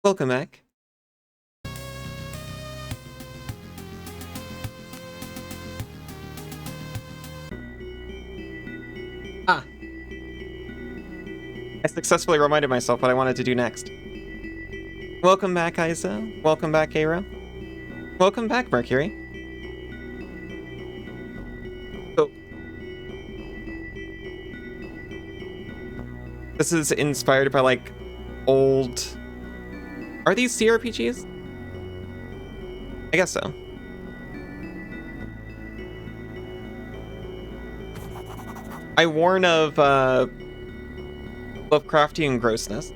Welcome back. Ah. I successfully reminded myself what I wanted to do next. Welcome back, Isa. Welcome back, Aero. Welcome back, Mercury. So, this is inspired by, like, old... Are these CRPGs? I guess so. I warn of, Lovecraftian grossness.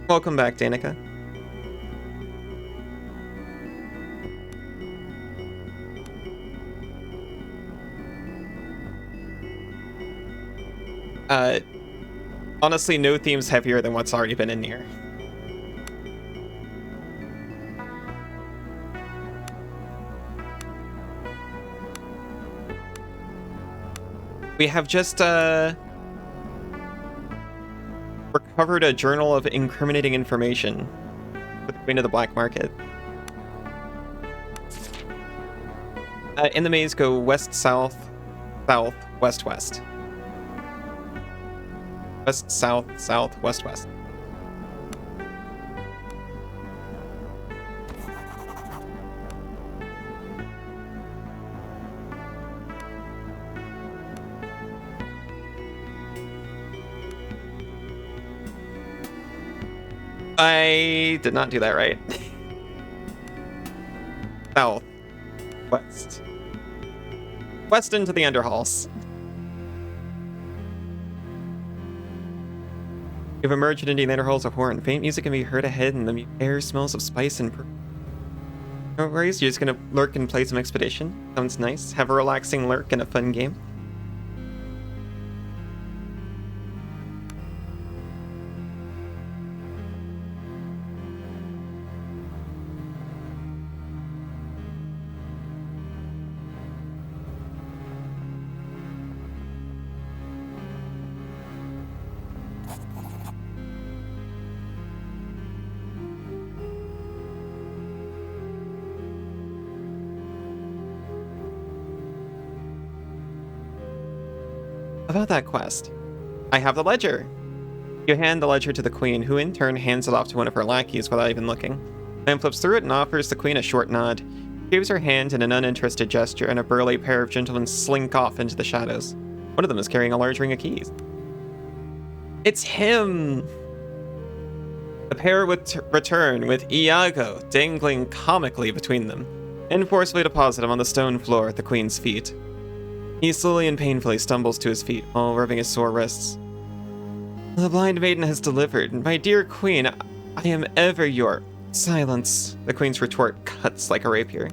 Welcome back, Danica. Honestly, no theme's heavier than what's already been in here. We have just, recovered a journal of incriminating information for the Queen of the Black Market. In the maze, go west, south, south, west, west. West, south, south, west, west. I did not do that right. South. West. West into the Underhalls. You've emerged into the Underhalls of Horror. Faint music can be heard ahead, and the air smells of spice and no worries, you're just gonna lurk and play some Expedition. Sounds nice. Have a relaxing lurk and a fun game. About that quest, I have the ledger. You hand the ledger to the queen, who in turn hands it off to one of her lackeys without even looking. Man flips through it and offers the queen a short nod. She gives her hand in an uninterested gesture, and a burly pair of gentlemen slink off into the shadows. One of them is carrying a large ring of keys. It's him! The pair would return with Iago dangling comically between them, and forcefully deposit him on the stone floor at the queen's feet. He slowly and painfully stumbles to his feet while rubbing his sore wrists. The blind maiden has delivered. My dear queen, I am ever your... Silence. The queen's retort cuts like a rapier.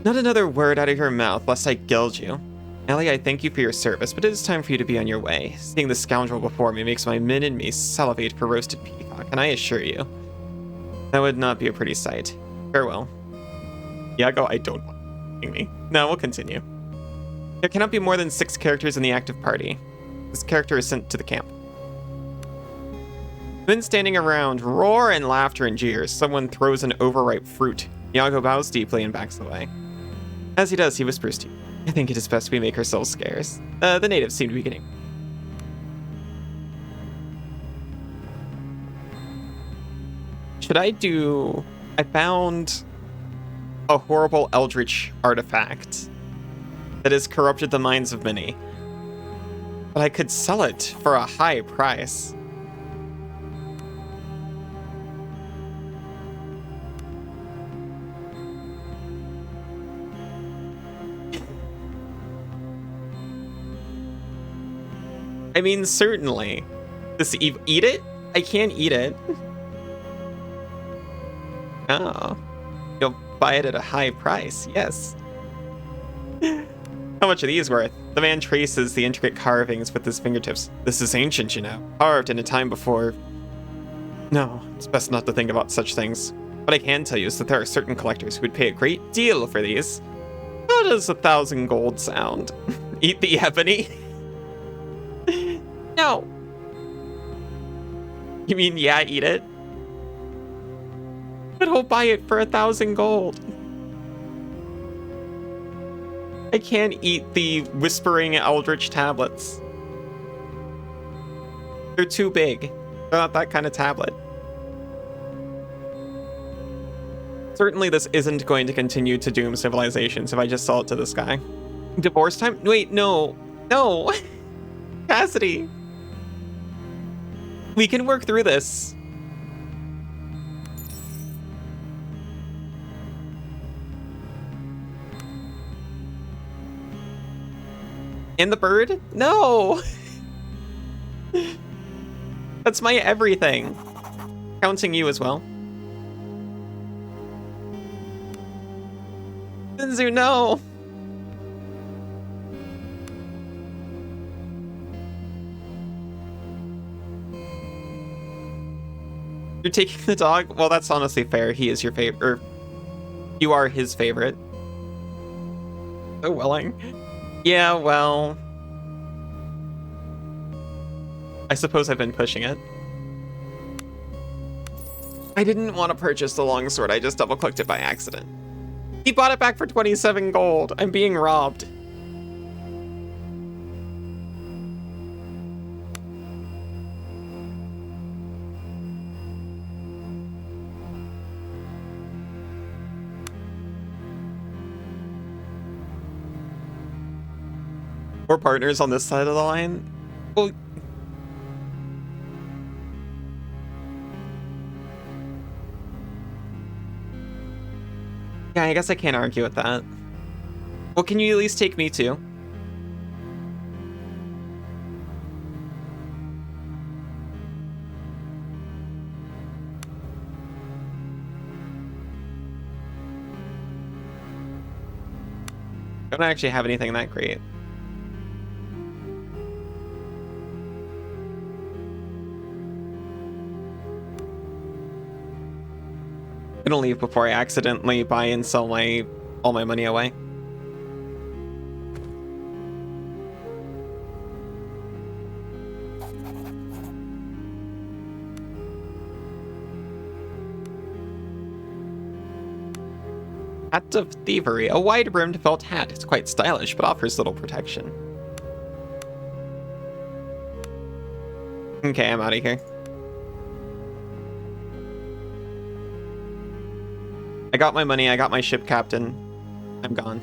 Not another word out of your mouth, lest I gild you. Ellie, I thank you for your service, but it is time for you to be on your way. Seeing the scoundrel before me makes my men and me salivate for roasted peacock, and I assure you, that would not be a pretty sight. Farewell. Iago, I don't want me. No, we'll continue. There cannot be more than 6 characters in the active party. This character is sent to the camp. Men standing around roar in laughter and jeers. Someone throws an overripe fruit. Iago bows deeply and backs away. As he does, he whispers to you, I think it is best we make ourselves scarce. The natives seem to be getting... Should I do... I found a horrible eldritch artifact that has corrupted the minds of many. But I could sell it for a high price. I mean, certainly. This eat it? I can't eat it. Oh. You'll buy it at a high price, yes. How much are these worth? The man traces the intricate carvings with his fingertips. This is ancient, you know. Carved in a time before... No, it's best not to think about such things. What I can tell you is that there are certain collectors who would pay a great deal for these. How does 1,000 gold sound? Eat the ebony? No. You mean, yeah, eat it? But he'll buy it for 1,000 gold. I can't eat the Whispering Eldritch tablets. They're too big. They're not that kind of tablet. Certainly this isn't going to continue to doom civilizations if I just sell it to this guy. Divorce time? Wait, no. No. Cassidy. We can work through this. And the bird? No. That's my everything. Counting you as well. Zinzu, no. You're taking the dog? Well, that's honestly fair. He is your favorite. Or you are his favorite. So willing. Yeah, well. I suppose I've been pushing it. I didn't want to purchase the longsword. I just double-clicked it by accident. He bought it back for 27 gold. I'm being robbed. We're partners on this side of the line. Well, yeah, I guess I can't argue with that. Well, can you at least take me too? Don't actually have anything that great. I'm gonna leave before I accidentally buy and sell all my money away. Hat of Thievery, a wide-brimmed felt hat. It's quite stylish, but offers little protection. Okay, I'm out of here. I got my money, I got my ship captain. I'm gone.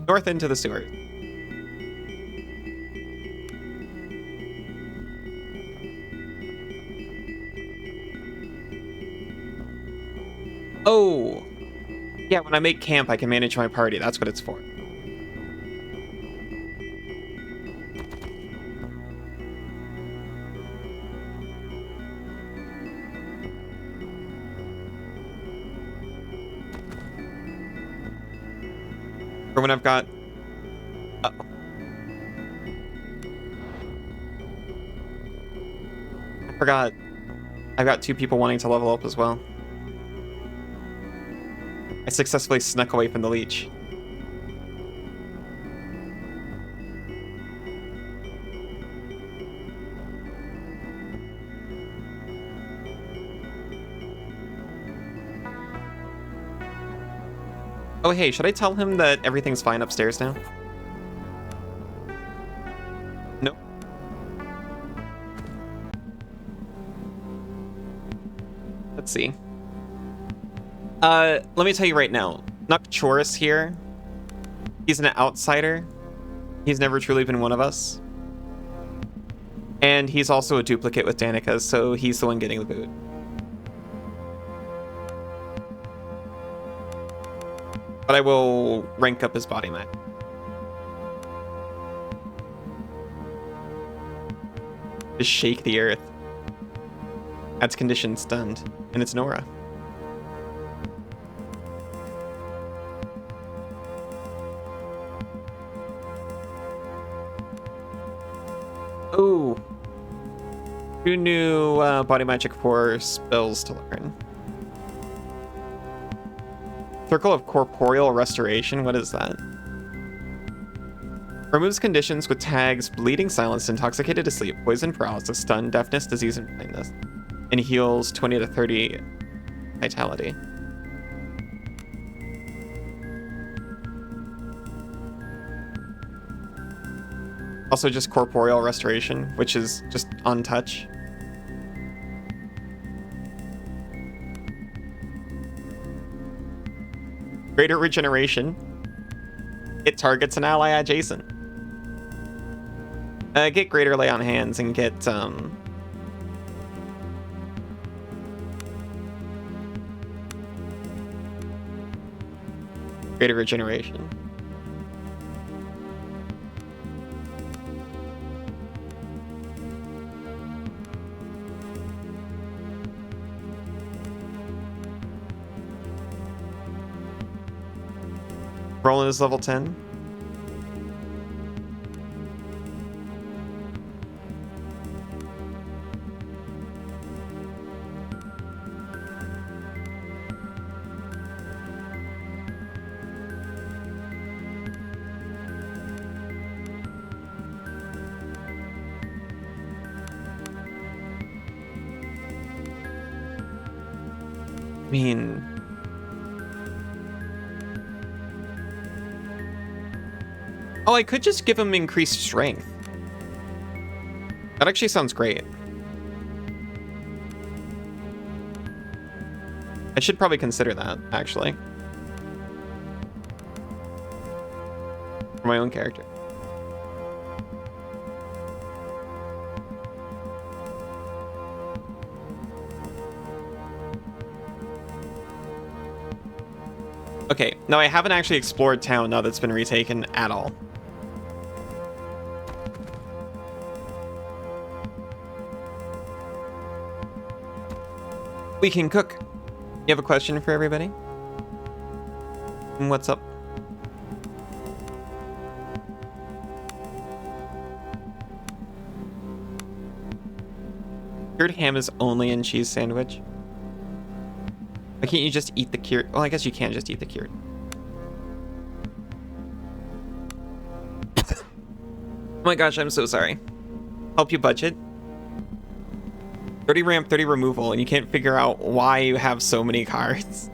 North into the sewer. Oh! Yeah, when I make camp, I can manage my party. That's what it's for. Or when I've got... Uh-oh. I forgot. I've got 2 people wanting to level up as well. I successfully snuck away from the leech. Oh hey, should I tell him that everything's fine upstairs now? Nope. Let's see. Let me tell you right now, Nocturus here, he's an outsider. He's never truly been one of us. And he's also a duplicate with Danica, so he's the one getting the boot. But I will rank up his body map. Just shake the earth. Adds condition stunned, and it's Nora. Ooh. 2 new body magic 4 spells to learn. Circle of Corporeal Restoration. What is that? Removes conditions with tags bleeding, silenced, intoxicated to sleep, poison, paralysis, stun, deafness, disease, and blindness. And heals 20 to 30 vitality. Also just Corporeal Restoration, which is just untouch. Greater Regeneration. It targets an ally adjacent. Get Greater Lay on Hands and get Greater Regeneration. Roland is level 10. I mean, oh, I could just give him increased strength. That actually sounds great. I should probably consider that, actually. For my own character. Okay, now I haven't actually explored town now that's been retaken at all. We can cook. You have a question for everybody? What's up? Cured ham is only in cheese sandwich. Why can't you just eat the cured? Well, I guess you can just eat the cured. Oh my gosh, I'm so sorry. Help you budget? 30 ramp, 30 removal, and you can't figure out why you have so many cards.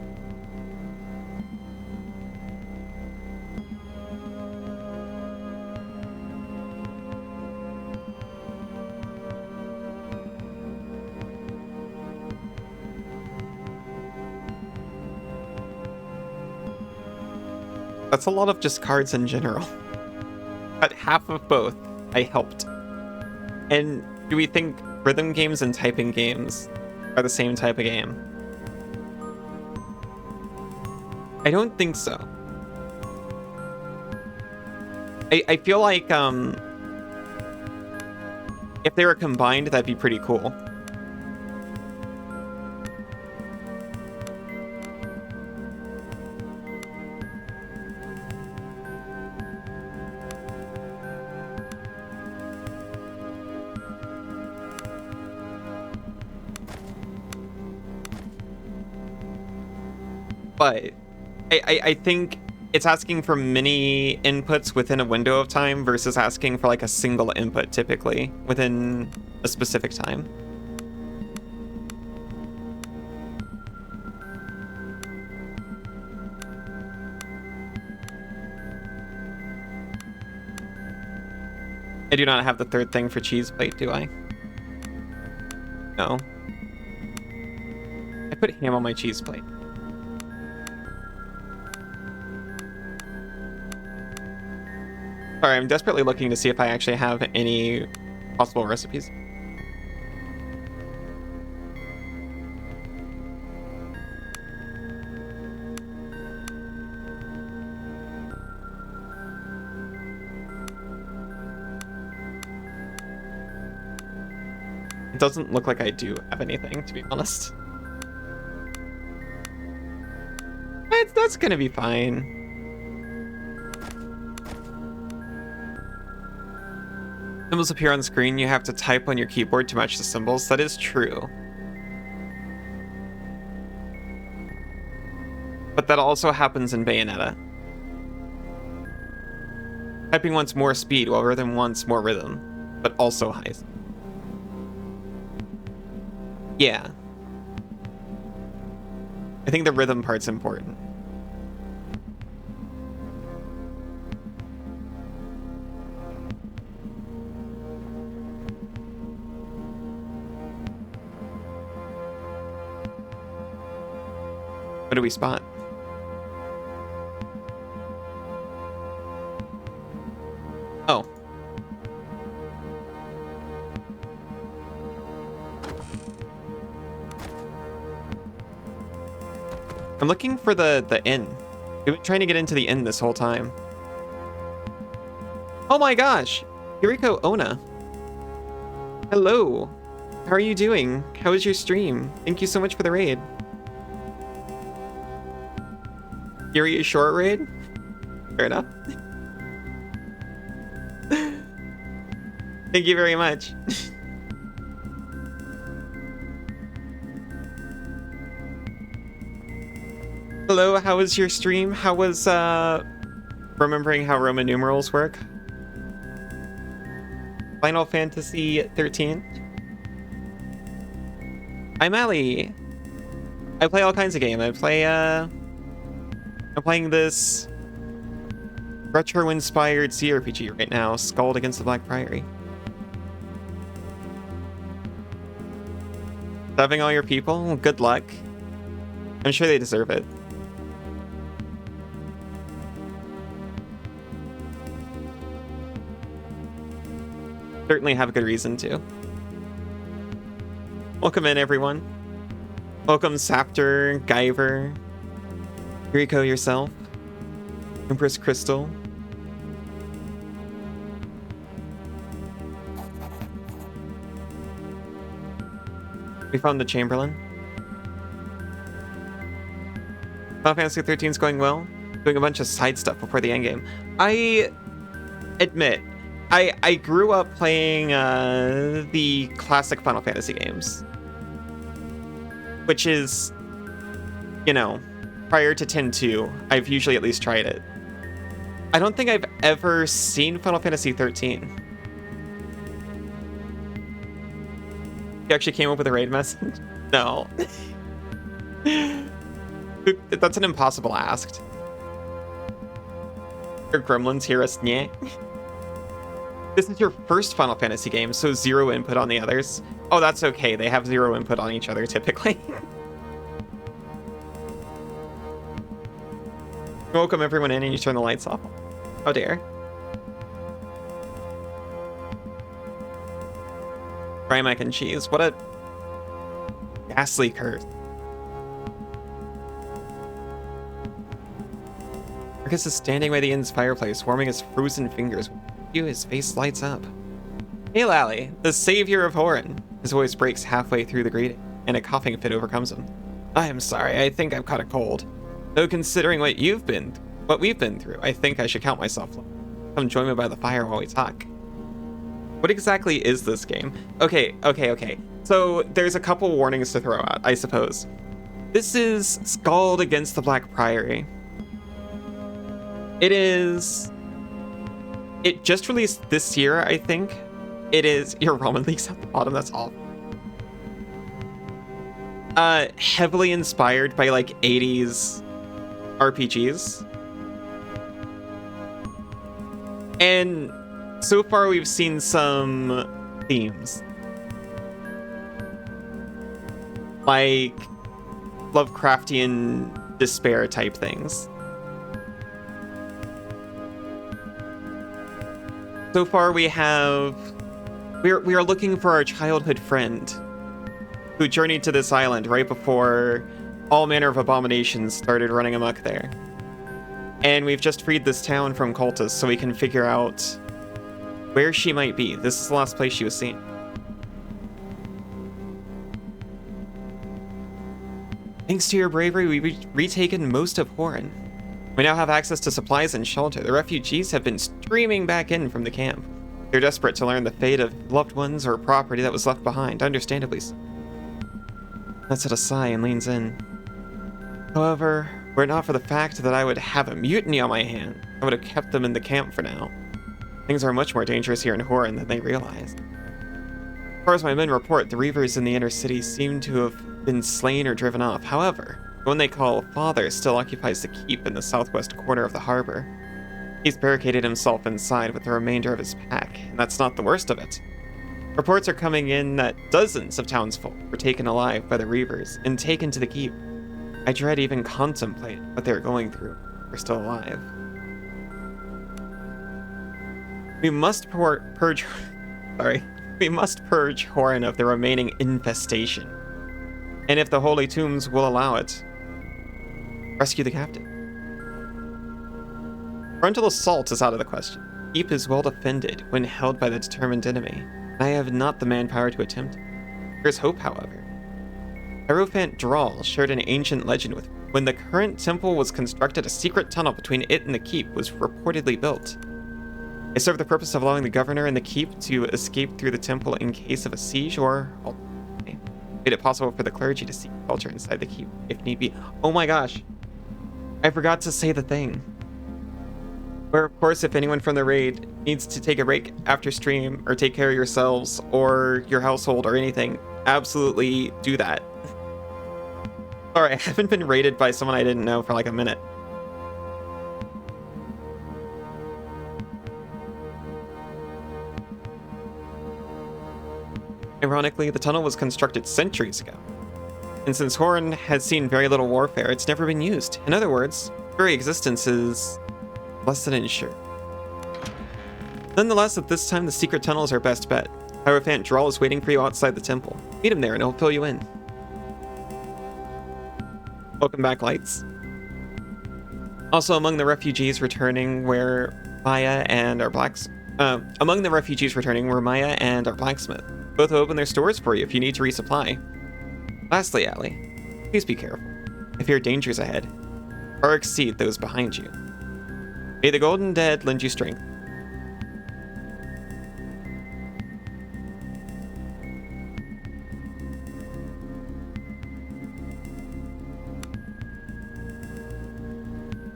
That's a lot of just cards in general. But half of both, I helped. And do we think rhythm games and typing games are the same type of game? I don't think so. I feel like if they were combined, that'd be pretty cool. But I think it's asking for many inputs within a window of time versus asking for like a single input typically within a specific time. I do not have the third thing for cheese plate, do I? No. I put ham on my cheese plate. Sorry, I'm desperately looking to see if I actually have any possible recipes. It doesn't look like I do have anything, to be honest. That's gonna be fine. Symbols appear on screen, you have to type on your keyboard to match the symbols. That is true. But that also happens in Bayonetta. Typing wants more speed, while rhythm wants more rhythm, but also high. Yeah. I think the rhythm part's important. What do we spot? Oh. I'm looking for the inn. We've been trying to get into the inn this whole time. Oh my gosh! Yuriko Ona. Hello. How are you doing? How was your stream? Thank you so much for the raid. Yuri, a short raid? Fair enough. Thank you very much. Hello, how was your stream? How was remembering how Roman numerals work? Final Fantasy 13. I'm Ali. I play all kinds of games. I'm playing this retro-inspired CRPG right now, SKALD Against the Black Priory. Having all your people, good luck. I'm sure they deserve it. Certainly have a good reason to. Welcome in, everyone. Welcome, Saptor, Guyver, Rico yourself, Empress Crystal. We found the Chamberlain. Final Fantasy 13 is going well. Doing a bunch of side stuff before the endgame. I admit, I grew up playing the classic Final Fantasy games, which is, you know, prior to 10-2, I've usually at least tried it. I don't think I've ever seen Final Fantasy 13. You actually came up with a raid message? No. That's an impossible ask. Your gremlins hear us nyeh. This is your first Final Fantasy game, so 0 input on the others. Oh, that's okay. They have 0 input on each other, typically. Welcome everyone in and you turn the lights off. How dare. Fry mac and cheese. What a ghastly curse. Marcus is standing by the inn's fireplace, warming his frozen fingers. His face lights up. Hey Lally, the savior of Horan. His voice breaks halfway through the greeting, and a coughing fit overcomes him. I am sorry, I think I've caught a cold. Though considering what we've been through, I think I should count myself. Come join me by the fire while we talk. What exactly is this game? Okay. So there's a couple warnings to throw out, I suppose. This is SKALD Against the Black Priory. It just released this year, I think. It is... Your ramen leaks at the bottom, that's awful. Heavily inspired by, like, 80s RPGs. And so far we've seen some themes. Like Lovecraftian despair type things. So far we are looking for our childhood friend who journeyed to this island right before all manner of abominations started running amok there. And we've just freed this town from cultists so we can figure out where she might be. This is the last place she was seen. Thanks to your bravery, we've retaken most of Horan. We now have access to supplies and shelter. The refugees have been streaming back in from the camp. They're desperate to learn the fate of loved ones or property that was left behind, understandably so. Lets out a sigh and leans in. However, were it not for the fact that I would have a mutiny on my hand, I would have kept them in the camp for now. Things are much more dangerous here in Horan than they realize. As far as my men report, the Reavers in the inner city seem to have been slain or driven off. However, the one they call Father still occupies the keep in the southwest corner of the harbor. He's barricaded himself inside with the remainder of his pack, and that's not the worst of it. Reports are coming in that dozens of townsfolk were taken alive by the Reavers and taken to the keep. I dread even contemplate what they're going through. They're still alive. We must purge Horan of the remaining infestation. And if the Holy Tombs will allow it, rescue the captain. Frontal assault is out of the question. Keep is well defended when held by the determined enemy. I have not the manpower to attempt. There's hope, however. Hierophant Drawl shared an ancient legend with when the current temple was constructed, a secret tunnel between it and the keep was reportedly built. It served the purpose of allowing the governor and the keep to escape through the temple in case of a siege, or made it possible for the clergy to seek shelter inside the keep if need be. Oh my gosh, I forgot to say the thing. Where, of course, if anyone from the raid needs to take a break after stream or take care of yourselves or your household or anything, absolutely do that. Sorry, I haven't been raided by someone I didn't know for like a minute. Ironically, the tunnel was constructed centuries ago. And since Horan has seen very little warfare, it's never been used. In other words, its very existence is less than ensured. Nonetheless, at this time, the secret tunnel is our best bet. Hierophant Drawl is waiting for you outside the temple. Meet him there and he'll fill you in. Welcome back, Lights. Also, among the refugees returning were Maya and our blacksmith. Both open their stores for you if you need to resupply. Lastly, Allie, please be careful. I fear dangers ahead far exceed those behind you. May the Golden Dead lend you strength.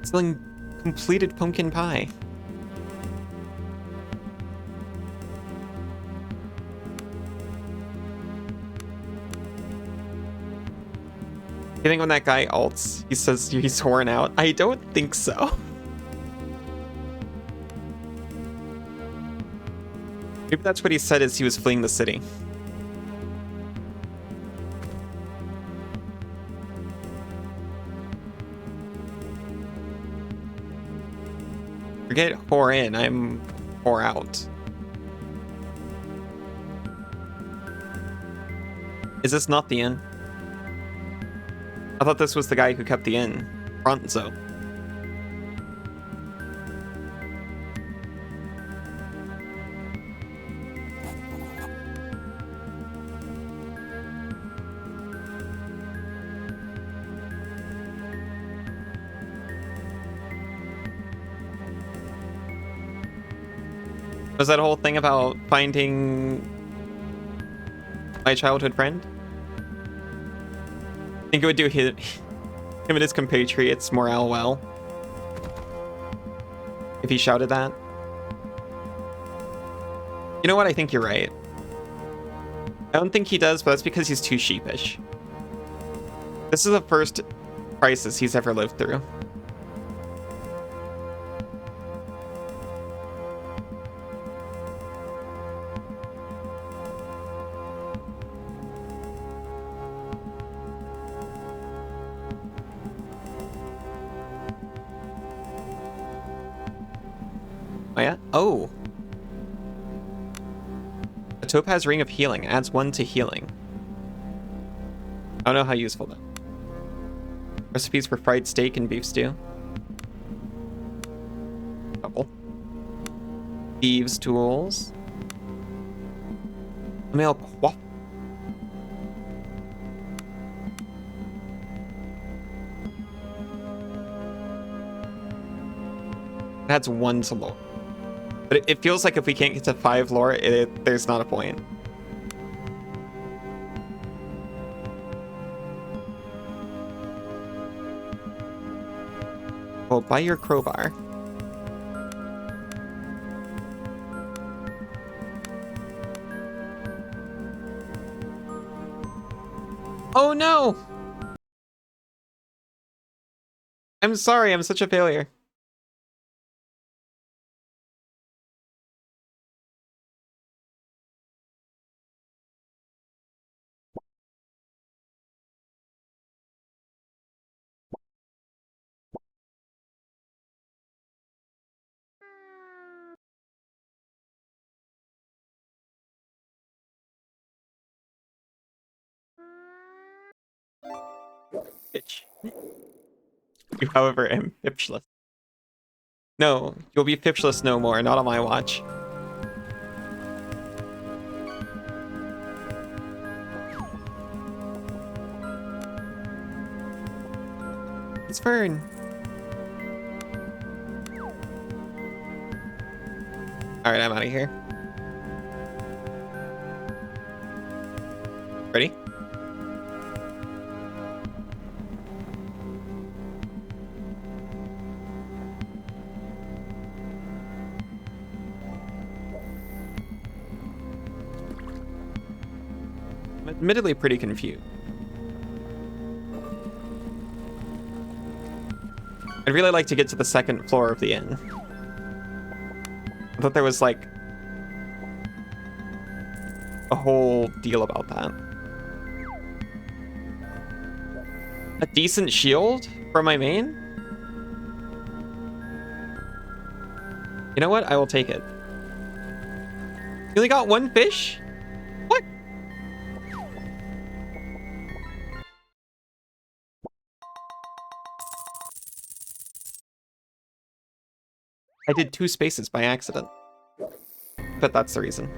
Selling completed pumpkin pie. You think when that guy ults, he says he's torn out? I don't think so. Maybe that's what he said as he was fleeing the city. Forget whore in, I'm whore out. Is this not the inn? I thought this was the guy who kept the inn. Fronzo. Was that whole thing about finding my childhood friend? I think it would do him and his compatriots morale well if he shouted that. You know what? I think you're right. I don't think he does, but that's because he's too sheepish. This is the first crisis he's ever lived through. Oh yeah? Oh. A topaz ring of healing adds 1 to healing. I don't know how useful though. Recipes for fried steak and beef stew. Couple. Thieves' tools. Male quaff. It adds 1 to lore. But it feels like if we can't get to 5 lore, there's not a point. Well, buy your crowbar. Oh no! I'm sorry, I'm such a failure. Bitch. You, however, am fipshless. No, you'll be fipshless no more, not on my watch. It's Fern. Alright, I'm out of here. Ready? I'm admittedly pretty confused. I'd really like to get to the second floor of the inn. I thought there was like a whole deal about that. A decent shield for my main? You know what? I will take it. You only got 1 fish? What? I did 2 spaces by accident. But that's the reason.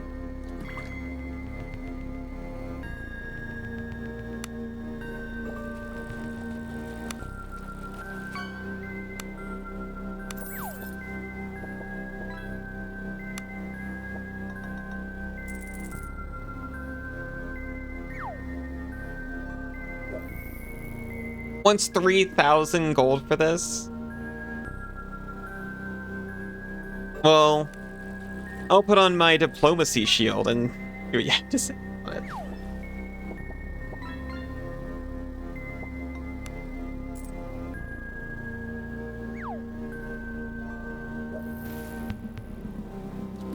Wants 3,000 gold for this? Well, I'll put on my diplomacy shield and do what you have to say on it.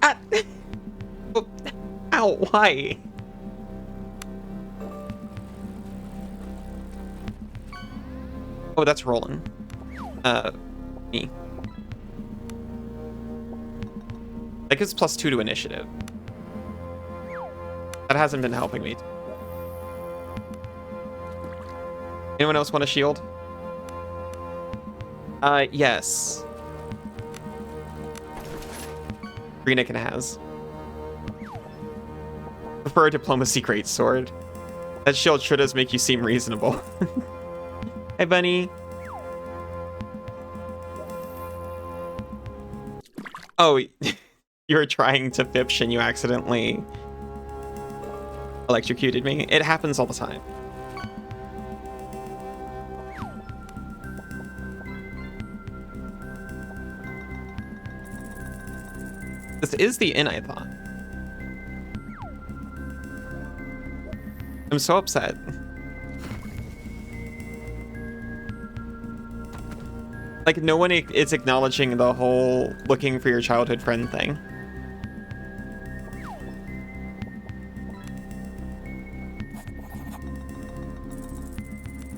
Ah! Ow, why? Oh, that's rolling. Me. That gives +2 to initiative. That hasn't been helping me. Anyone else want a shield? Yes. Greenickin has. Prefer a diplomacy greatsword. That shield sure does make you seem reasonable. Hey, bunny. Oh, you were trying to fish and you accidentally electrocuted me. It happens all the time. This is the inn, I thought. I'm so upset. Like, no one is acknowledging the whole looking for your childhood friend thing.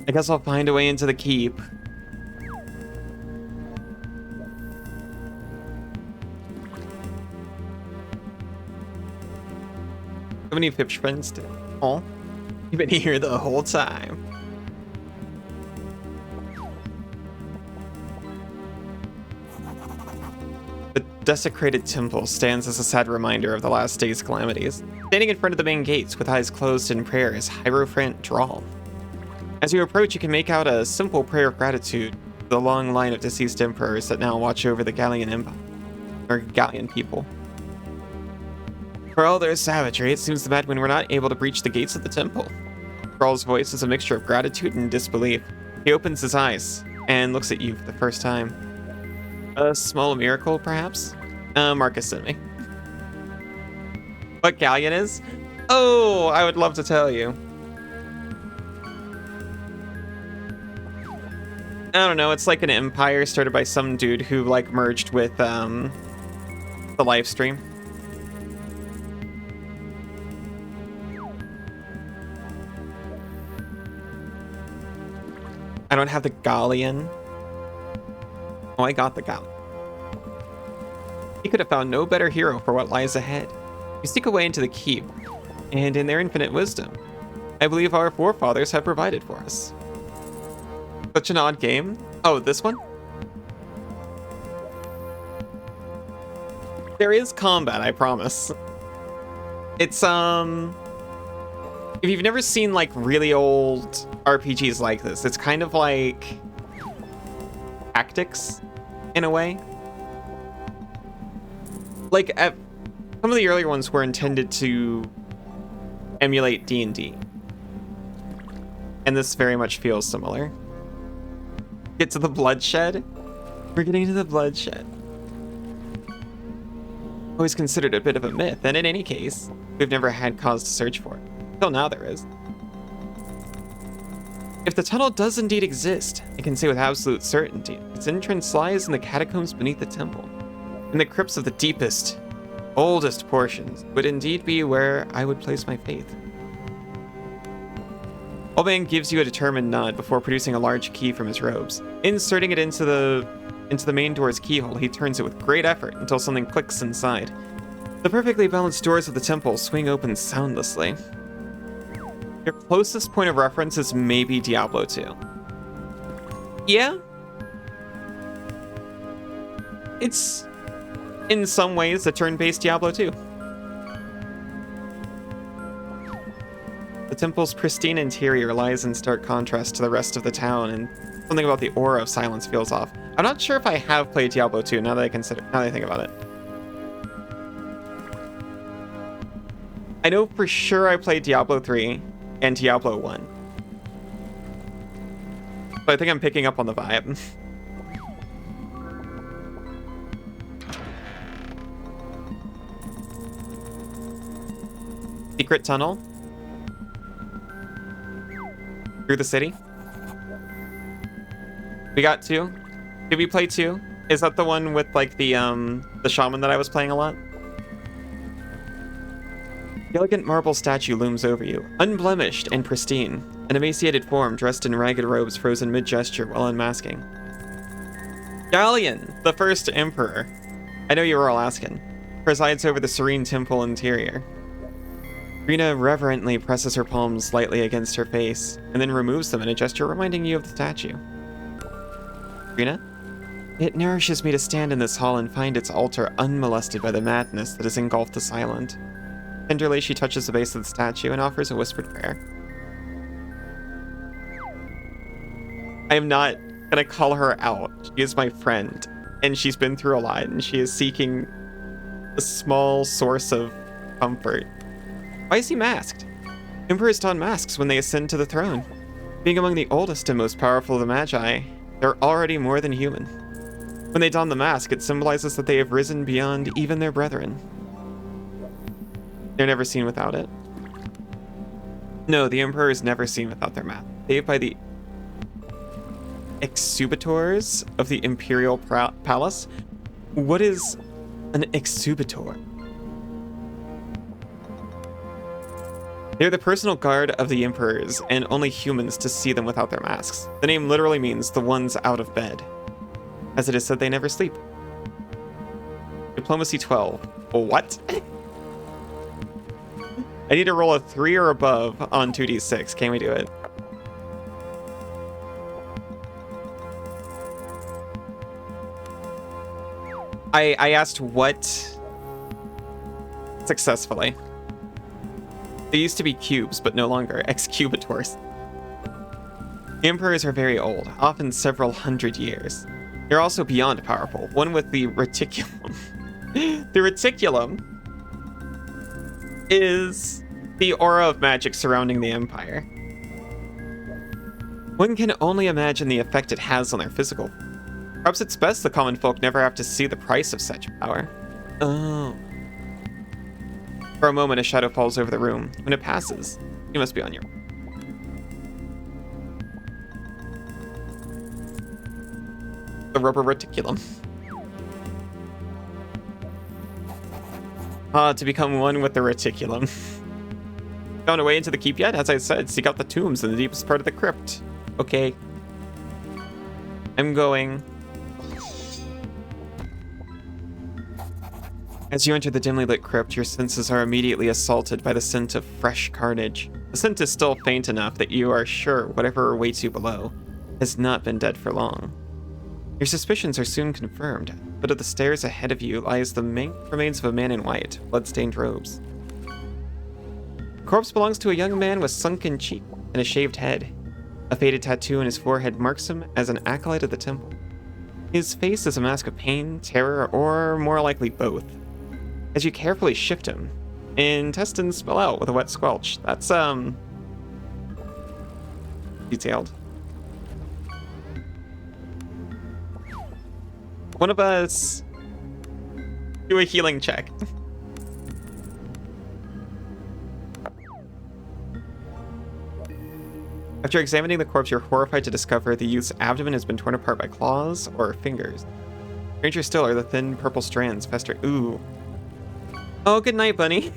I guess I'll find a way into the keep. How many Pip's friends do? Oh, you've been here the whole time. The desecrated temple stands as a sad reminder of the last day's calamities. Standing in front of the main gates with eyes closed in prayer is Hierophant Drawl. As you approach, you can make out a simple prayer of gratitude for the long line of deceased emperors that now watch over the Gallian Empire. or Gallian people. For all their savagery, it seems bad when we're not able to breach the gates of the temple. Thrall's voice is a mixture of gratitude and disbelief. He opens his eyes and looks at you for the first time. A small miracle, perhaps? Marcus sent me. What Gallian is? Oh, I would love to tell you. I don't know, it's like an empire started by some dude who like merged with the live stream. I don't have the Gallian. Oh, I got the Gallian. He could have found no better hero for what lies ahead. We sneak away into the keep, and in their infinite wisdom, I believe our forefathers have provided for us. Such an odd game. Oh, this one? There is combat, I promise. It's, if you've never seen, like, really old RPGs like this, it's kind of like tactics, in a way. Like, some of the earlier ones were intended to emulate D&D. And this very much feels similar. Get to the bloodshed? We're getting to the bloodshed. Always considered a bit of a myth, and in any case, we've never had cause to search for it. Till now there is. If the tunnel does indeed exist, I can say with absolute certainty, its entrance lies in the catacombs beneath the temple. In the crypts of the deepest, oldest portions would indeed be where I would place my faith. Old Man gives you a determined nod before producing a large key from his robes. Inserting it into the main door's keyhole, he turns it with great effort until something clicks inside. The perfectly balanced doors of the temple swing open soundlessly. Your closest point of reference is maybe Diablo 2. Yeah? It's, in some ways, a turn-based Diablo 2. The temple's pristine interior lies in stark contrast to the rest of the town, and something about the aura of silence feels off. I'm not sure if I have played Diablo 2 now that I think about it. I know for sure I played Diablo 3 and Diablo 1. But I think I'm picking up on the vibe. Secret tunnel. Through the city. We got 2. Did we play 2? Is that the one with like the shaman that I was playing a lot? The elegant marble statue looms over you, unblemished and pristine. An emaciated form dressed in ragged robes frozen mid-gesture while unmasking. Gallian, the first emperor. I know you were all asking. Presides over the serene temple interior. Rena reverently presses her palms lightly against her face, and then removes them in a gesture reminding you of the statue. Rena? It nourishes me to stand in this hall and find its altar unmolested by the madness that has engulfed the silent. Tenderly, she touches the base of the statue and offers a whispered prayer. I am not gonna call her out. She is my friend, and she's been through a lot, and she is seeking a small source of comfort. Why is he masked? Emperors don masks when they ascend to the throne. Being among the oldest and most powerful of the Magi, they're already more than human. When they don the mask, it symbolizes that they have risen beyond even their brethren. They're never seen without it. No, the Emperor is never seen without their mask. Saved by the exubitors of the Imperial Palace? What is an exubitor? They're the personal guard of the emperors, and only humans to see them without their masks. The name literally means the ones out of bed. As it is said, they never sleep. Diplomacy 12. What? I need to roll a 3 or above on 2d6. Can we do it? I asked what successfully. They used to be cubes, but no longer excubitors. The emperors are very old, often several hundred years. They're also beyond powerful, one with the reticulum. The reticulum is the aura of magic surrounding the Empire. One can only imagine the effect it has on their physical. Perhaps it's best the common folk never have to see the price of such power. Oh. For a moment, a shadow falls over the room. When it passes, you must be on your way. The rubber reticulum. To become one with the reticulum. Found a way into the keep yet? As I said, seek out the tombs in the deepest part of the crypt. Okay. I'm going. As you enter the dimly lit crypt, your senses are immediately assaulted by the scent of fresh carnage. The scent is still faint enough that you are sure whatever awaits you below has not been dead for long. Your suspicions are soon confirmed. At the foot of the stairs ahead of you lies the mangled remains of a man in white, blood-stained robes. The corpse belongs to a young man with sunken cheek and a shaved head. A faded tattoo on his forehead marks him as an acolyte of the temple. His face is a mask of pain, terror, or more likely both. As you carefully shift him, intestines spill out with a wet squelch. That's, detailed. One of us do a healing check. After examining the corpse, you're horrified to discover the youth's abdomen has been torn apart by claws or fingers. Stranger still are the thin purple strands festering. Ooh. Oh, good night, bunny.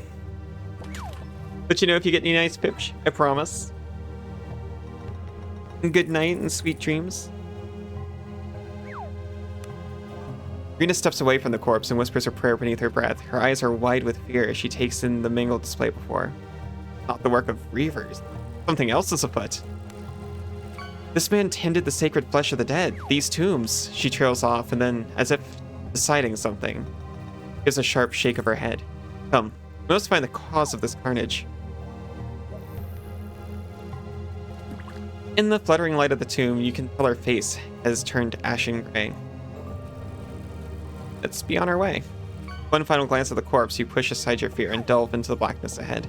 Let you know if you get any nice pips, I promise. Good night and sweet dreams. Rena steps away from the corpse and whispers a prayer beneath her breath. Her eyes are wide with fear as she takes in the mangled display before. Not the work of reavers. Something else is afoot. This man tended the sacred flesh of the dead. These tombs. She trails off and then, as if deciding something, gives a sharp shake of her head. Come, we must find the cause of this carnage. In the fluttering light of the tomb, you can tell her face has turned ashen gray. Let's be on our way. One final glance at the corpse, you push aside your fear and delve into the blackness ahead.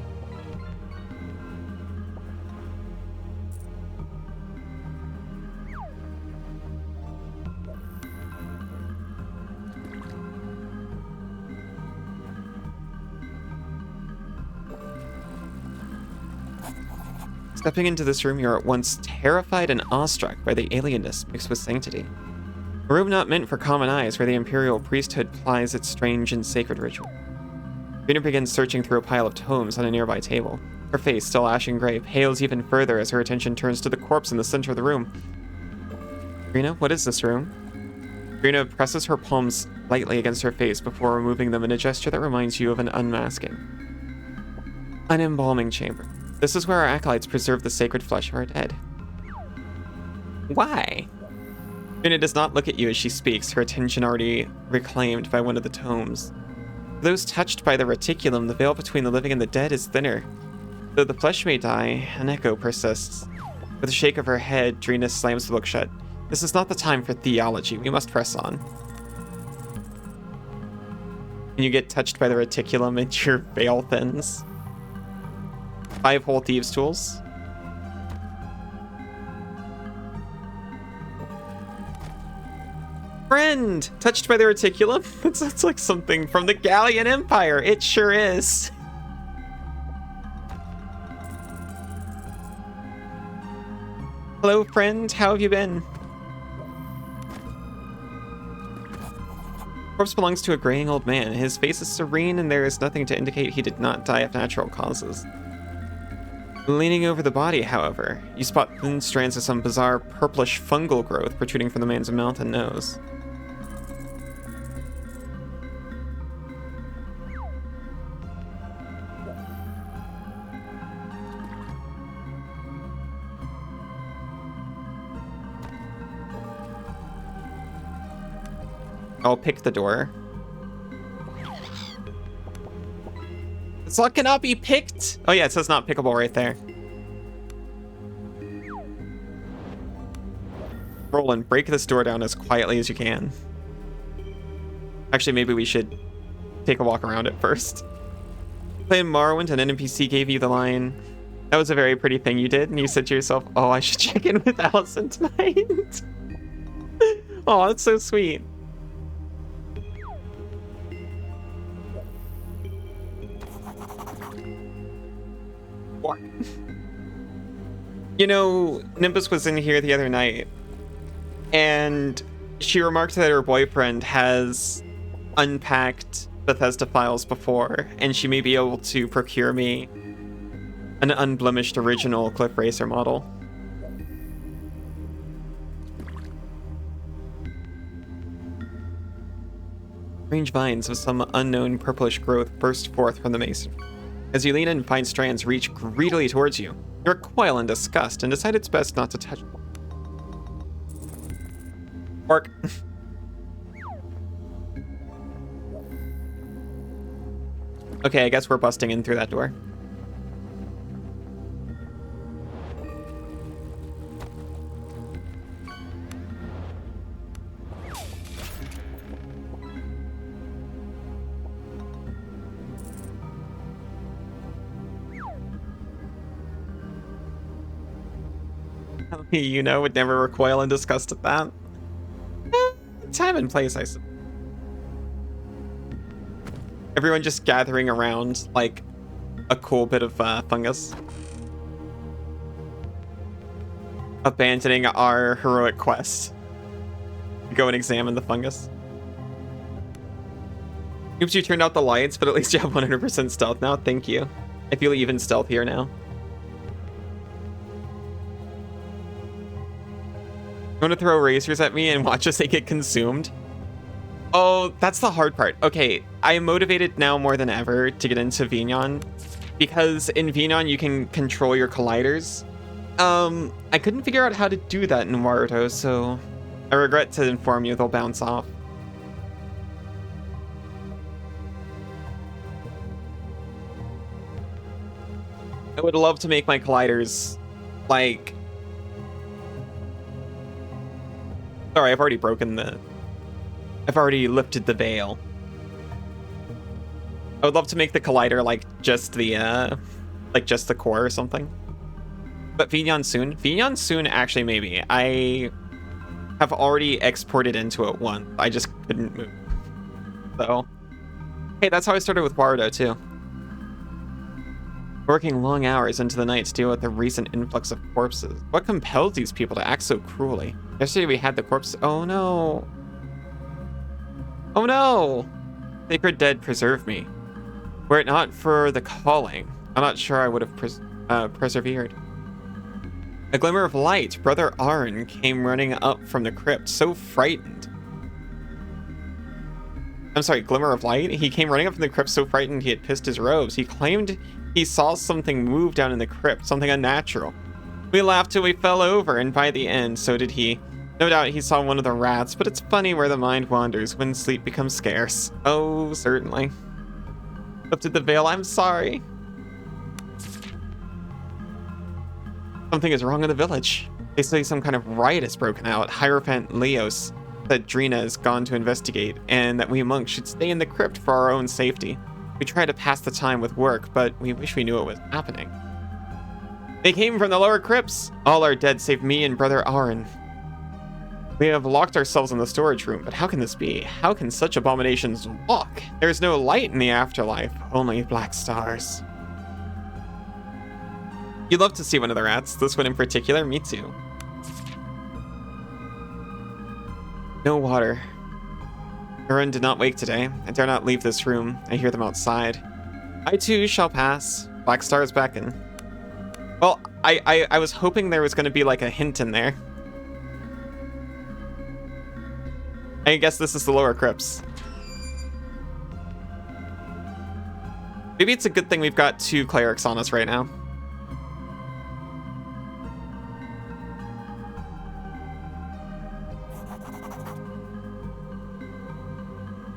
Stepping into this room, you're at once terrified and awestruck by the alienness mixed with sanctity. A room not meant for common eyes, where the imperial priesthood plies its strange and sacred ritual. Rena begins searching through a pile of tomes on a nearby table. Her face, still ashen gray, pales even further as her attention turns to the corpse in the center of the room. Rena, what is this room? Rena presses her palms lightly against her face before removing them in a gesture that reminds you of an unmasking. An embalming chamber. This is where our acolytes preserve the sacred flesh of our dead. Why? Rena does not look at you as she speaks, her attention already reclaimed by one of the tomes. For those touched by the reticulum, the veil between the living and the dead is thinner. Though the flesh may die, an echo persists. With a shake of her head, Drina slams the book shut. This is not the time for theology. We must press on. When you get touched by the reticulum and your veil thins. 5 whole thieves' tools. Friend! Touched by the reticulum? That's like something from the Gallian Empire. It sure is. Hello, friend. How have you been? Corpse belongs to a graying old man. His face is serene and there is nothing to indicate he did not die of natural causes. Leaning over the body, however, you spot thin strands of some bizarre purplish fungal growth protruding from the man's mouth and nose. I'll pick the door. This lock cannot be picked! Oh yeah, it says not pickable right there. Roll and break this door down as quietly as you can. Actually, maybe we should take a walk around it first. Playing Morrowind, an NPC gave you the line, "That was a very pretty thing you did," and you said to yourself, "Oh, I should check in with Allison tonight." Oh, that's so sweet. Walk. You know, Nimbus was in here the other night, and she remarked that her boyfriend has unpacked Bethesda files before, and she may be able to procure me an unblemished original Cliff Racer model. Strange vines of some unknown purplish growth burst forth from the mason. As you lean in, fine strands reach greedily towards you. You recoil in disgust and decide it's best not to touch them. Orc. Okay, I guess we're busting in through that door. You know, would never recoil in disgust at that. Time and place, I suppose. Everyone just gathering around like a cool bit of fungus. Abandoning our heroic quest. Go and examine the fungus. Oops, you turned out the lights, but at least you have 100% stealth now. Thank you. I feel even stealthier now. You want to throw razors at me and watch as they get consumed? Oh, that's the hard part. Okay, I am motivated now more than ever to get into Vignon, because in Vignon you can control your colliders. I couldn't figure out how to do that in Warudo, so I regret to inform you they'll bounce off. I would love to make my colliders like... Sorry, I've already broken the... I've already lifted the veil. I would love to make the collider like just the core or something. But Vignon soon? Vignon soon, actually, maybe. I have already exported into it once. I just couldn't move. So, hey, that's how I started with Warudo too. Working long hours into the night to deal with the recent influx of corpses. What compelled these people to act so cruelly? Yesterday we had the corpse. Oh no. Oh no! Sacred dead, preserve me. Were it not for the calling, I'm not sure I would have persevered. A glimmer of light. Brother Arn came running up from the crypt, so frightened. I'm sorry, glimmer of light? He came running up from the crypt so frightened he had pissed his robes. He claimed he saw something move down in the crypt, something unnatural. We laughed till we fell over, and by the end, so did he. No doubt he saw one of the rats, but it's funny where the mind wanders when sleep becomes scarce. Oh, certainly. Lifted the veil, I'm sorry. Something is wrong in the village. They say some kind of riot has broken out. Hierophant Leos said Drina has gone to investigate, and that we monks should stay in the crypt for our own safety. We try to pass the time with work, but we wish we knew what was happening. They came from the lower crypts. All are dead save me and Brother Aaron. We have locked ourselves in the storage room, but how can this be? How can such abominations walk? There is no light in the afterlife, only black stars. You'd love to see one of the rats, this one in particular, me too. No water. Aaron did not wake today. I dare not leave this room. I hear them outside. I too shall pass. Black stars beckon. Well, I was hoping there was going to be like a hint in there. I guess this is the lower crypts. Maybe it's a good thing we've got 2 clerics on us right now.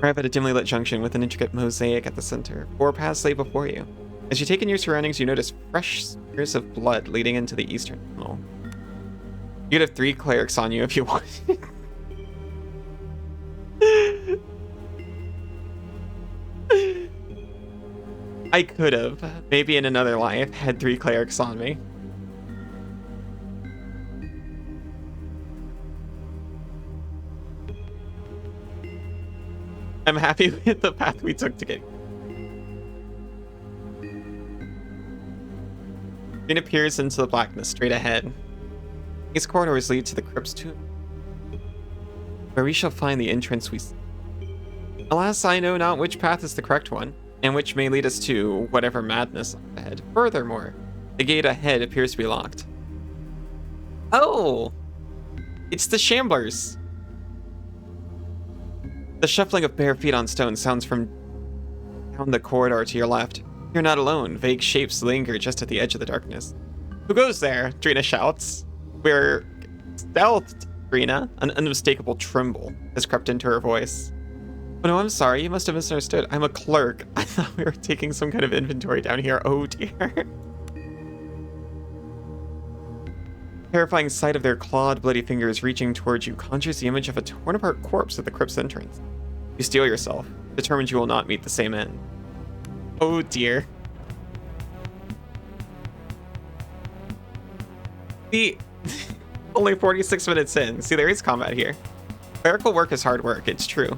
Arrive at a dimly lit junction with an intricate mosaic at the center. 4 paths lay before you. As you take in your surroundings, you notice fresh smears of blood leading into the eastern tunnel. You could have 3 clerics on you if you wanted. I could have, maybe in another life, had 3 clerics on me. I'm happy with the path we took to get. Green appears into the blackness straight ahead. These corridors lead to the crypt's tomb, where we shall find the entrance we seek. Alas, I know not which path is the correct one, and which may lead us to whatever madness lies ahead. Furthermore, the gate ahead appears to be locked. Oh! It's the Shamblers! The shuffling of bare feet on stone sounds from down the corridor to your left. You're not alone. Vague shapes linger just at the edge of the darkness. Who goes there? Drina shouts. We're stealthed, Drina. An unmistakable tremble has crept into her voice. Oh no, I'm sorry. You must have misunderstood. I'm a clerk. I thought we were taking some kind of inventory down here. Oh dear. Terrifying sight of their clawed, bloody fingers reaching towards you conjures the image of a torn-apart corpse at the crypt's entrance. You steel yourself, determined you will not meet the same end. Oh dear. The only 46 minutes in. See, there is combat here. Clerical work is hard work, it's true.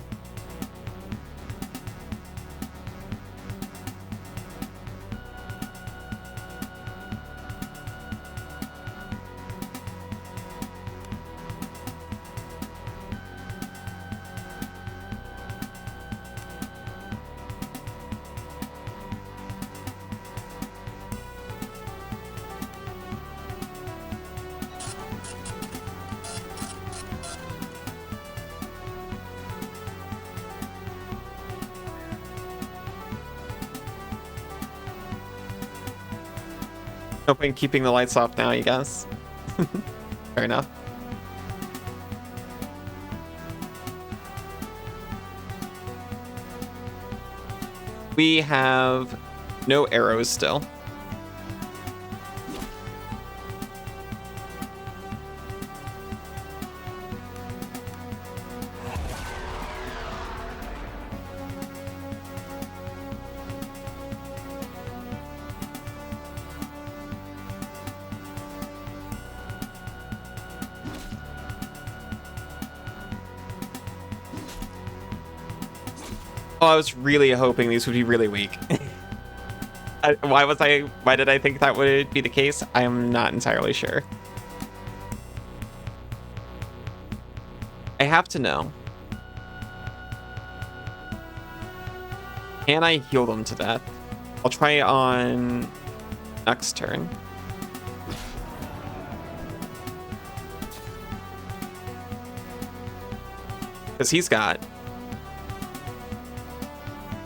No point keeping the lights off now, you guys. Fair enough. We have no arrows still. Oh, I was really hoping these would be really weak. Why did I think that would be the case? I am not entirely sure. I have to know. Can I heal them to death? I'll try it on next turn. Because he's got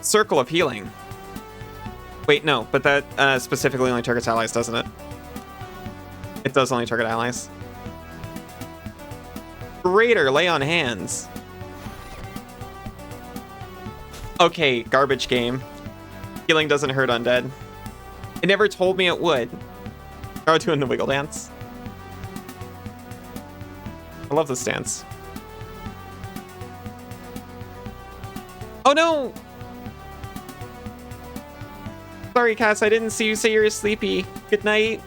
Circle of Healing. Wait, no, but that specifically only targets allies, doesn't it? It does only target allies. Greater Lay on Hands. Okay, garbage game. Healing doesn't hurt undead. It never told me it would. Are doing the wiggle dance. I love this dance. Oh no! Sorry, Cass, I didn't see you say you were sleepy. Good night.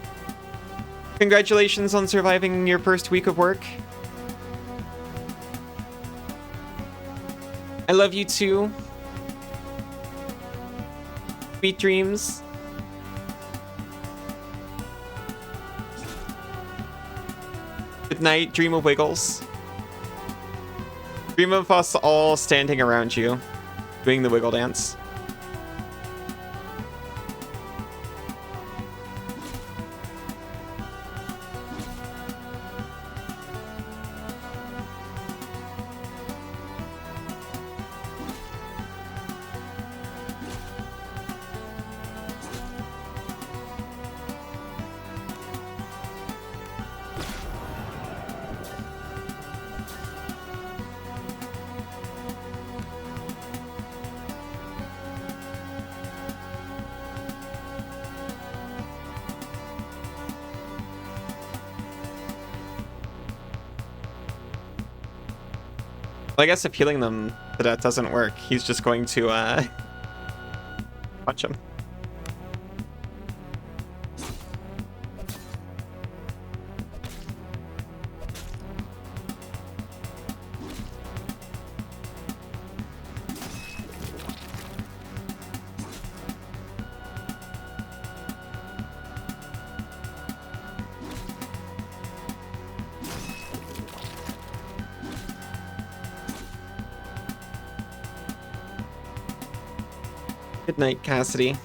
Congratulations on surviving your first week of work. I love you too. Sweet dreams. Good night, dream of wiggles. Dream of us all standing around you, doing the wiggle dance. Well, I guess if healing them to death doesn't work, he's just going to punch him. Good night, Cassidy.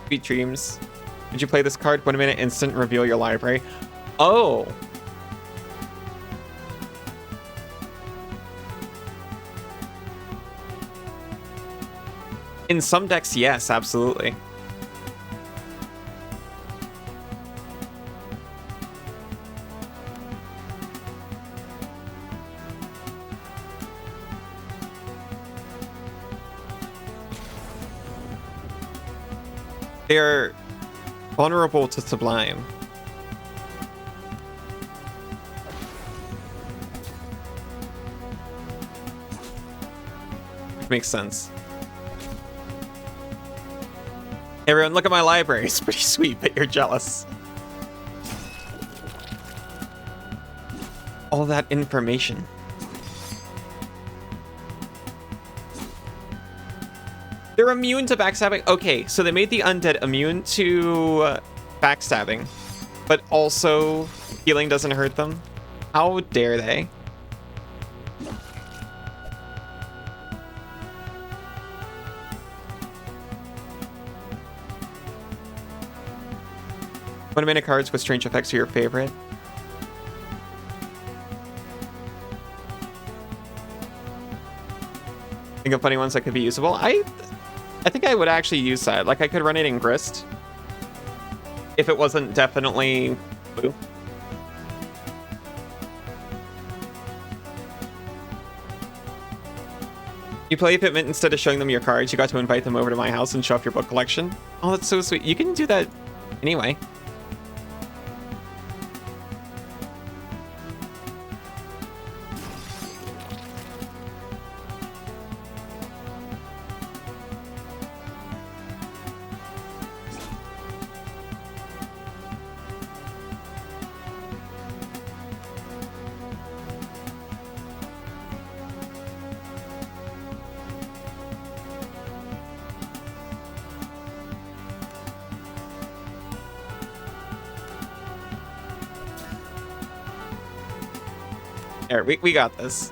Sweet dreams. Did you play this card? 1 minute instant reveal your library. Oh. In some decks, yes, absolutely. They're vulnerable to Sublime. Which makes sense. Hey everyone, look at my library. It's pretty sweet, but you're jealous. All that information. They're immune to backstabbing? Okay, so they made the undead immune to backstabbing, but also healing doesn't hurt them? How dare they? One mana cards with strange effects are your favorite? Think of funny ones that could be usable? I think I would actually use that. Like, I could run it in Grist. If it wasn't definitely blue. You play Fitment instead of showing them your cards. You got to invite them over to my house and show off your book collection. Oh, that's so sweet. You can do that anyway. There, we got this.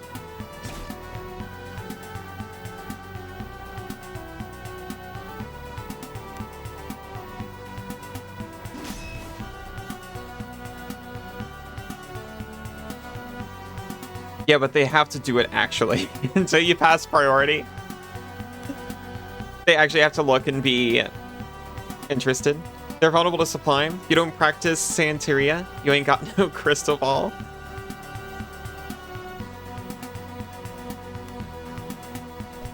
Yeah, but they have to do it actually. Until you pass priority. They actually have to look and be interested. They're vulnerable to Sublime. You don't practice Santeria. You ain't got no crystal ball.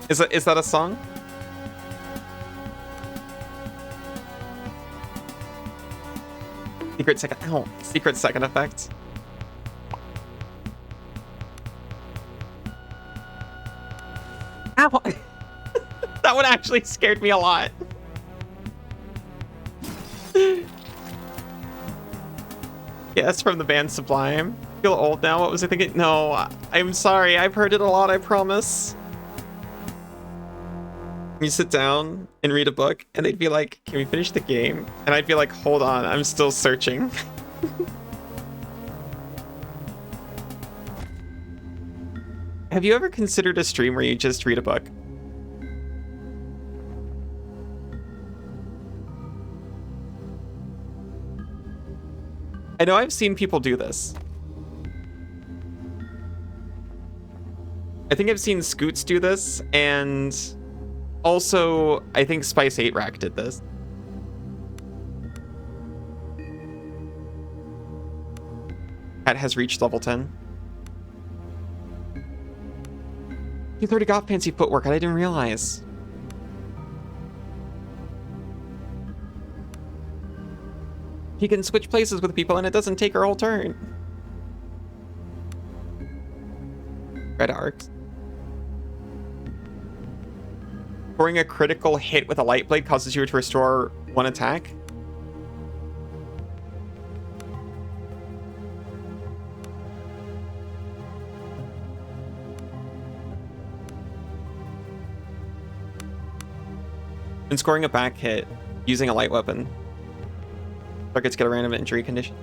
Is that a song? Secret second effect. Ow! That one actually scared me a lot. Yes, from the band Sublime. Feel old now. What was I thinking? No, I'm sorry. I've heard it a lot, I promise. You sit down and read a book, and they'd be like, can we finish the game? And I'd be like, hold on, I'm still searching. Have you ever considered a stream where you just read a book? I know I've seen people do this. I think I've seen Scoots do this, and also, I think Spice 8 Rack did this. Cat has reached level 10. He's already got fancy footwork, I didn't realize. He can switch places with people and it doesn't take her whole turn. Red arcs. Scoring a critical hit with a light blade causes you to restore 1 attack. And scoring a back hit using a light weapon. Targets get a random injury condition.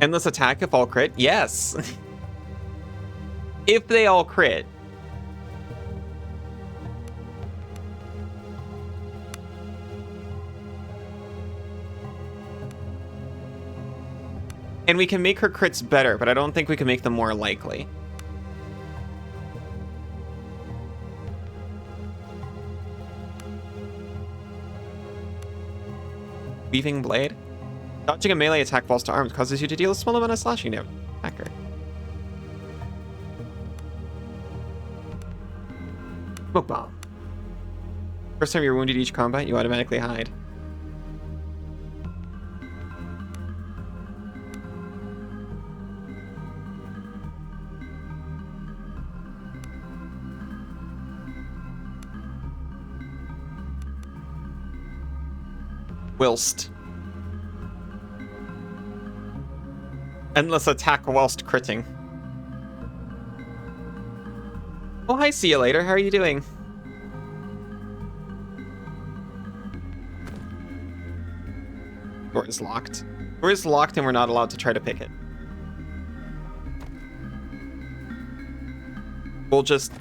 Endless attack if all crit? Yes! If they all crit. And we can make her crits better, but I don't think we can make them more likely. Weaving Blade. Dodging a melee attack falls to arms causes you to deal a small amount of slashing damage. Attacker. Smoke Bomb. First time you're wounded each combat, you automatically hide. Whilst. Endless attack whilst critting. Oh, hi, see you later. How are you doing? Door is locked. Door is locked and we're not allowed to try to pick it. We'll just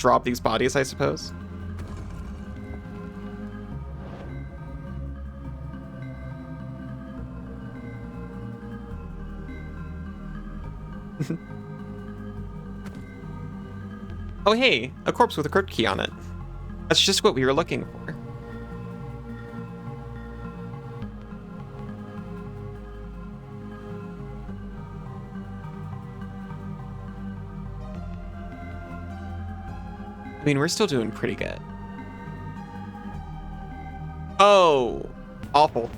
rob these bodies, I suppose. Oh hey, a corpse with a crypt key on it. That's just what we were looking for. I mean, we're still doing pretty good. Oh, awful.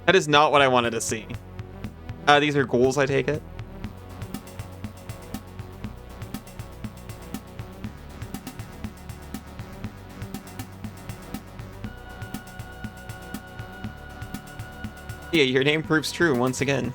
That is not what I wanted to see. These are ghouls, I take it. Yeah, your name proves true once again.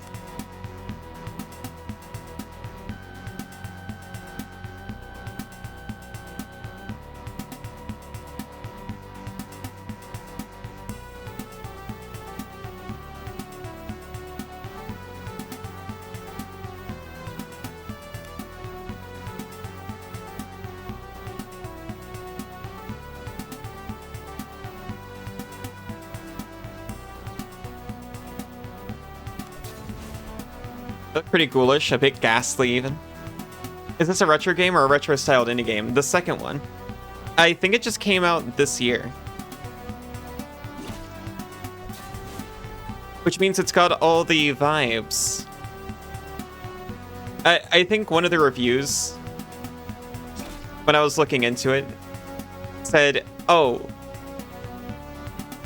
Pretty ghoulish, a bit ghastly even. Is this a retro game or a retro-styled indie game? The second one. I think it just came out this year. Which means it's got all the vibes. I think one of the reviews, when I was looking into it, said, oh,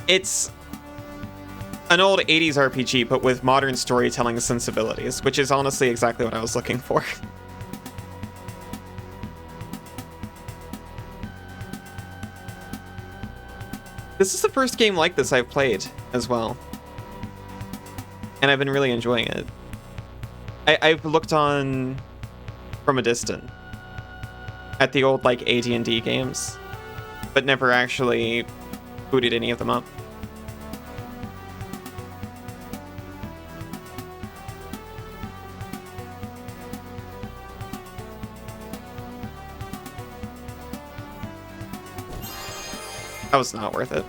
it's an old 80s RPG, but with modern storytelling sensibilities, which is honestly exactly what I was looking for. This is the first game like this I've played as well. And I've been really enjoying it. I've looked on from a distance at the old like AD&D games, but never actually booted any of them up. That was not worth it.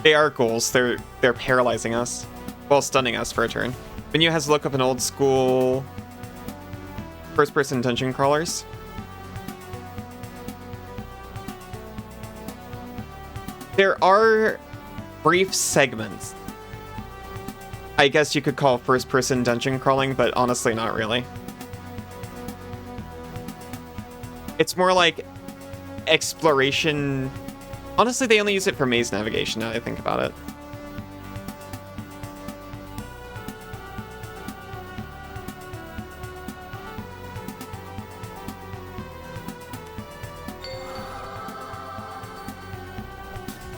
They are ghouls. They're paralyzing us while stunning us for a turn. Menu has the look of an old school first-person dungeon crawlers. There are brief segments I guess you could call first-person dungeon crawling, but honestly not really. It's more like exploration. Honestly, they only use it for maze navigation now that I think about it.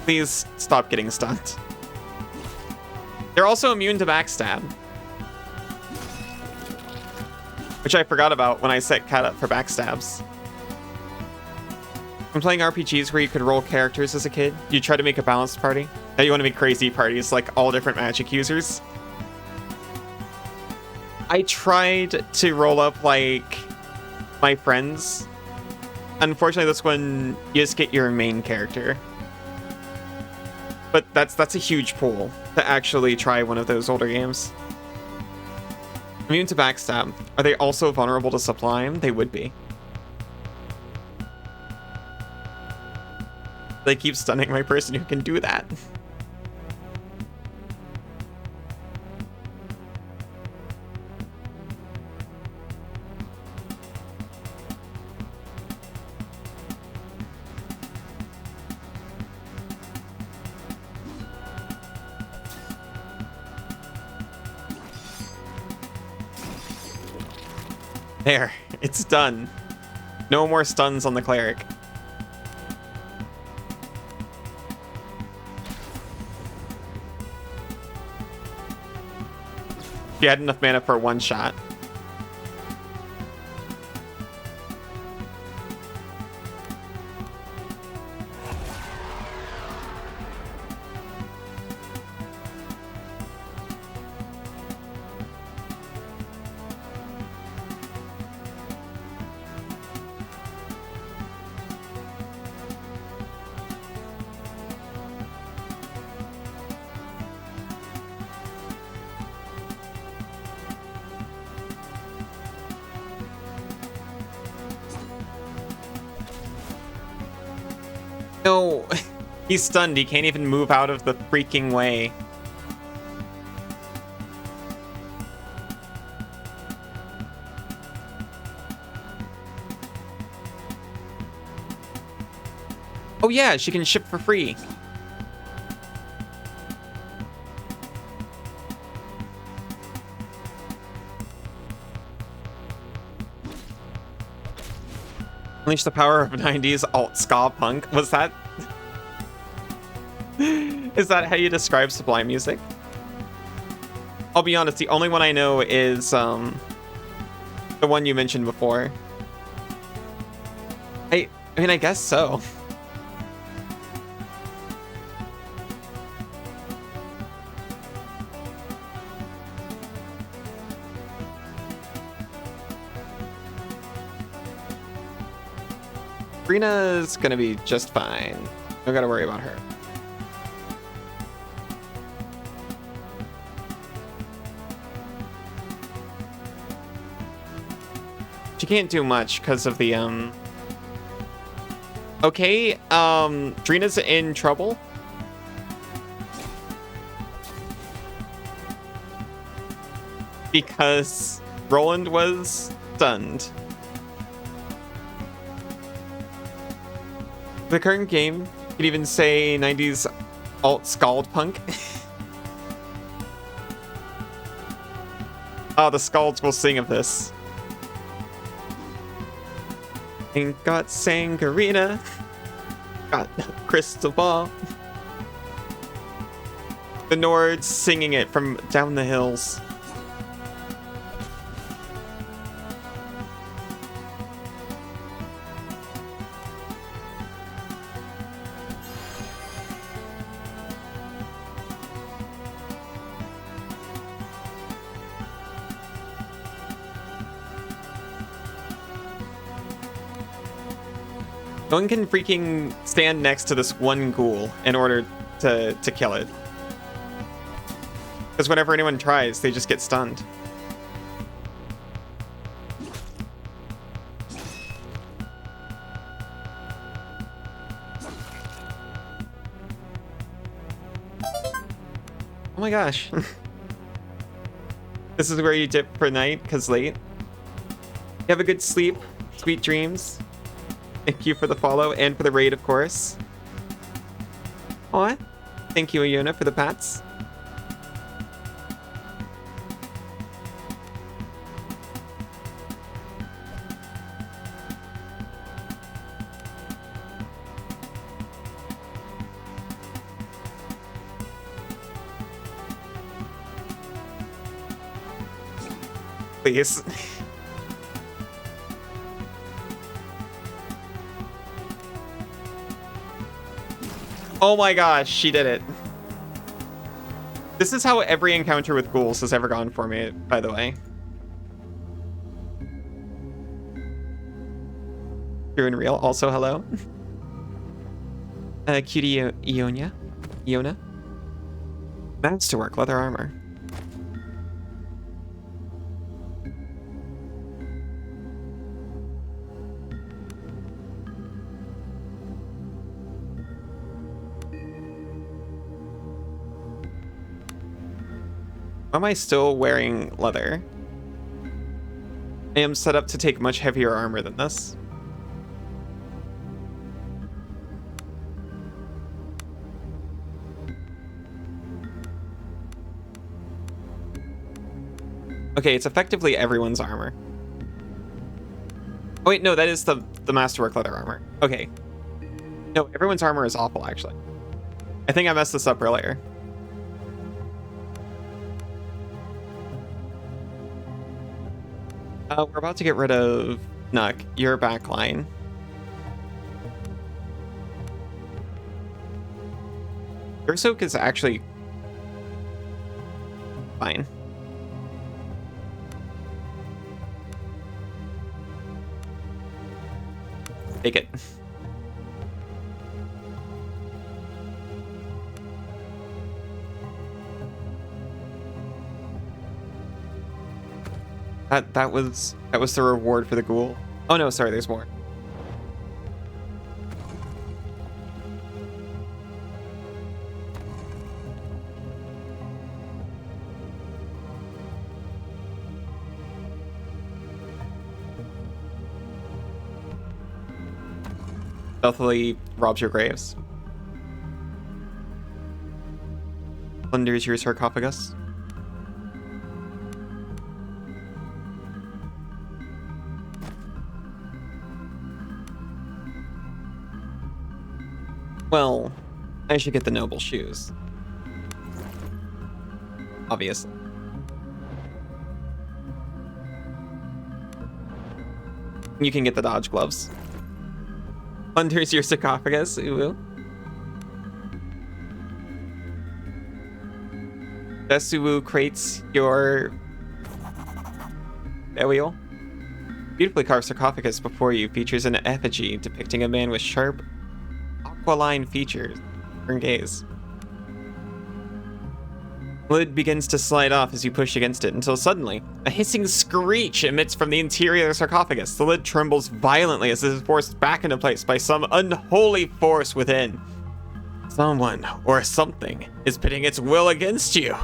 Please stop getting stunned. They're also immune to backstab, which I forgot about when I set Cat up for backstabs. When playing RPGs where you could roll characters as a kid, you try to make a balanced party. Now you want to make crazy parties, like all different magic users. I tried to roll up like my friends. Unfortunately, this one you just get your main character. But that's a huge pool to actually try one of those older games. Immune to backstab. Are they also vulnerable to sublime? They would be. They keep stunning my person who can do that. There, it's done. No more stuns on the cleric. She had enough mana for one shot. No, he's stunned. He can't even move out of the freaking way. Oh yeah, she can ship for free. Unleash the power of 90s alt ska punk. Was that... Is that how you describe Sublime music? I'll be honest, the only one I know is the one you mentioned before. I mean, I guess so. Rina's gonna be just fine. Don't gotta worry about her. She can't do much because of the Okay, Drina's in trouble. Because Roland was stunned. The current game, you could even say 90s alt SKALD punk. Oh, the Skalds will sing of this. Ain't got Sangarina, got no crystal ball. The Nords singing it from down the hills. No one can freaking stand next to this one ghoul in order to kill it. Because whenever anyone tries, they just get stunned. Oh my gosh. This is where you dip for night, because late. You have a good sleep, sweet dreams. Thank you for the follow and for the raid, of course. Aw. Thank you, Ayuna, for the pats. Please. Oh my gosh, she did it. This is how every encounter with ghouls has ever gone for me, by the way. True and real, also hello. Cutie Iona. Masterwork, leather armor. Why am I still wearing leather? I am set up to take much heavier armor than this. Okay, it's effectively everyone's armor. Oh wait, no, that is the Masterwork leather armor. Okay. No, everyone's armor is awful, actually. I think I messed this up earlier. We're about to get rid of Nuck, your backline. Your soak is actually fine. Take it. That was the reward for the ghoul. Oh no, sorry, there's more. Stealthily robs your graves. Plunders your sarcophagus. Well, I should get the noble shoes. Obviously. You can get the dodge gloves. Plunders your sarcophagus, ooh. Desuwu crates your burial. Beautifully carved sarcophagus before you features an effigy depicting a man with sharp, aquiline features. Turn gaze. Lid begins to slide off as you push against it until suddenly, a hissing screech emits from the interior of the sarcophagus. The lid trembles violently as it is forced back into place by some unholy force within. Someone or something is pitting its will against you.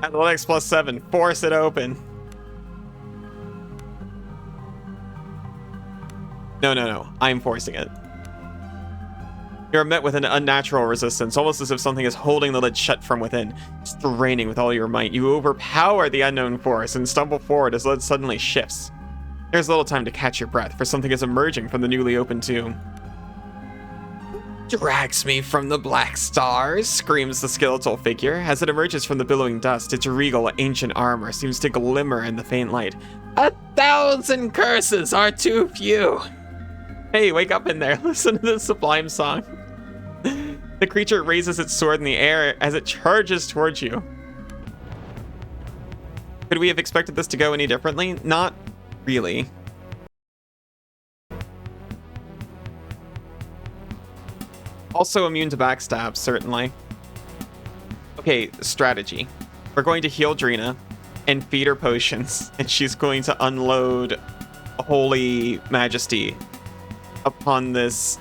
Athletics +7, force it open. No, I'm forcing it. You're met with an unnatural resistance, almost as if something is holding the lid shut from within. Straining with all your might, you overpower the unknown force and stumble forward as the lid suddenly shifts. There's little time to catch your breath, for something is emerging from the newly opened tomb. Drags me from the black stars, screams the skeletal figure. As it emerges from the billowing dust, its regal ancient armor seems to glimmer in the faint light. 1,000 curses are too few. Hey, wake up in there. Listen to this sublime song. The creature raises its sword in the air as it charges towards you. Could we have expected this to go any differently? Not really. Also immune to backstab, certainly. Okay, strategy. We're going to heal Drina and feed her potions, and she's going to unload Holy Majesty upon this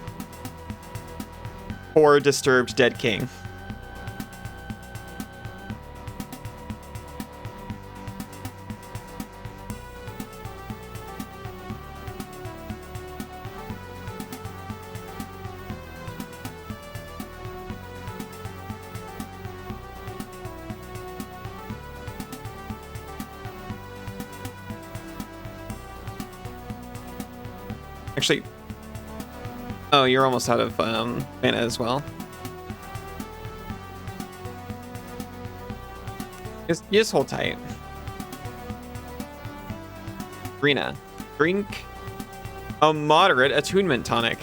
poor, disturbed dead king. Actually, oh, you're almost out of mana as well. Just hold tight. Rena, drink a moderate attunement tonic.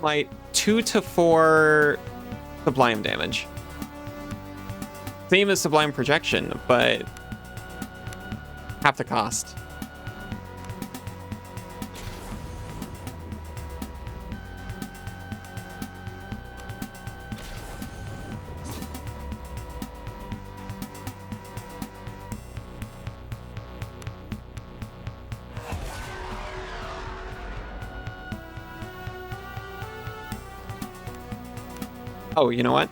Light 2 to 4 sublime damage. Same as sublime projection, but half the cost. Oh, you know what?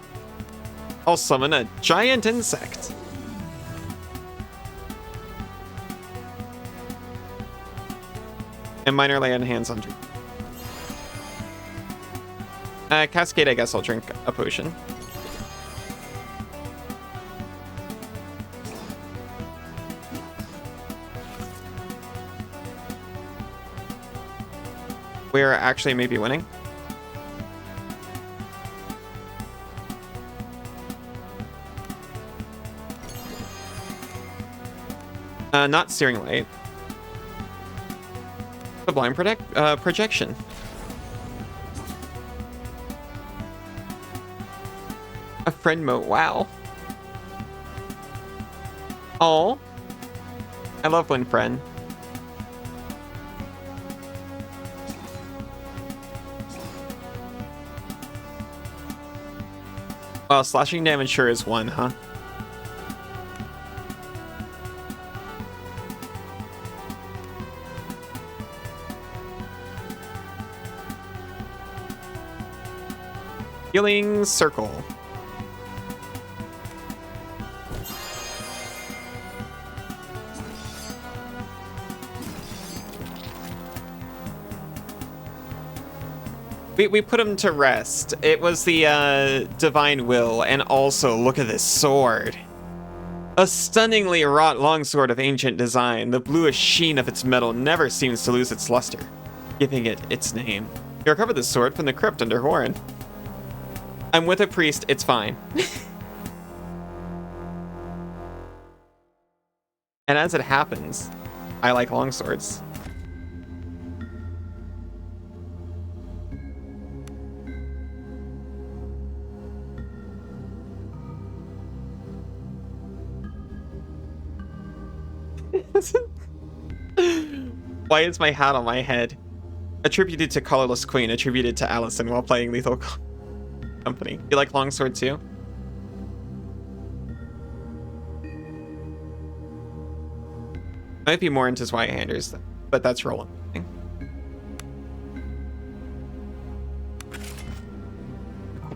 I'll summon a giant insect. And minor lay on hands on drink. Cascade, I guess I'll drink a potion. We're actually maybe winning. Not steering light. Sublime projection. A friend mote. Wow. Oh, I love when friend. Well, slashing damage sure is 1, huh? Healing circle. We put him to rest. It was the divine will, and also look at this sword. A stunningly wrought longsword of ancient design. The bluish sheen of its metal never seems to lose its luster, giving it its name. You recovered the sword from the crypt under Horan. I'm with a priest, it's fine. And as it happens, I like longswords. Why is my hat on my head? Attributed to Colorless Queen, attributed to Allison while playing Lethal Company. You like longsword too? Might be more into Zweihanders, but that's rolling.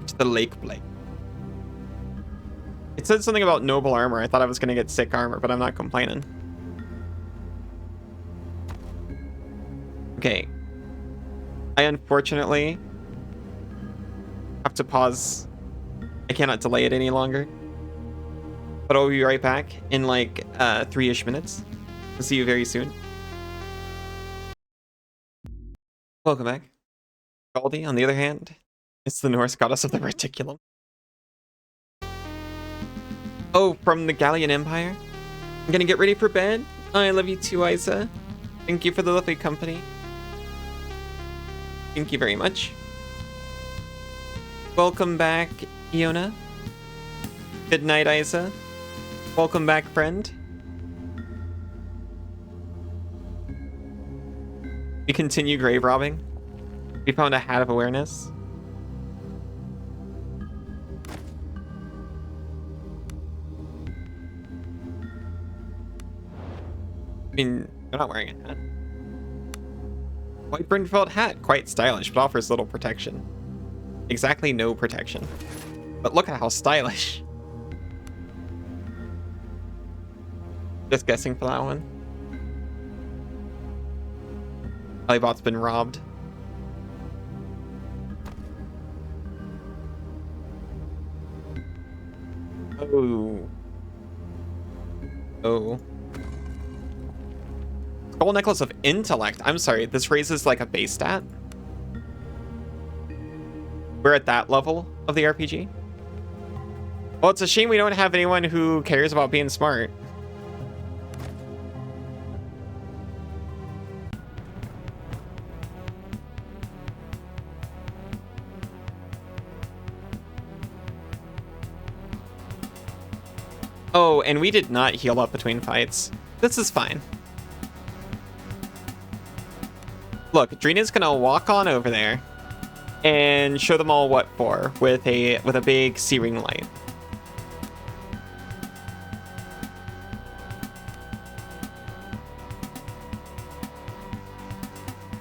To the Lake Blade. It said something about noble armor. I thought I was gonna get sick armor, but I'm not complaining. Okay. I unfortunately have to pause. I cannot delay it any longer. But I'll be right back in like 3-ish minutes. I'll see you very soon. Welcome back. Galdi, on the other hand, it's the Norse goddess of the reticulum. Oh, from the Gallian Empire? I'm gonna get ready for bed. I love you too, Isa. Thank you for the lovely company. Thank you very much. Welcome back, Iona. Good night, Isa. Welcome back, friend. We continue grave robbing. We found a hat of awareness. I mean, they're not wearing a hat. White brimmed felt hat, quite stylish, but offers little protection. Exactly no protection. But look at how stylish. Just guessing for that one. Alibot's been robbed. Oh. Oh. Skull Necklace of Intellect. I'm sorry, this raises like a base stat. We're at that level of the RPG. Well, it's a shame we don't have anyone who cares about being smart. Oh, and we did not heal up between fights. This is fine. Look, Dreena's gonna walk on over there and show them all what for with a big searing light.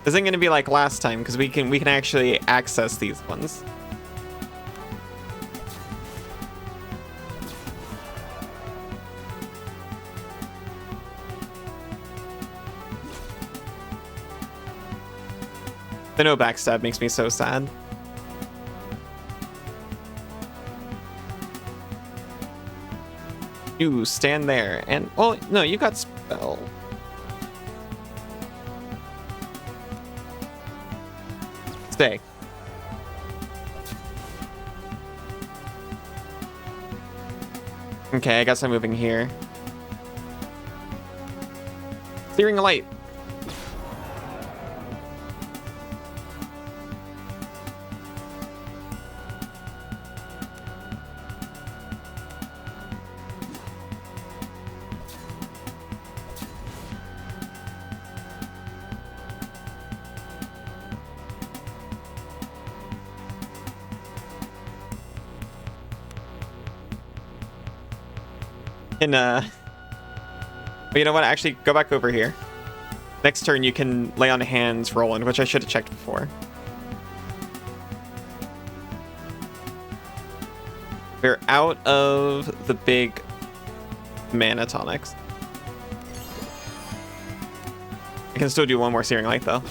This isn't gonna be like last time because we can actually access these ones. The no backstab makes me so sad. You stand there and... well, no, you got spell. Stay. Okay, I guess I'm moving here. Searing a light. And but you know what? Actually, go back over here. Next turn, you can lay on hands, Roland, which I should have checked before. We're out of the big mana tonics. I can still do one more Searing Light, though.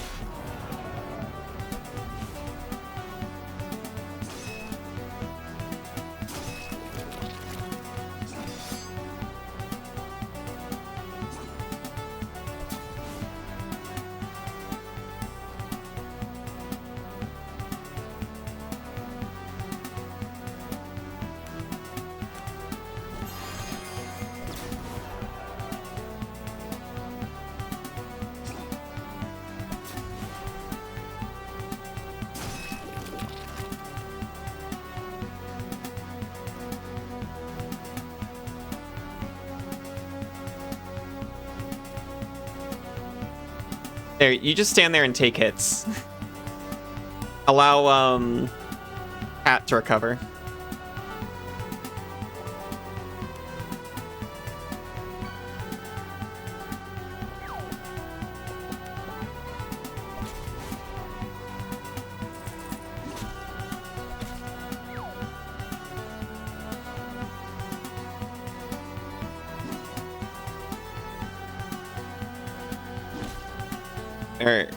There, you just stand there and take hits. Allow, Cat to recover.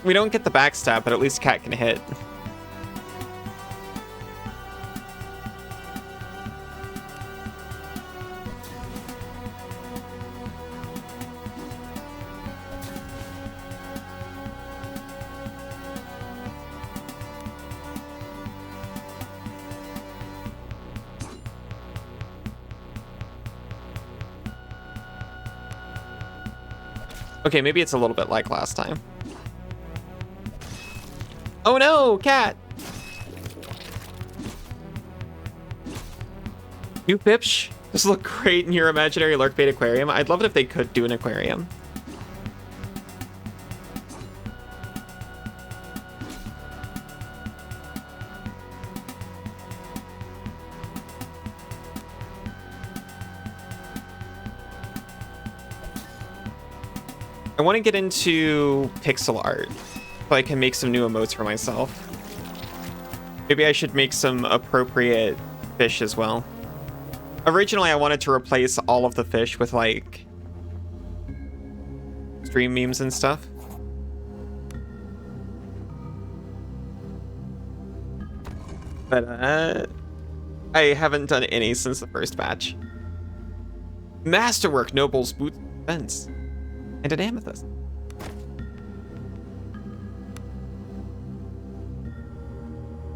We don't get the backstab, but at least Cat can hit. Okay, maybe it's a little bit like last time. Oh no, Cat! You Pipsh, this look great in your imaginary Lurk Bait aquarium. I'd love it if they could do an aquarium. I want to get into pixel art so I can make some new emotes for myself. Maybe I should make some appropriate fish as well. Originally, I wanted to replace all of the fish with, like, stream memes and stuff. But, I haven't done any since the first batch. Masterwork, Noble's Boots Fence. And an amethyst.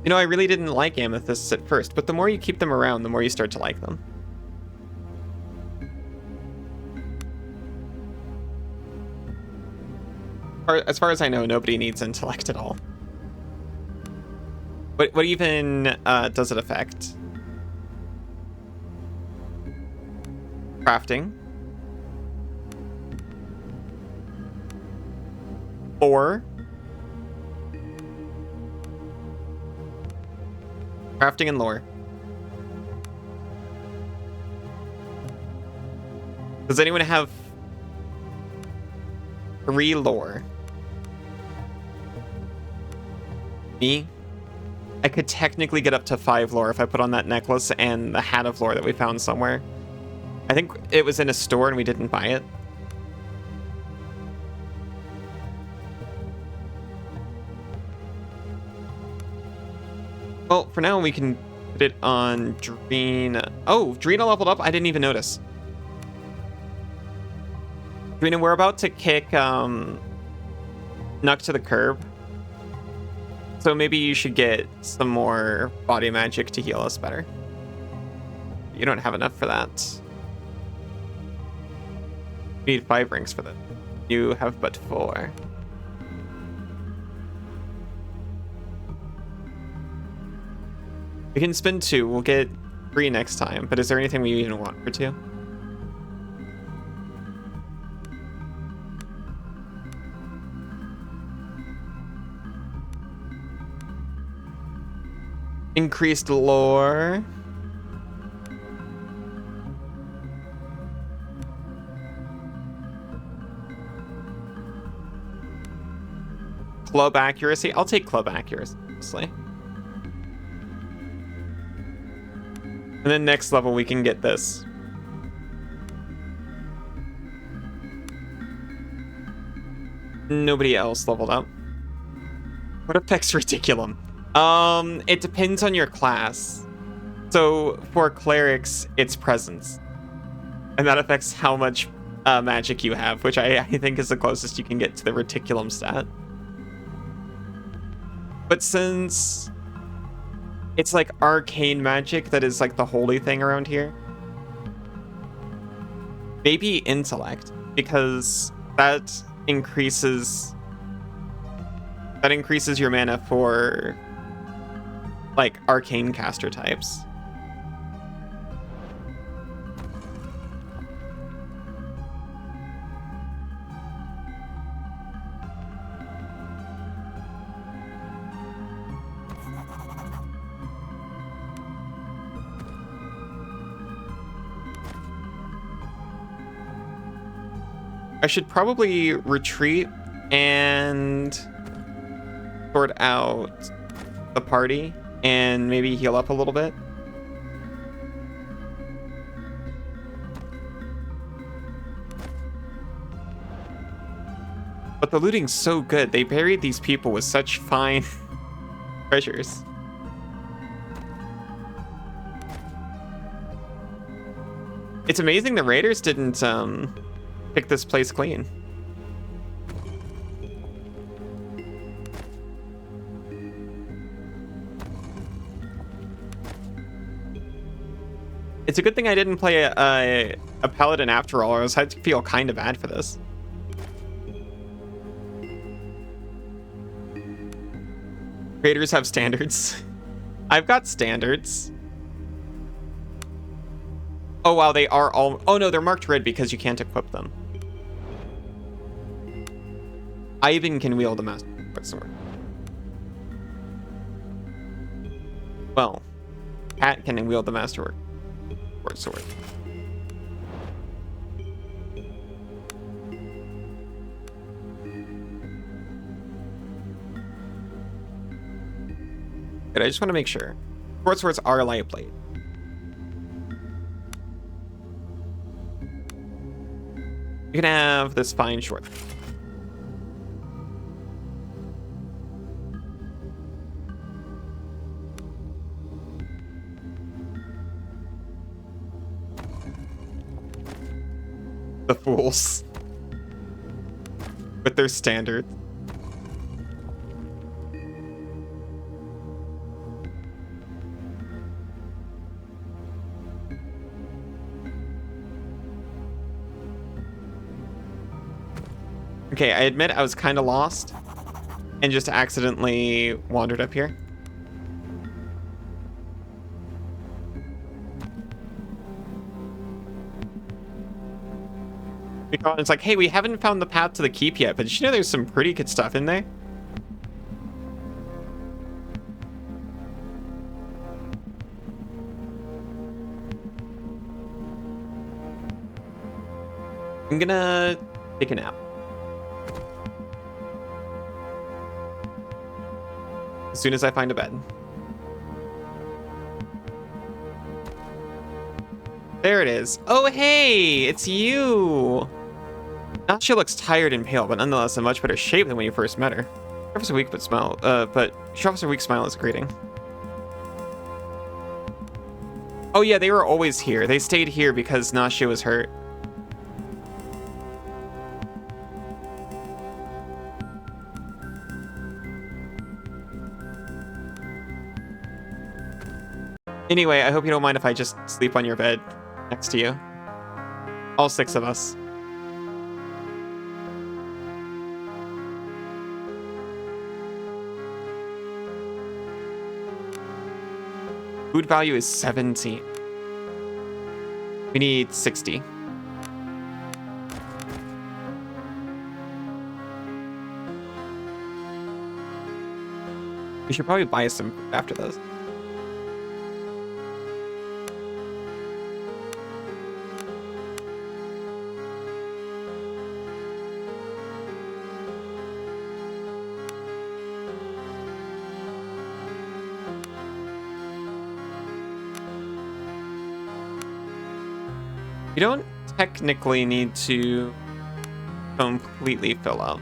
You know, I really didn't like amethysts at first, but the more you keep them around, the more you start to like them. As far as I know, nobody needs intellect at all. What even does it affect? Crafting. Or crafting and lore. Does anyone have 3 lore? Me? I could technically get up to 5 lore if I put on that necklace and the hat of lore that we found somewhere. I think it was in a store and we didn't buy it. Well, for now we can put it on Drina. Oh, Drina leveled up? I didn't even notice. Drina, we're about to kick Nuck to the curb. So maybe you should get some more body magic to heal us better. You don't have enough for that. You need 5 rings for that. You have but 4. We can spend 2. We'll get 3 next time. But is there anything we even want for 2? Increased lore. Club accuracy. I'll take club accuracy, honestly. And then next level we can get this. Nobody else leveled up. What affects Reticulum? It depends on your class. So for clerics, it's presence. And that affects how much magic you have, which I think is the closest you can get to the Reticulum stat. But since it's like arcane magic that is like the holy thing around here, maybe intellect, because that increases your mana for like arcane caster types. I should probably retreat and sort out the party and maybe heal up a little bit. But the looting's so good. They buried these people with such fine treasures. It's amazing the raiders didn't pick this place clean. It's a good thing I didn't play a paladin after all, or else I'd feel kind of bad for this. Raiders have standards. I've got standards. Oh wow, they are all... Oh no, they're marked red because you can't equip them. Ivan can wield a master sword. Well, Pat can wield the master sword. But I just want to make sure. Short swords are light blade. You can have this fine short. The fools. With their standards. Okay, I admit I was kind of lost and just accidentally wandered up here. It's like, hey, we haven't found the path to the keep yet, but did you know there's some pretty good stuff in there? I'm gonna take a nap. As soon as I find a bed. There it is. Oh, hey, it's you. Nasha looks tired and pale, but nonetheless in much better shape than when you first met her. She offers a weak smile as a greeting. Oh yeah, they were always here. They stayed here because Nasha was hurt. Anyway, I hope you don't mind if I just sleep on your bed next to you. All 6 of us. Food value is 17. We need 60. We should probably buy some food after this. You don't technically need to completely fill out.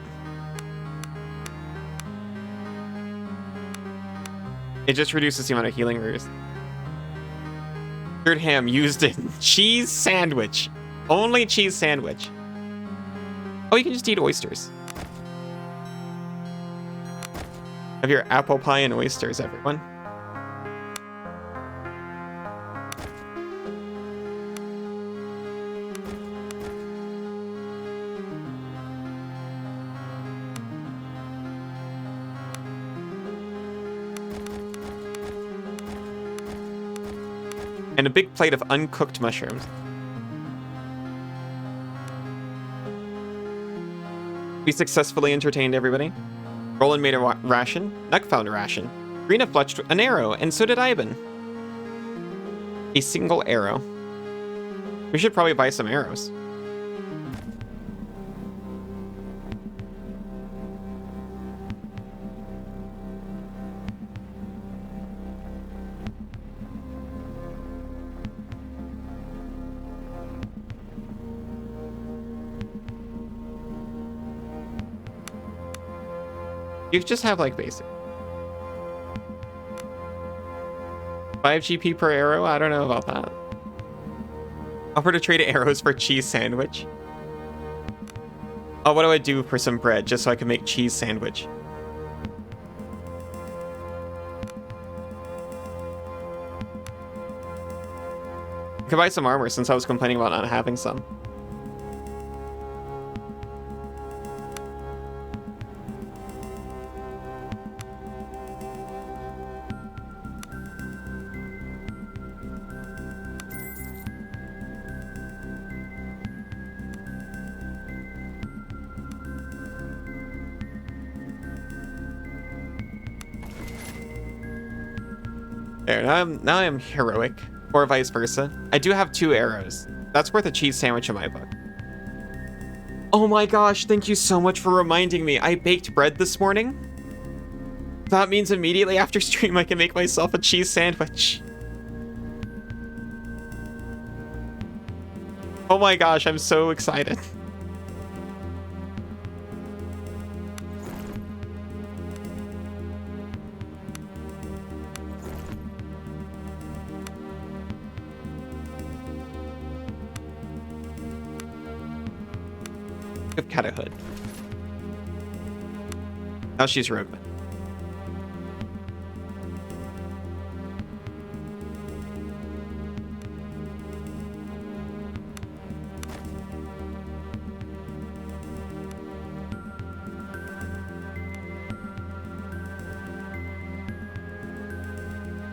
It just reduces the amount of healing roos. Cured ham used in cheese sandwich. Only cheese sandwich. Oh, you can just eat oysters. Have your apple pie and oysters, everyone. And a big plate of uncooked mushrooms. We successfully entertained everybody. Roland made a ration. Nuck found a ration. Rena fletched an arrow, and so did Ivan. A single arrow. We should probably buy some arrows. You just have like basic. 5 GP per arrow? I don't know about that. Offer to trade arrows for cheese sandwich. Oh, what do I do for some bread just so I can make cheese sandwich? I could buy some armor since I was complaining about not having some. There, now I'm heroic, or vice versa. I do have 2 arrows. That's worth a cheese sandwich in my book. Oh my gosh, thank you so much for reminding me. I baked bread this morning. That means immediately after stream I can make myself a cheese sandwich. Oh my gosh, I'm so excited. Of Cat a Hood. Now she's Rogueman.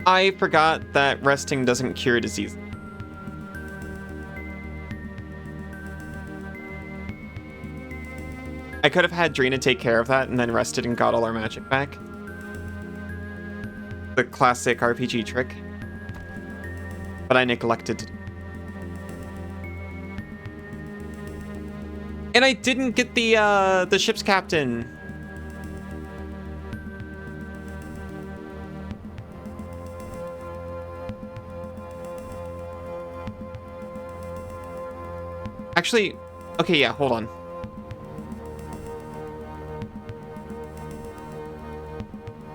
I forgot that resting doesn't cure disease. I could have had Drina take care of that and then rested and got all our magic back. The classic RPG trick. But I neglected to do. And I didn't get the ship's captain. Actually, okay, yeah, hold on.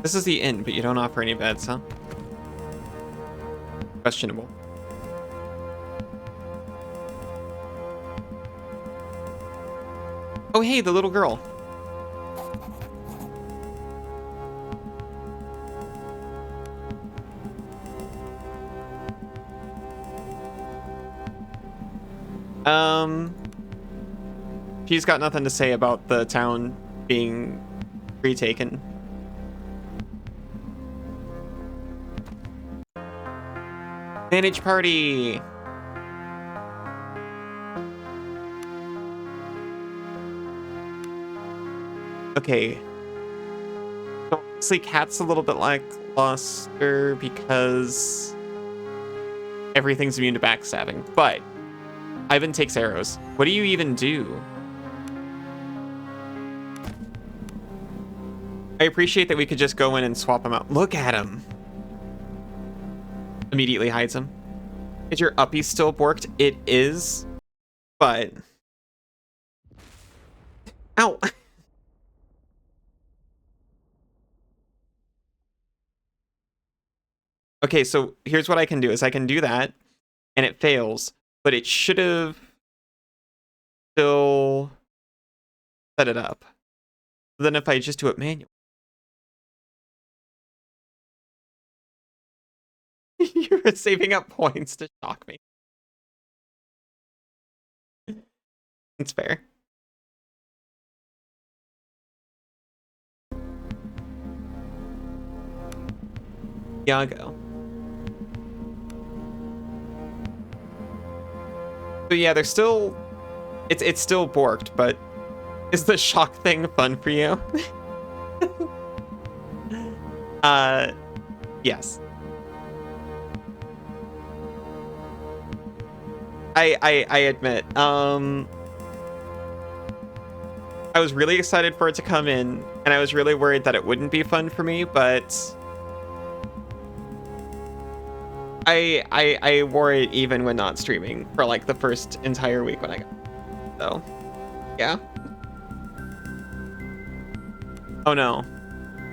This is the inn, but you don't offer any beds, huh? Questionable. Oh, hey, the little girl. She's got nothing to say about the town being retaken. Manage party. Okay. So obviously Cat's a little bit lackluster because everything's immune to backstabbing, but Ivan takes arrows. What do you even do? I appreciate that we could just go in and swap him out. Look at him. Immediately hides him. Is your uppie still borked? It is, but... Ow! Okay, so here's what I can do, is I can do that, and it fails, but it should have still set it up. Then if I just do it manually... You're saving up points to shock me. It's fair. Iago. So yeah, they're still... It's still borked, but is the shock thing fun for you? Yes. I admit, I was really excited for it to come in, and I was really worried that it wouldn't be fun for me, but I wore it even when not streaming for like the first entire week when I got it. So, yeah. Oh no.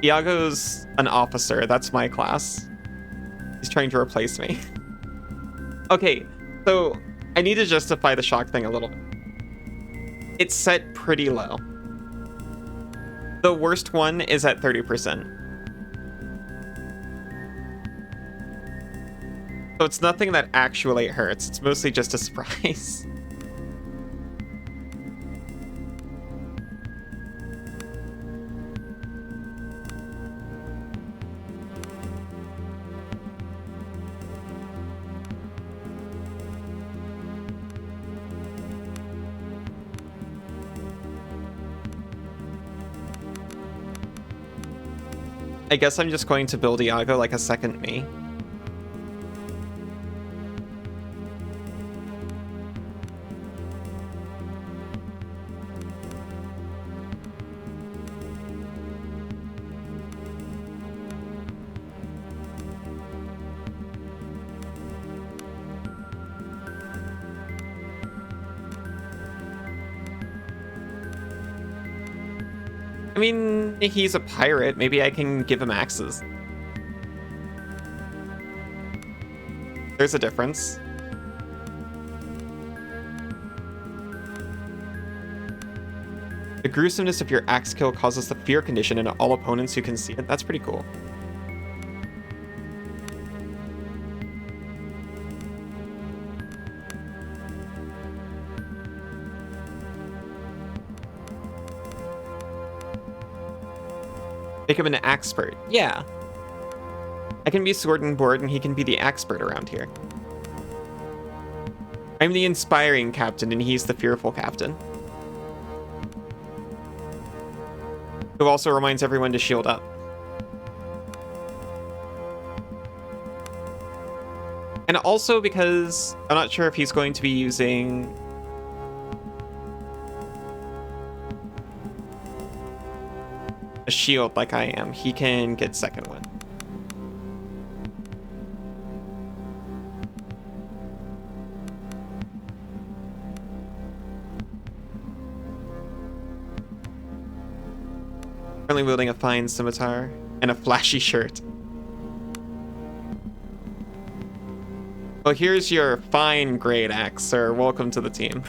Iago's an officer. That's my class. He's trying to replace me. Okay, so I need to justify the shock thing a little bit. It's set pretty low. The worst one is at 30%. So it's nothing that actually hurts. It's mostly just a surprise. I guess I'm just going to build Iago like a second me. I mean, he's a pirate. Maybe I can give him axes. There's a difference. The gruesomeness of your axe kill causes the fear condition in all opponents who can see it. That's pretty cool. Make him an expert. Yeah. I can be sword and board and he can be the expert around here. I'm the inspiring captain and he's the fearful captain. who also reminds everyone to shield up. And also because I'm not sure if he's going to be using a shield like I am. He can get second one. Currently wielding a fine scimitar and a flashy shirt. Well, here's your fine great axe, sir. Welcome to the team.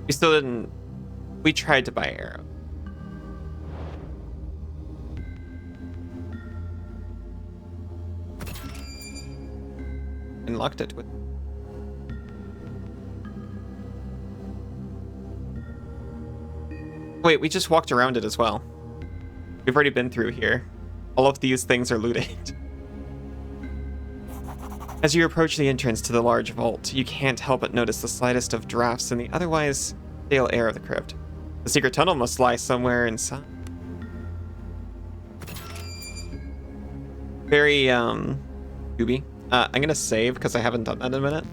We still didn't. We tried to buy arrow. And locked it with. Wait, we just walked around it as well. We've already been through here. All of these things are looted. As you approach the entrance to the large vault, you can't help but notice the slightest of drafts in the otherwise stale air of the crypt. The secret tunnel must lie somewhere inside. Very, doobie. I'm gonna save because I haven't done that in a minute.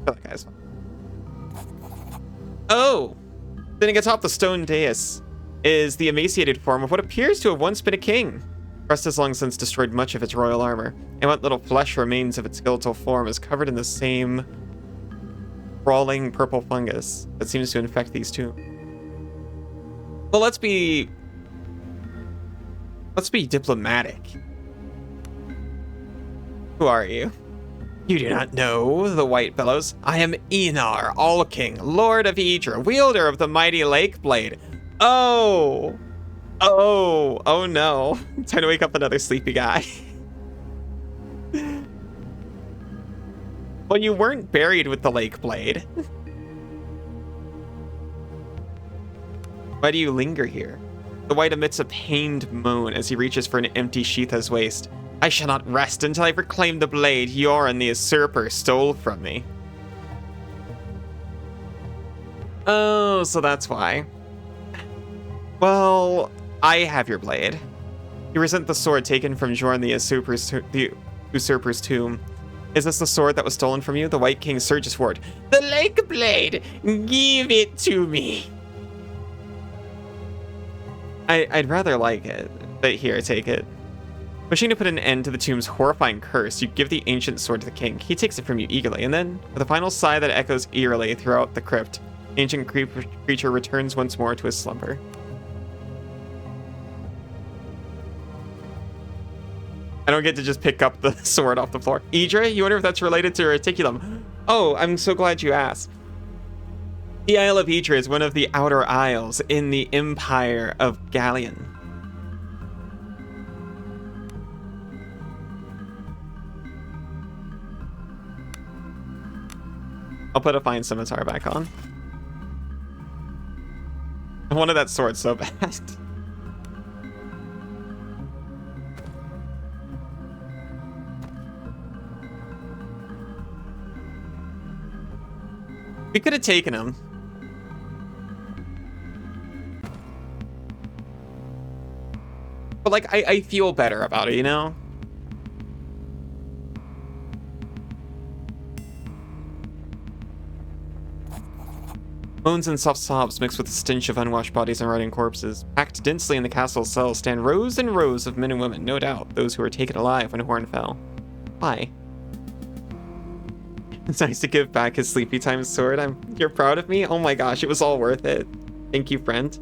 That guy's fine. Oh! Sitting atop the stone dais is the emaciated form of what appears to have once been a king. Rust has long since destroyed much of its royal armor, and what little flesh remains of its skeletal form is covered in the same crawling purple fungus that seems to infect these two. Well, let's be diplomatic. Who are you? You do not know, the white bellows. I am Enar, All-King, Lord of Idra, wielder of the mighty Lake Blade. Oh no. Time to wake up another sleepy guy. Well, you weren't buried with the Lake Blade. Why do you linger here? The white emits a pained moan as he reaches for an empty sheath at his waist. I shall not rest until I've reclaimed the blade Yoren the usurper stole from me. Oh, so that's why. Well, I have your blade. You resent the sword taken from Yoren the usurper's tomb. Is this the sword that was stolen from you? The White King surges forward. The Lake Blade! Give it to me! I'd rather like it, but here, take it. Wishing to put an end to the tomb's horrifying curse, you give the ancient sword to the king. He takes it from you eagerly, and then, with a final sigh that echoes eerily throughout the crypt, the ancient creature returns once more to his slumber. I don't get to just pick up the sword off the floor. Idra, you wonder if that's related to Reticulum. Oh, I'm so glad you asked. The Isle of Idra is one of the outer isles in the Empire of Galleon. I'll put a fine scimitar back on. I wanted that sword so bad. We could have taken him. But like, I feel better about it, you know? Moans and soft sobs mixed with the stench of unwashed bodies and rotting corpses. Packed densely in the castle cells stand rows and rows of men and women, no doubt, those who were taken alive when Horn fell. Why? It's nice to give back his Sleepy Time sword. You're proud of me? Oh my gosh, it was all worth it. Thank you, friend.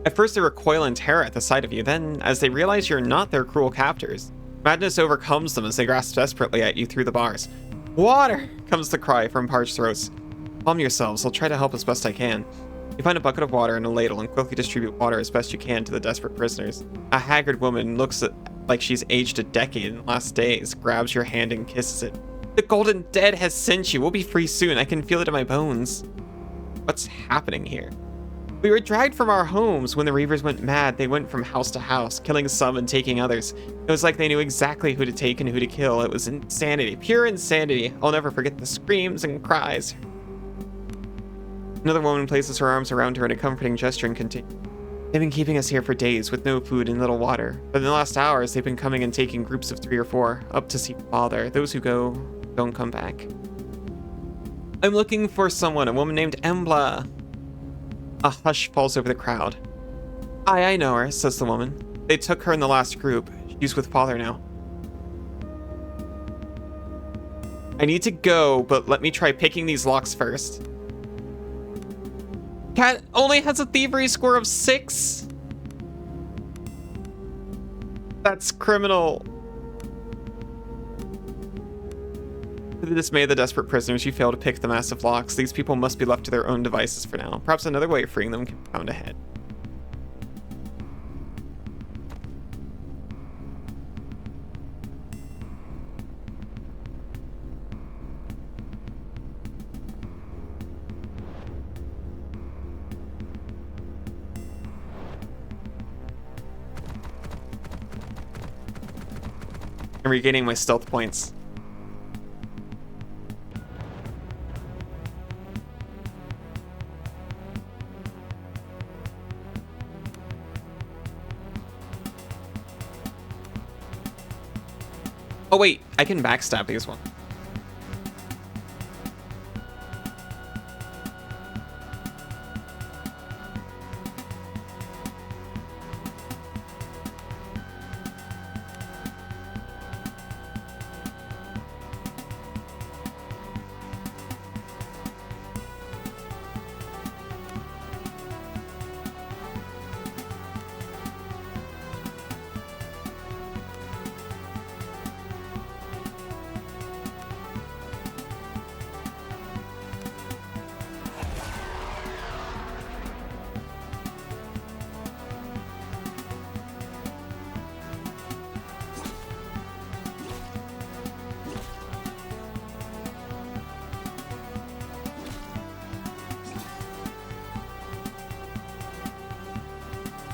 At first they recoil in terror at the sight of you, then, as they realize you're not their cruel captors, madness overcomes them as they grasp desperately at you through the bars. Water! Comes the cry from parched throats. Calm yourselves, I'll try to help as best I can. You find a bucket of water and a ladle and quickly distribute water as best you can to the desperate prisoners. A haggard woman looks like she's aged a decade in the last days, grabs your hand and kisses it. The Golden Dead has sent you. We'll be free soon. I can feel it in my bones. What's happening here? We were dragged from our homes. When the Reavers went mad, they went from house to house, killing some and taking others. It was like they knew exactly who to take and who to kill. It was insanity, pure insanity. I'll never forget the screams and cries. Another woman places her arms around her in a comforting gesture and continues. They've been keeping us here for days with no food and little water. But in the last hours, they've been coming and taking groups of 3 or 4 up to see Father. Those who go, don't come back. I'm looking for someone, a woman named Embla. A hush falls over the crowd. I know her, says the woman. They took her in the last group. She's with Father now. I need to go, but let me try picking these locks first. Cat only has a thievery score of 6. That's criminal. To the dismay of the desperate prisoners, you fail to pick the massive locks. These people must be left to their own devices for now. Perhaps another way of freeing them can be found ahead. I'm regaining my stealth points. Oh wait, I can backstab these ones.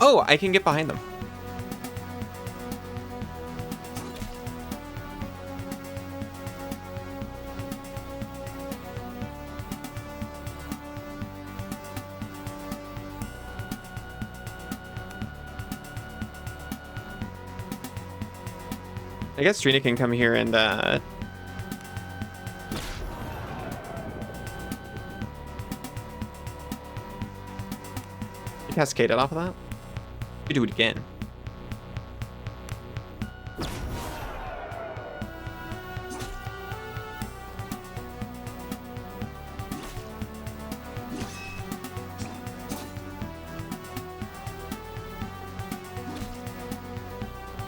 Oh, I can get behind them. I guess Trina can come here and cascade it off of that. We do it again.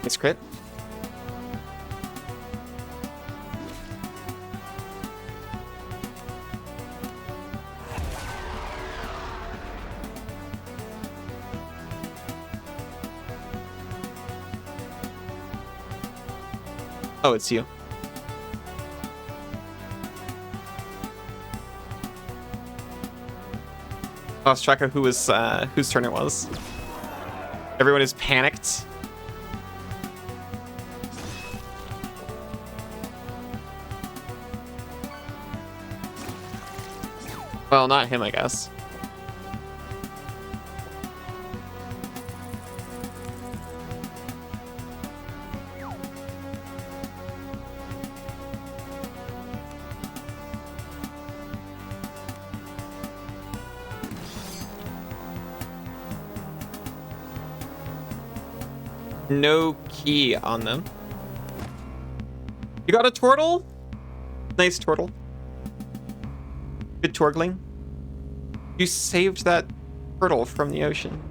Nice crit. Oh, it's you. Lost track of whose turn it was. Everyone is panicked. Well, not him, I guess. No key on them. You got a turtle? Nice turtle. Good torgling. You saved that turtle from the ocean.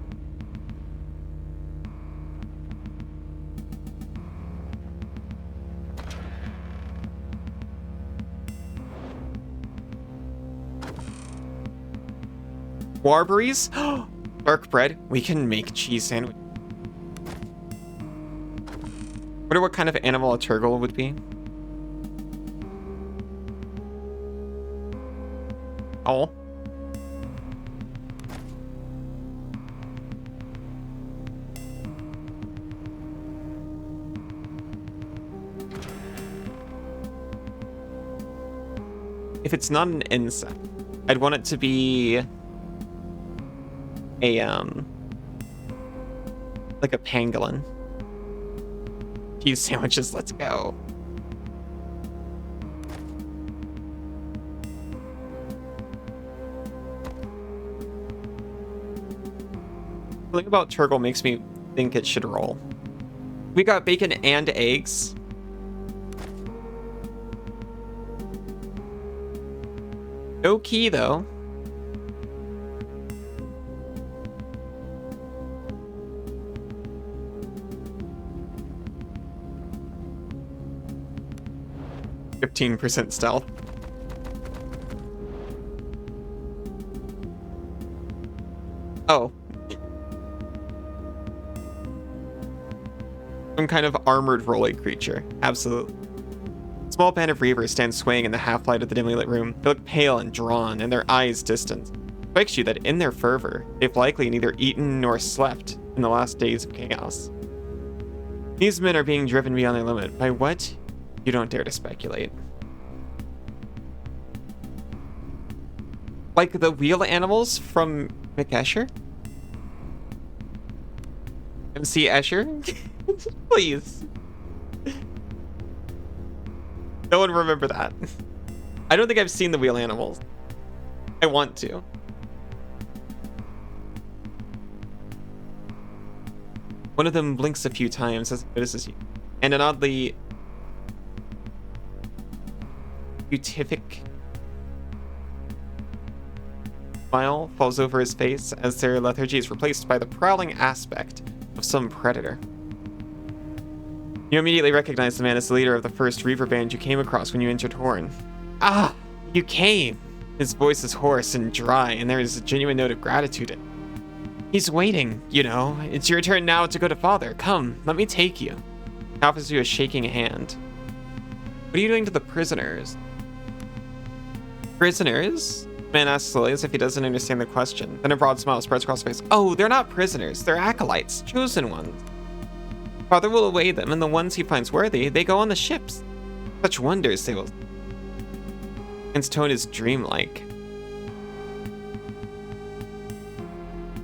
Warberries? Dark bread. We can make cheese sandwich. Wonder what kind of animal a turtle would be. Oh. If it's not an insect, I'd want it to be a like a pangolin. Cheese sandwiches, let's go. Something about turtle makes me think it should roll. We got bacon and eggs. No key though. %, stealth. Oh. Some kind of armored rolling creature. Absolutely. A small band of reavers stand swaying in the half-light of the dimly lit room. They look pale and drawn, and their eyes distant. It strikes you that in their fervor, they've likely neither eaten nor slept in the last days of chaos. These men are being driven beyond their limit. By what? You don't dare to speculate. Like the wheel animals from McEscher? MC Escher? Please. No one remember that. I don't think I've seen the wheel animals. I want to. One of them blinks a few times as it notices you, and an oddly beatific smile falls over his face as their lethargy is replaced by the prowling aspect of some predator. You immediately recognize the man as the leader of the first Reaver band you came across when you entered Horn. Ah, you came! His voice is hoarse and dry, and there is a genuine note of gratitude in it. He's waiting, you know. It's your turn now to go to Father. Come, let me take you. He offers you a shaking hand. What are you doing to the prisoners? Prisoners? The man asks slowly as if he doesn't understand the question. Then a broad smile spreads across his face. Oh, they're not prisoners. They're acolytes, chosen ones. Father will away them, and the ones he finds worthy, they go on the ships. Such wonders they will. His tone is dreamlike.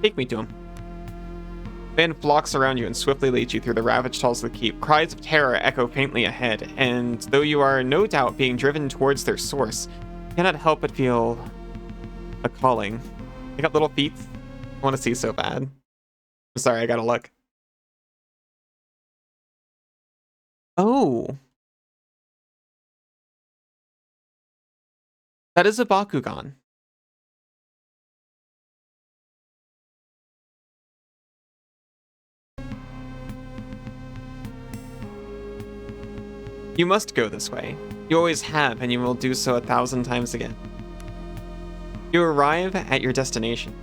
Take me to him. The man flocks around you and swiftly leads you through the ravaged halls of the keep. Cries of terror echo faintly ahead, and though you are no doubt being driven towards their source, you cannot help but feel a calling. They got little feet. I want to see so bad. I'm sorry, I gotta look. Oh. That is a Bakugan. You must go this way. You always have, and you will do so 1,000 times again. You arrive at your destination,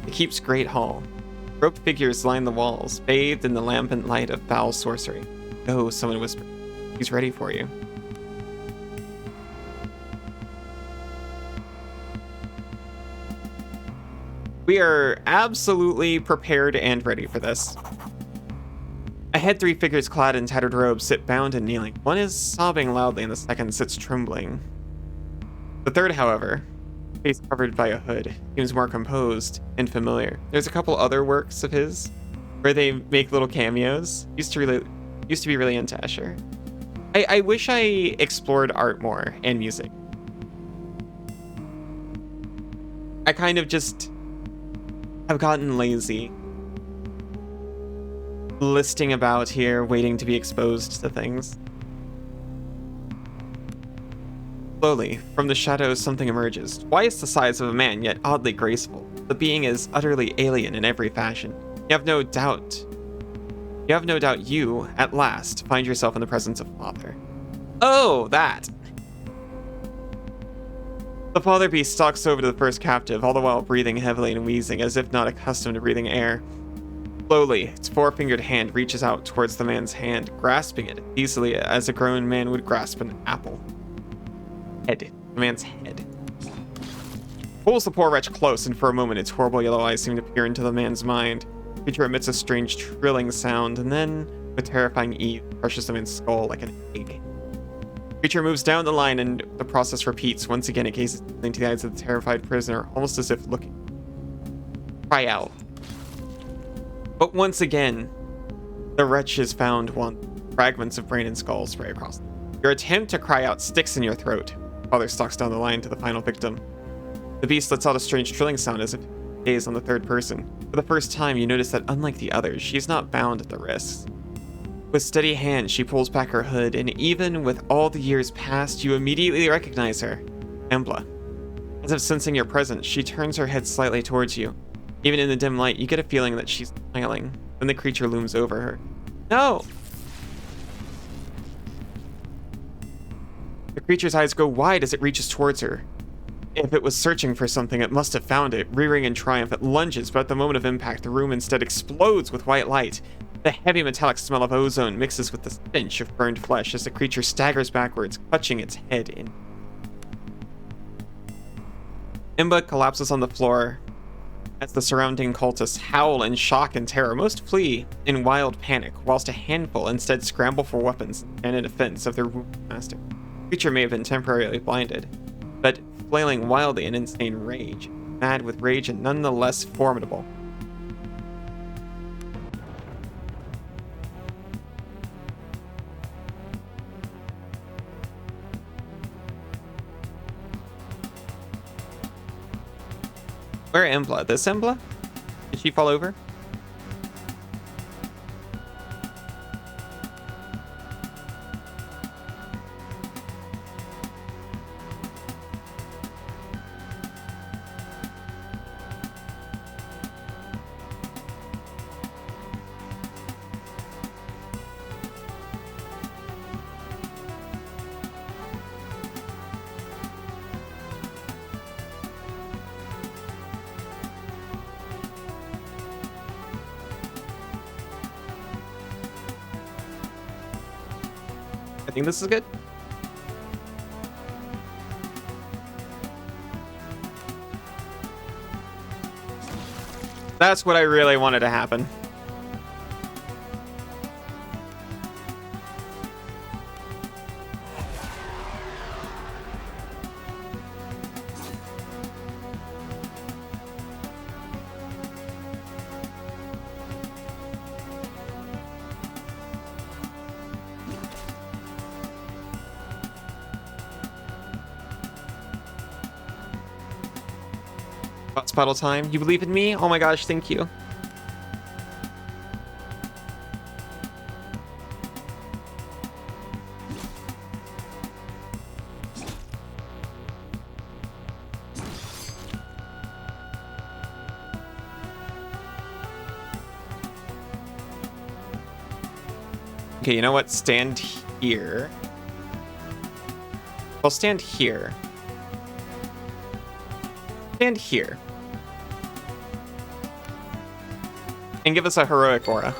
the keep's great hall. Robed figures line the walls, bathed in the lambent light of foul sorcery. Oh, someone whispered. He's ready for you. We are absolutely prepared and ready for this. Ahead, 3 figures clad in tattered robes sit bound and kneeling. One is sobbing loudly and the second sits trembling. The third, however, face covered by a hood, seems more composed and familiar. There's a couple other works of his where they make little cameos. Used to be really into Escher. I wish I explored art more and music. I kind of just have gotten lazy listing about here, waiting to be exposed to things. Slowly, from the shadows, something emerges. Twice the size of a man, yet oddly graceful. The being is utterly alien in every fashion. You have no doubt you, at last, find yourself in the presence of Father. Oh, that! The father beast stalks over to the first captive, all the while breathing heavily and wheezing, as if not accustomed to breathing air. Slowly, its four-fingered hand reaches out towards the man's hand, grasping it easily as a grown man would grasp an apple. The man's head. Pulls the poor wretch close, and for a moment its horrible yellow eyes seem to peer into the man's mind. The creature emits a strange trilling sound, and then, with terrifying ease, crushes the man's skull like an egg. The creature moves down the line, and the process repeats. Once again, it gazes into the eyes of the terrified prisoner, almost as if looking. Cry out. But once again, the wretch is found wanting. Fragments of brain and skull spray across them. Your attempt to cry out sticks in your throat. Father stalks down the line to the final victim. The beast lets out a strange trilling sound as if gazed on the third person. For the first time, you notice that unlike the others, she's not bound at the wrists. With steady hand, she pulls back her hood, and even with all the years past, you immediately recognize her. Embla. As if sensing your presence, she turns her head slightly towards you. Even in the dim light, you get a feeling that she's smiling. Then the creature looms over her. No! The creature's eyes go wide as it reaches towards her. If it was searching for something, it must have found it. Rearing in triumph, it lunges, but at the moment of impact, the room instead explodes with white light. The heavy metallic smell of ozone mixes with the stench of burned flesh as the creature staggers backwards, clutching its head in. Imba collapses on the floor as the surrounding cultists howl in shock and terror. Most flee in wild panic, whilst a handful instead scramble for weapons and in defense of their wounded master. The creature may have been temporarily blinded, but flailing wildly in insane rage, mad with rage and nonetheless formidable. Where Embla? This Embla? Did she fall over? I think this is good. That's what I really wanted to happen. Boss battle time. You believe in me? Oh my gosh, thank you. Okay, you know what? Stand here. I'll stand here. Stand here. And give us a heroic aura.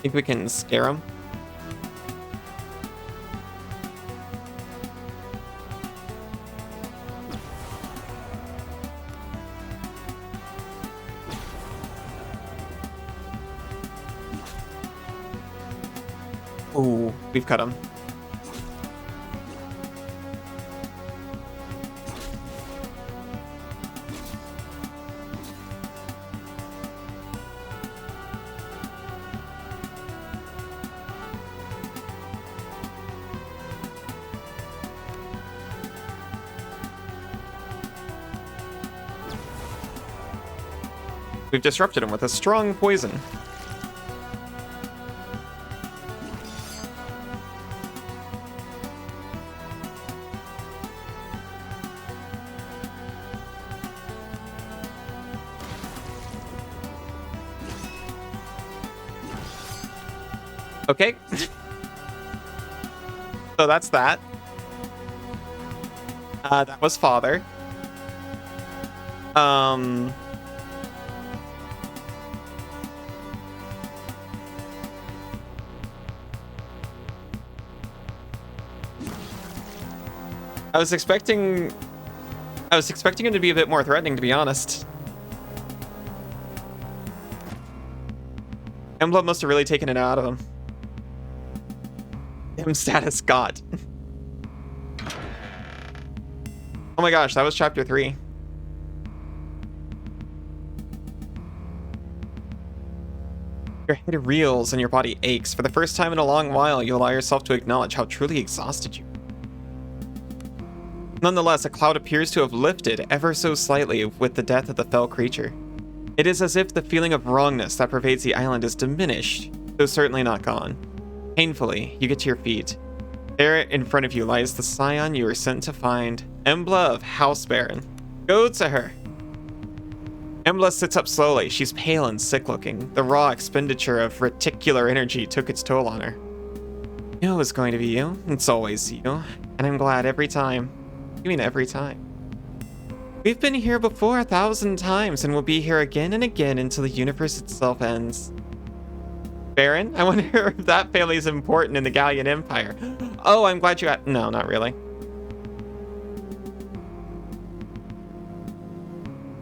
Think we can scare him? Ooh, we've cut him. We've disrupted him with a strong poison. Okay. So that's that. That was father. I was expecting him to be a bit more threatening, to be honest. Embla must have really taken it out of him. Him status got. Oh my gosh, that was chapter 3. Your head reels and your body aches. For the first time in a long while, you allow yourself to acknowledge how truly exhausted you are. Nonetheless, a cloud appears to have lifted ever so slightly with the death of the fell creature. It is as if the feeling of wrongness that pervades the island is diminished, though certainly not gone. Painfully, you get to your feet. There in front of you lies the scion you were sent to find, Embla of House Baron. Go to her. Embla sits up slowly. She's pale and sick-looking. The raw expenditure of reticular energy took its toll on her. You know it was going to be you. It's always you. And I'm glad every time. You mean every time? We've been here before 1,000 times and we'll be here again and again until the universe itself ends. Baron? I wonder if that family is important in the Gallian Empire. Oh, I'm glad you got... No, not really.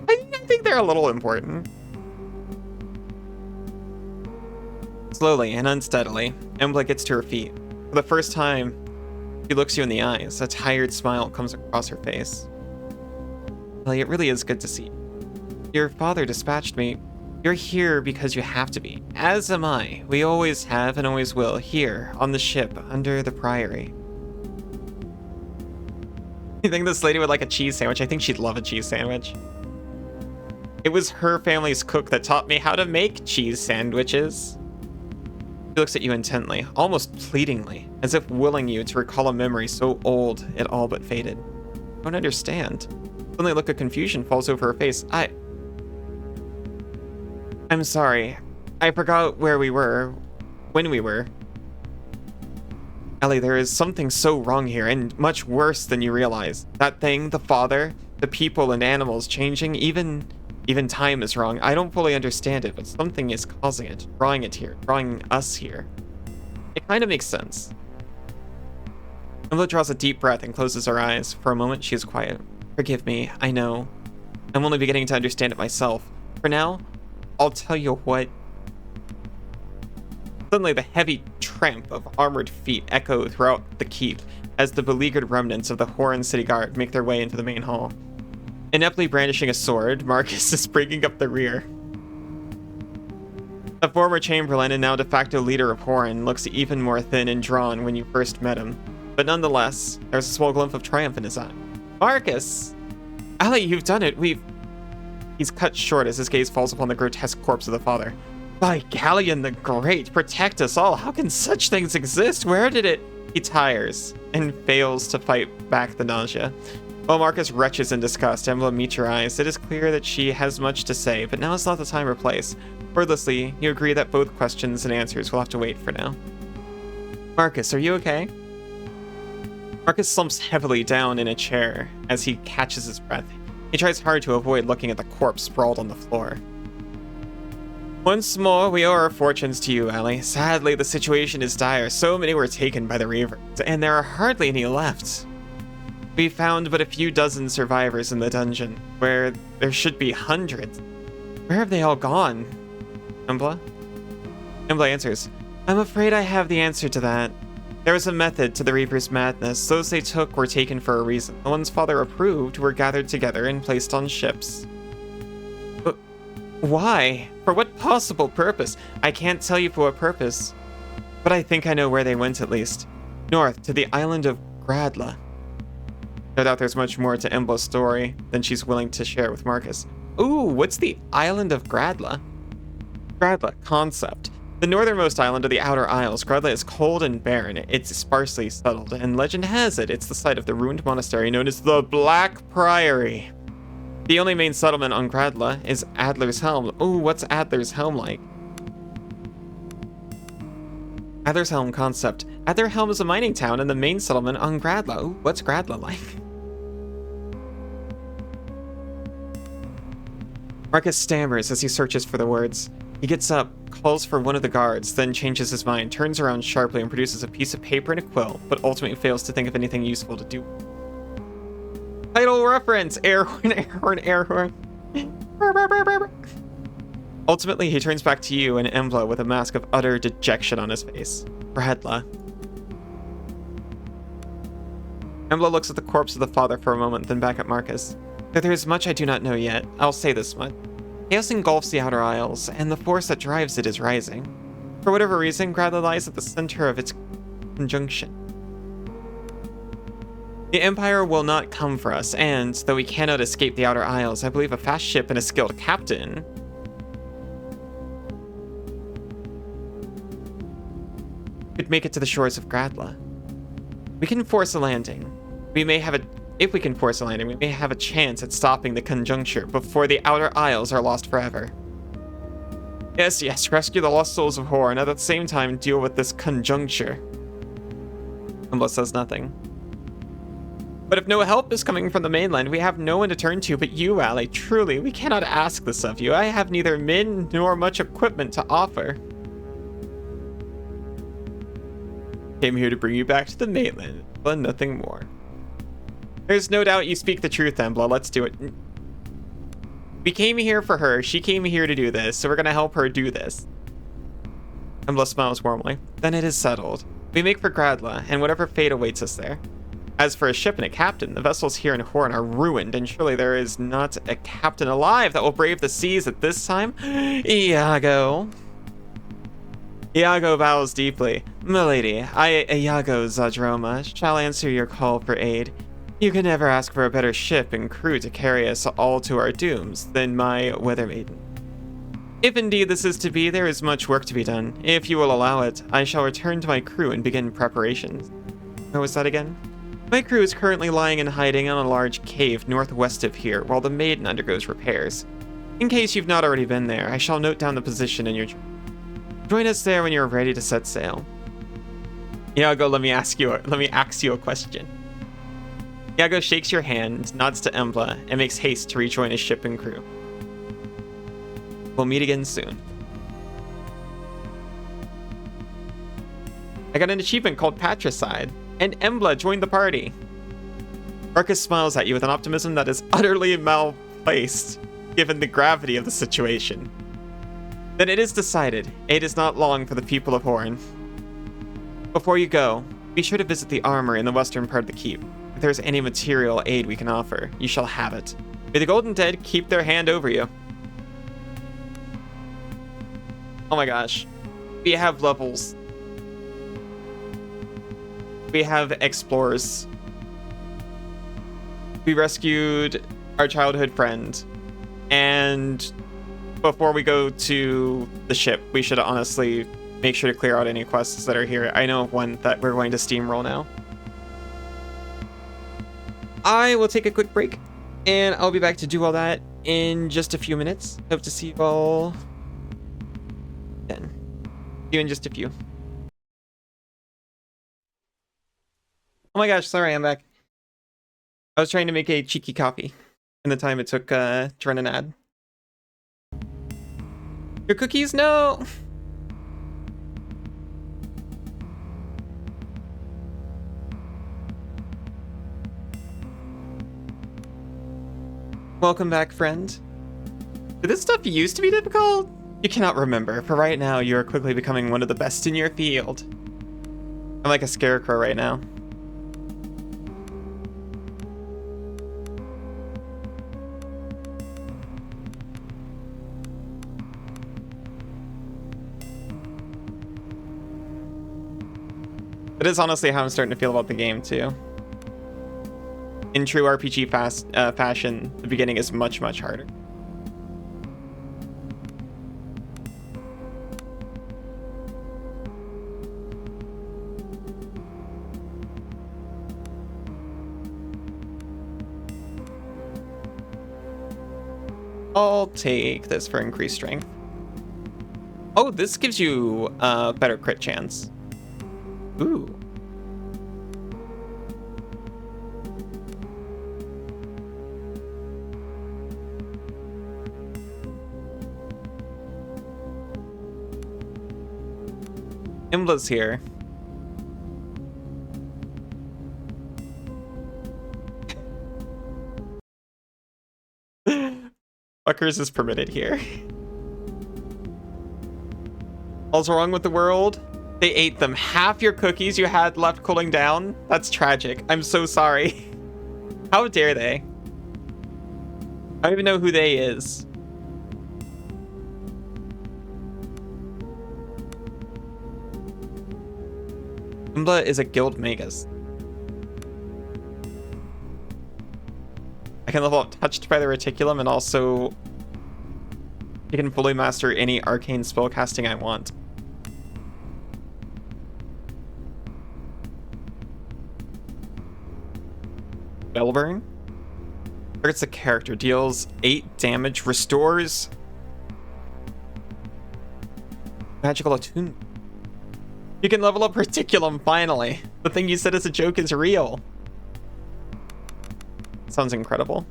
I think they're a little important. Slowly and unsteadily, Embla gets to her feet. For the first time, she looks you in the eyes. A tired smile comes across her face. Well, it really is good to see you. Your father dispatched me. You're here because you have to be. As am I. We always have and always will, here, on the ship, under the Priory. You think this lady would like a cheese sandwich? I think she'd love a cheese sandwich. It was her family's cook that taught me how to make cheese sandwiches. She looks at you intently, almost pleadingly, as if willing you to recall a memory so old it all but faded. I don't understand. Suddenly a look of confusion falls over her face. I'm sorry. I forgot where we were. When we were. Ellie, there is something so wrong here, and much worse than you realize. That thing, the father, the people and animals changing, even time is wrong. I don't fully understand it, but something is causing it, drawing it here, drawing us here. It kind of makes sense. Embla draws a deep breath and closes her eyes. For a moment, she is quiet. Forgive me, I know. I'm only beginning to understand it myself. For now, I'll tell you what. Suddenly, the heavy tramp of armored feet echo throughout the keep as the beleaguered remnants of the Horan City Guard make their way into the main hall. Ineptly brandishing a sword, Marcus is bringing up the rear. A former Chamberlain and now de facto leader of Horan looks even more thin and drawn when you first met him, but nonetheless, there's a small glimpse of triumph in his eye. Marcus! Ellie, you've done it. He's cut short as his gaze falls upon the grotesque corpse of the father. By Gallion the Great, protect us all. How can such things exist? Where did it... He tires and fails to fight back the nausea. While Marcus retches in disgust, Embla meets your eyes. It is clear that she has much to say, but now is not the time or place. Wordlessly, you agree that both questions and answers will have to wait for now. Marcus, are you okay? Marcus slumps heavily down in a chair as he catches his breath. He tries hard to avoid looking at the corpse sprawled on the floor. Once more, we owe our fortunes to you, Ellie. Sadly, the situation is dire. So many were taken by the Reavers, and there are hardly any left. We found but a few dozen survivors in the dungeon, where there should be hundreds. Where have they all gone? Embla? Embla answers, I'm afraid I have the answer to that. There was a method to the Reaper's madness. Those they took were taken for a reason. The ones Father approved were gathered together and placed on ships. But why? For what possible purpose? I can't tell you for what purpose. But I think I know where they went at least. North, to the island of Gradla. No doubt there's much more to Embla's story than she's willing to share with Marcus. Ooh, what's the island of Gradla? Gradla, concept. The northernmost island of the Outer Isles, Gradla is cold and barren. It's sparsely settled, and legend has it it's the site of the ruined monastery known as the Black Priory. The only main settlement on Gradla is Adler's Helm. Ooh, what's Adler's Helm like? Adler's Helm concept. Adler Helm is a mining town and the main settlement on Gradla. Ooh, what's Gradla like? Marcus stammers as he searches for the words. He gets up, calls for one of the guards, then changes his mind, turns around sharply and produces a piece of paper and a quill, but ultimately fails to think of anything useful to do. Title reference! Air horn, air horn, air horn. Ultimately, he turns back to you and Embla with a mask of utter dejection on his face. Gradla. Embla looks at the corpse of the father for a moment, then back at Marcus. Though there is much I do not know yet, I'll say this much. Chaos engulfs the Outer Isles, and the force that drives it is rising. For whatever reason, Gradla lies at the center of its conjunction. The Empire will not come for us, and, though we cannot escape the Outer Isles, I believe a fast ship and a skilled captain could make it to the shores of Gradla. We can force a landing. If we can force a landing, we may have a chance at stopping the conjuncture before the Outer Isles are lost forever. Yes, rescue the lost souls of Hor, and at the same time deal with this conjuncture. Embla says nothing. But if no help is coming from the mainland, we have no one to turn to but you, ally. Truly, we cannot ask this of you. I have neither men nor much equipment to offer. Came here to bring you back to the mainland, but nothing more. There's no doubt you speak the truth, Embla. Let's do it. We came here for her. She came here to do this, so we're gonna help her do this. Embla smiles warmly. Then it is settled. We make for Gradla, and whatever fate awaits us there. As for a ship and a captain, the vessels here in Horn are ruined, and surely there is not a captain alive that will brave the seas at this time. Iago. Iago bows deeply. Milady, I, Iago Zadroma, shall answer your call for aid. You can never ask for a better ship and crew to carry us all to our dooms than my weather maiden. If indeed this is to be, there is much work to be done. If you will allow it, I shall return to my crew and begin preparations. Where was that again? My crew is currently lying in hiding in a large cave northwest of here while the maiden undergoes repairs. In case you've not already been there, I shall note down the position in your... Join us there when you're ready to set sail. Iago, let me ask you a question. Iago shakes your hand, nods to Embla, and makes haste to rejoin his ship and crew. We'll meet again soon. I got an achievement called Patricide, and Embla joined the party. Marcus smiles at you with an optimism that is utterly malplaced, given the gravity of the situation. Then it is decided, aid is not long for the people of Horn. Before you go, be sure to visit the armory in the western part of the keep. If there's any material aid we can offer, you shall have it. May the Golden Dead keep their hand over you. Oh my gosh. We have levels. We have explorers. We rescued our childhood friend. And before we go to the ship, we should honestly make sure to clear out any quests that are here. I know of one that we're going to steamroll now. I will take a quick break, and I'll be back to do all that in just a few minutes. Hope to see you all then. See you in just a few. Oh my gosh, sorry, I'm back. I was trying to make a cheeky coffee in the time it took to run an ad. Your cookies? No! Welcome back, friend. Did this stuff used to be difficult? You cannot remember. For right now, you are quickly becoming one of the best in your field. I'm like a scarecrow right now. It is honestly how I'm starting to feel about the game, too. In true RPG fashion, the beginning is much, much harder. I'll take this for increased strength. Oh, this gives you a better crit chance. Ooh. Imbla's here. Fuckers is permitted here. All's wrong with the world? They ate them. Half your cookies you had left cooling down? That's tragic. I'm so sorry. How dare they? I don't even know who they is. Imbla is a guild magus. I can level up Touched by the Reticulum, and also I can fully master any arcane spellcasting I want. Bellburn? Targets the character, deals 8 damage, restores magical attunement. You can level up Reticulum, finally. The thing you said as a joke is real. Sounds incredible.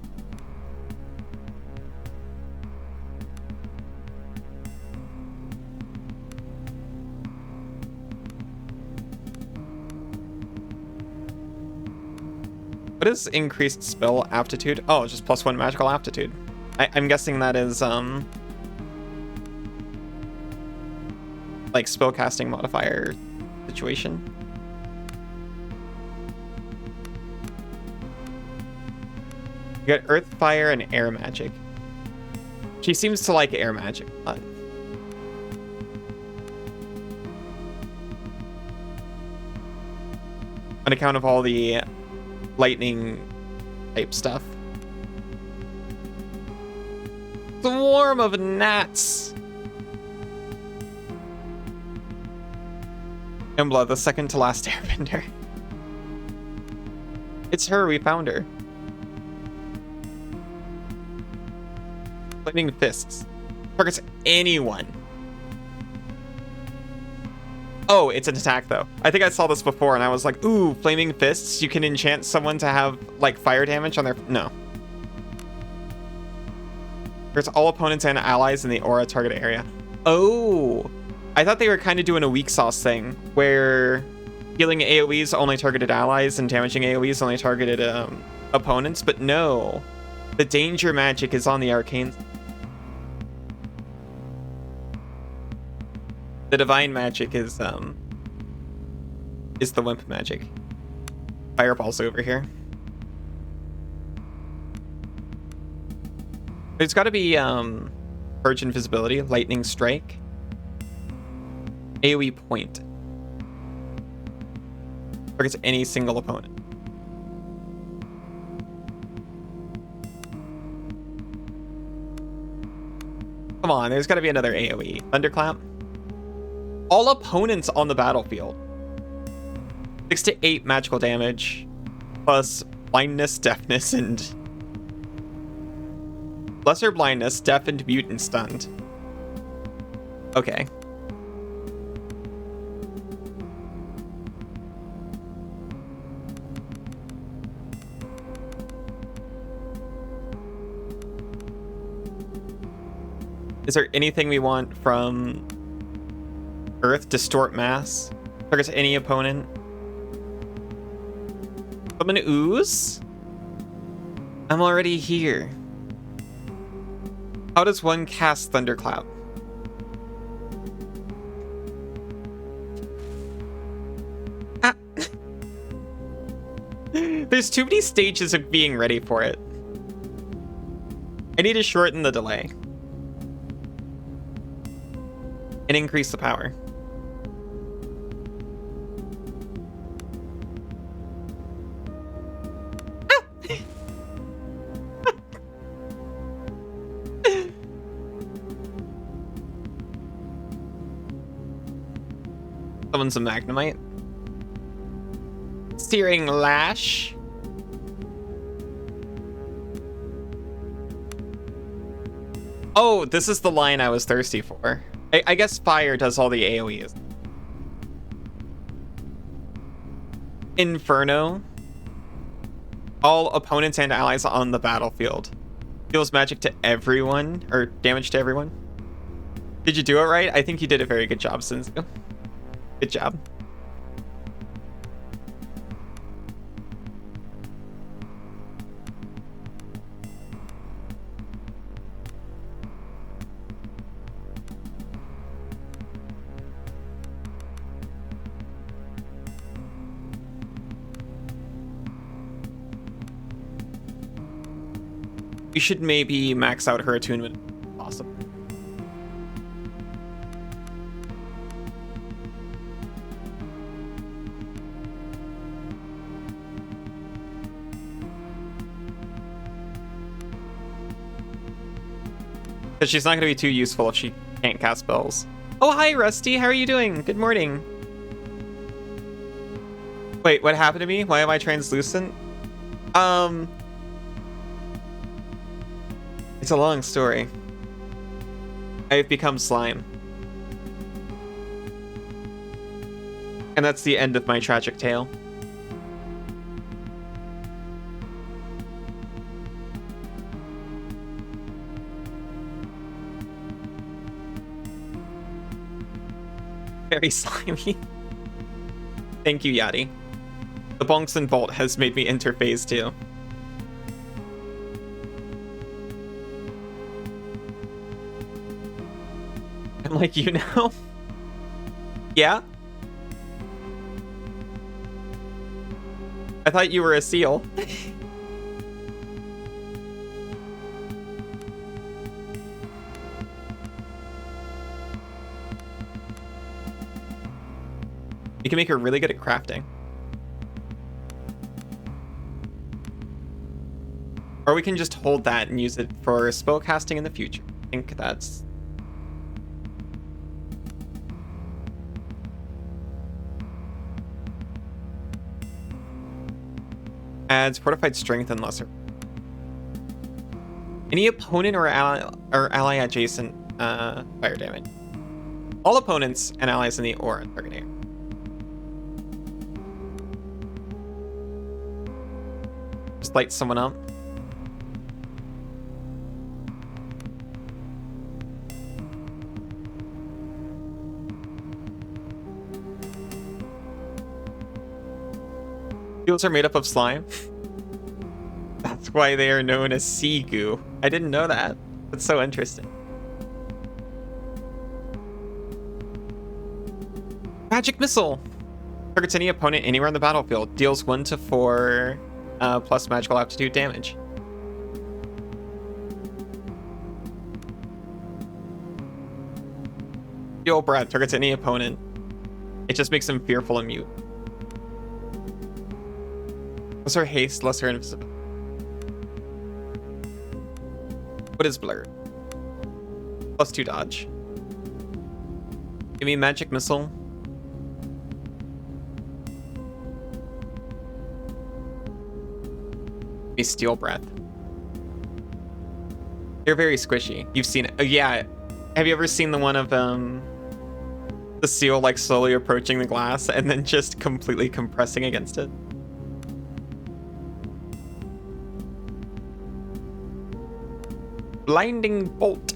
What is increased spell aptitude? Oh, just +1 magical aptitude. I'm guessing that is, like spellcasting modifier situation. You got earth, fire, and air magic. She seems to like air magic a lot. On account of all the lightning type stuff. Swarm of gnats. Embla, the second to last airbender. It's her, we found her. Lightning fists. Targets anyone. Oh, it's an attack though. I think I saw this before and I was like, ooh, flaming fists. You can enchant someone to have like fire damage on their... No. Targets all opponents and allies in the aura target area. Oh, I thought they were kind of doing a weak sauce thing where healing AoEs only targeted allies and damaging AoEs only targeted opponents, but no. The danger magic is on the arcane. The divine magic is the wimp magic. Fireball's over here. There's got to be purge invisibility, lightning strike, AoE point. Targets any single opponent. Come on, there's got to be another AoE. Thunderclap. All opponents on the battlefield. 6 to 8 magical damage, plus blindness, deafness, and lesser blindness, deafened, mute, and stunned. Okay. Is there anything we want from Earth? Distort mass. Targets any opponent. Summon ooze? I'm already here. How does one cast Thunderclap? Ah. There's too many stages of being ready for it. I need to shorten the delay. And increase the power. Summons a Magnemite. Searing Lash. Oh, this is the line I was thirsty for. I guess fire does all the AoEs. Inferno. All opponents and allies on the battlefield. Deals magic to everyone, or damage to everyone. Did you do it right? I think you did a very good job, Sinzu. Good job. We should maybe max out her attunement if possible. Because she's not going to be too useful if she can't cast spells. Oh, hi, Rusty. How are you doing? Good morning. Wait, what happened to me? Why am I translucent? It's a long story. I've become slime. And that's the end of my tragic tale. Very slimy. Thank you, Yadi. The Bonks Vault has made me interphase too. I'm like you now? Yeah? I thought you were a seal. You can make her really good at crafting. Or we can just hold that and use it for spellcasting in the future. I think that's... Adds fortified strength and lesser. Any opponent or ally adjacent fire damage. All opponents and allies in the aura target area. Just light someone up. Shields are made up of slime. That's why they are known as sea goo. I didn't know that. That's so interesting. Magic missile. Targets any opponent anywhere on the battlefield. Deals 1 to 4 plus magical aptitude damage. Steel breath targets any opponent. It just makes them fearful and mute. Lesser haste, lesser invisibility. What is blurred? +2 dodge. Give me magic missile. Give me steel breath. They're very squishy. You've seen it. Oh, yeah. Have you ever seen the one of the seal like slowly approaching the glass and then just completely compressing against it? Blinding bolt.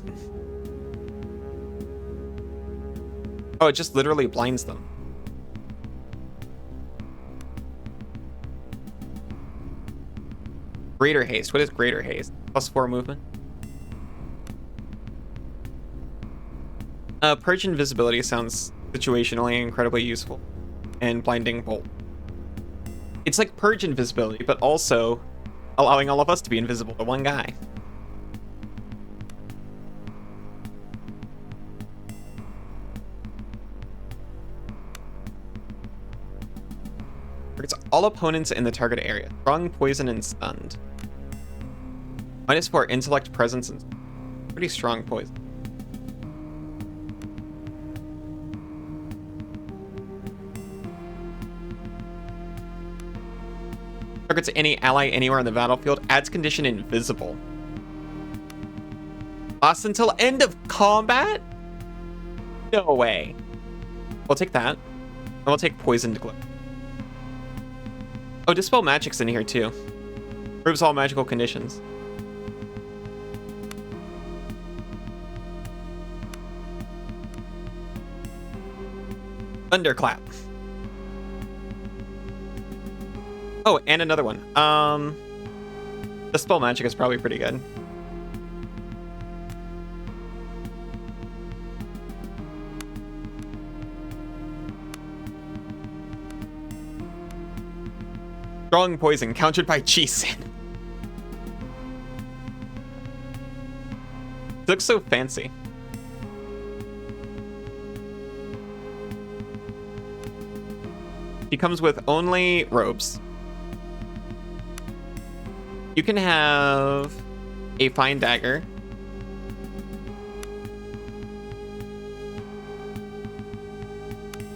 Oh, it just literally blinds them. Greater haste. What is greater haste? +4 movement. Purge invisibility sounds situationally incredibly useful. And blinding bolt. It's like purge invisibility, but also allowing all of us to be invisible to one guy. Targets all opponents in the target area. Strong, poison, and stunned. -4 intellect, presence, and pretty strong poison. Targets any ally anywhere on the battlefield. Adds condition invisible. Lasts until end of combat? No way. We'll take that. And we'll take Poisoned Glow. Oh, Dispel Magic's in here too. Proves all magical conditions. Thunderclap. Oh, and another one. Dispel Magic is probably pretty good. Strong Poison, countered by G-Sin. It looks so fancy. He comes with only robes. You can have a Fine Dagger.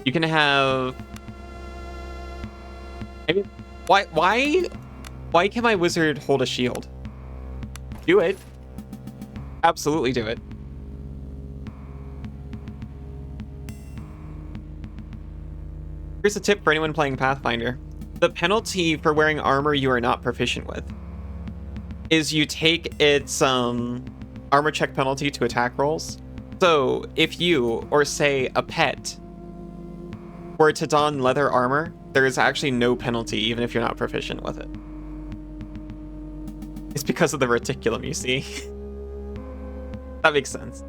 You can have... I mean, why can my wizard hold a shield? Do it. Absolutely do it. Here's a tip for anyone playing Pathfinder. The penalty for wearing armor you are not proficient with is you take its armor check penalty to attack rolls. So if you, or say a pet, were to don leather armor, there is actually no penalty even if you're not proficient with it. It's because of the reticulum, you see. That makes sense.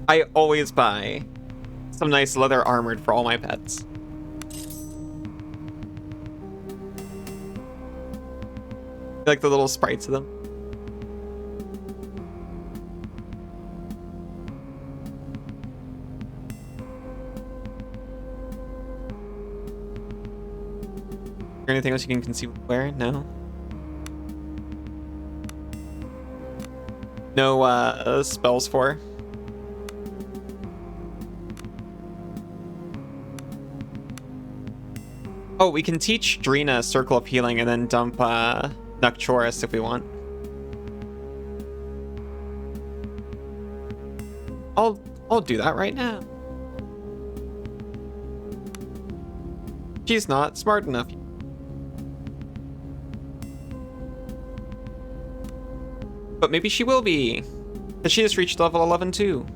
I always buy some nice leather armored for all my pets. Like the little sprites of them. Is there anything else you can conceive of wear? No. No spells for. Oh, we can teach Drina Circle of Healing and then dump Nocturus if we want. I'll do that right now. She's not smart enough. But maybe she will be, because she just reached level 11 too.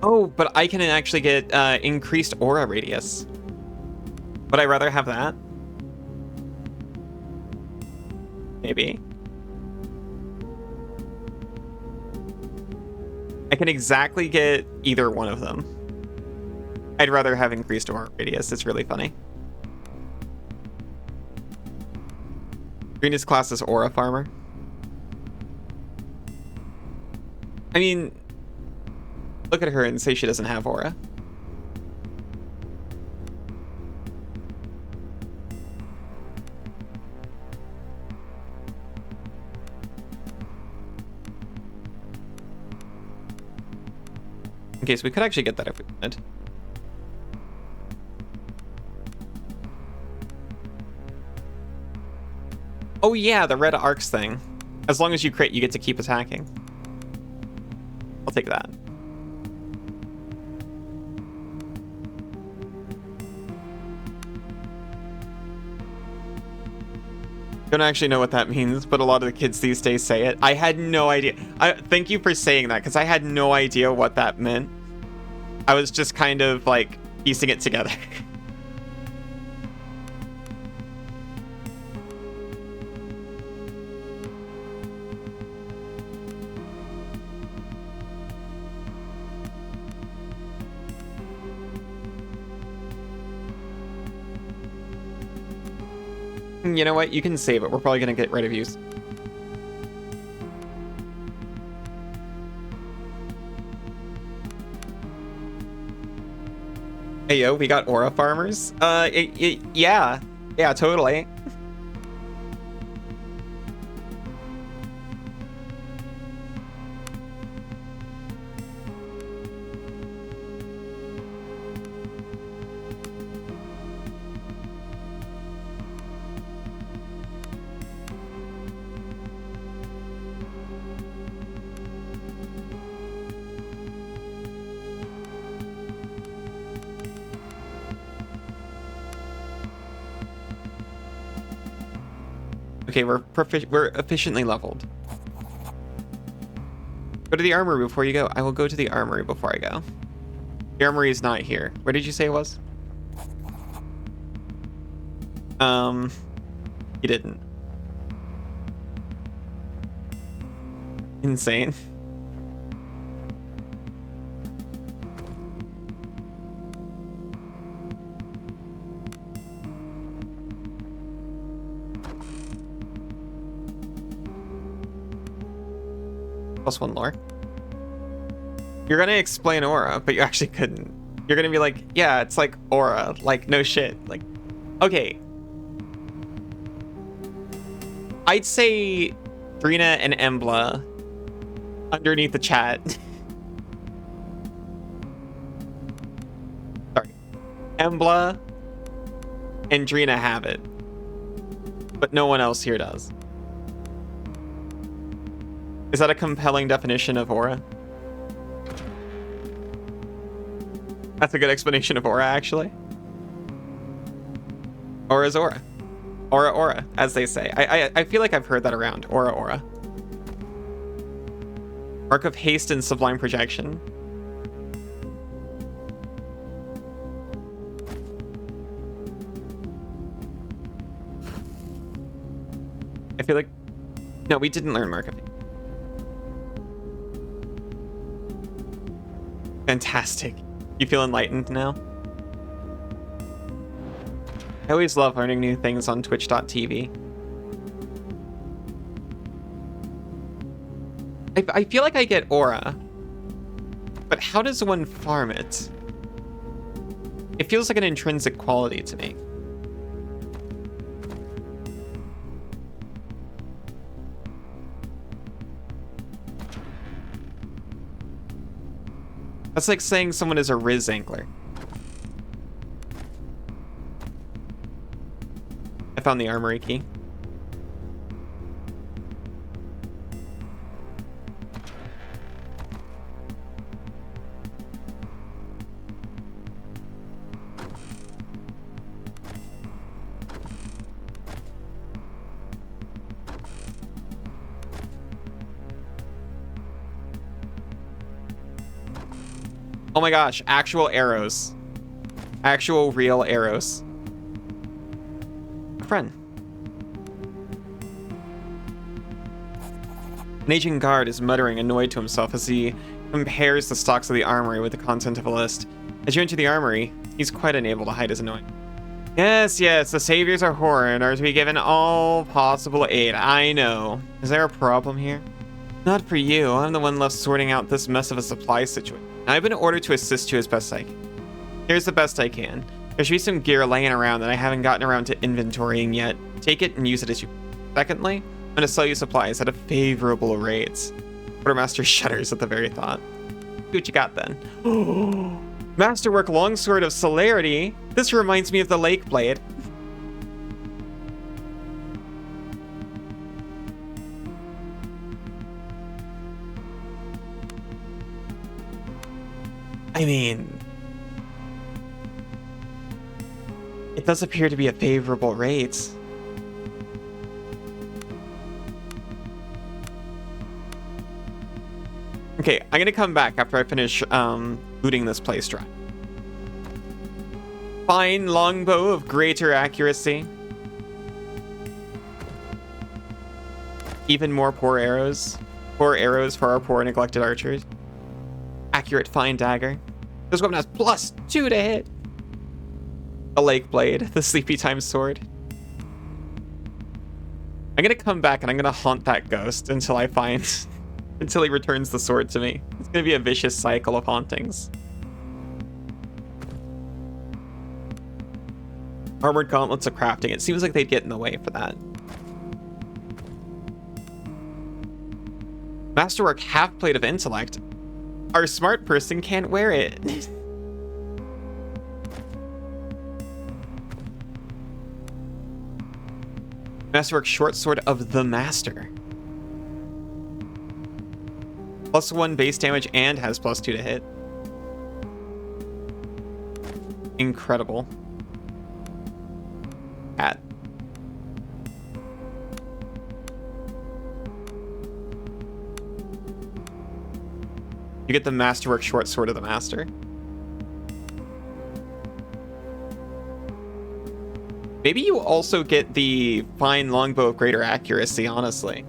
Oh, but I can actually get increased aura radius. Would I rather have that? Maybe. I can exactly get either one of them. I'd rather have increased aura radius. It's really funny. Greenest class is Aura Farmer. I mean, look at her and say she doesn't have aura. Okay, so we could actually get that if we wanted. Oh yeah, the red arcs thing. As long as you crit, you get to keep attacking. I'll take that. Don't actually know what that means, but a lot of the kids these days say it. I had no idea. Thank you for saying that, because I had no idea what that meant. I was just kind of like piecing it together. You know what? You can save it. We're probably going to get rid of use. Hey, yo, we got aura farmers? Yeah. Yeah, totally. Okay, we're efficiently leveled. Go to the armory before you go. I will go to the armory before I go. The armory is not here. Where did you say it was? You didn't. Insane. +1 lore. You're gonna explain aura, but you actually couldn't. You're gonna be like, yeah, it's like aura. Like, no shit. Like, okay. I'd say Drina and Embla underneath the chat. Sorry. Embla and Drina have it. But no one else here does. Is that a compelling definition of aura? That's a good explanation of aura, actually. Aura is aura. Aura, aura, as they say. I feel like I've heard that around. Aura, aura. Mark of haste and sublime projection. I feel like... No, we didn't learn Mark of haste. Fantastic. You feel enlightened now? I always love learning new things on twitch.tv. I feel like I get aura, but how does one farm it? It feels like an intrinsic quality to me. That's like saying someone is a Riz angler. I found the armory key. Oh my gosh, actual arrows. Actual real arrows. Friend. An aging guard is muttering, annoyed to himself as he compares the stocks of the armory with the content of a list. As you enter the armory, he's quite unable to hide his annoyance. Yes, yes, the saviors are horror and are to be given all possible aid. I know. Is there a problem here? Not for you. I'm the one left sorting out this mess of a supply situation. I've been ordered to assist you as best I can. Here's the best I can. There should be some gear laying around that I haven't gotten around to inventorying yet. Take it and use it as you... Secondly, I'm going to sell you supplies at a favorable rate. Quartermaster shudders at the very thought. See what you got then. Masterwork Longsword of Celerity. This reminds me of the Lake Blade. I mean, it does appear to be a favorable rate. Okay, I'm gonna come back after I finish looting this place dry. Fine longbow of greater accuracy. Even more poor arrows. Poor arrows for our poor neglected archers. Accurate fine dagger. This weapon has +2 to hit. A Lake Blade, the Sleepy Time sword. I'm gonna come back and I'm gonna haunt that ghost until I find... until he returns the sword to me. It's gonna be a vicious cycle of hauntings. Armored gauntlets of crafting. It seems like they'd get in the way for that. Masterwork half-plate of intellect. Our smart person can't wear it. Masterwork short sword of the master. +1 base damage and has +2 to hit. Incredible. Hat. You get the Masterwork Short Sword of the Master. Maybe you also get the Fine Longbow of Greater Accuracy, honestly.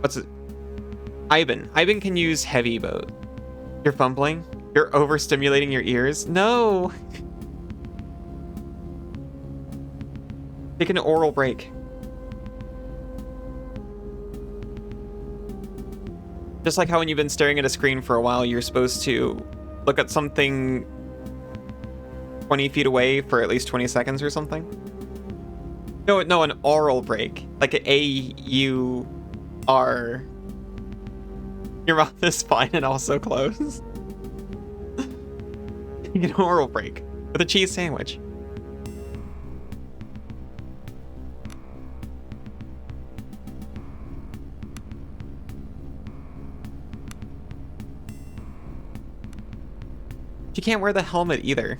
What's it? Ivan. Ivan can use Heavy Boat. You're fumbling? You're overstimulating your ears? No! Take an oral break. Just like how when you've been staring at a screen for a while, you're supposed to look at something 20 feet away for at least 20 seconds or something. No, an oral break. Like an A-U-R. Your mouth is fine and also closed. You get an oral break with a cheese sandwich. You can't wear the helmet either.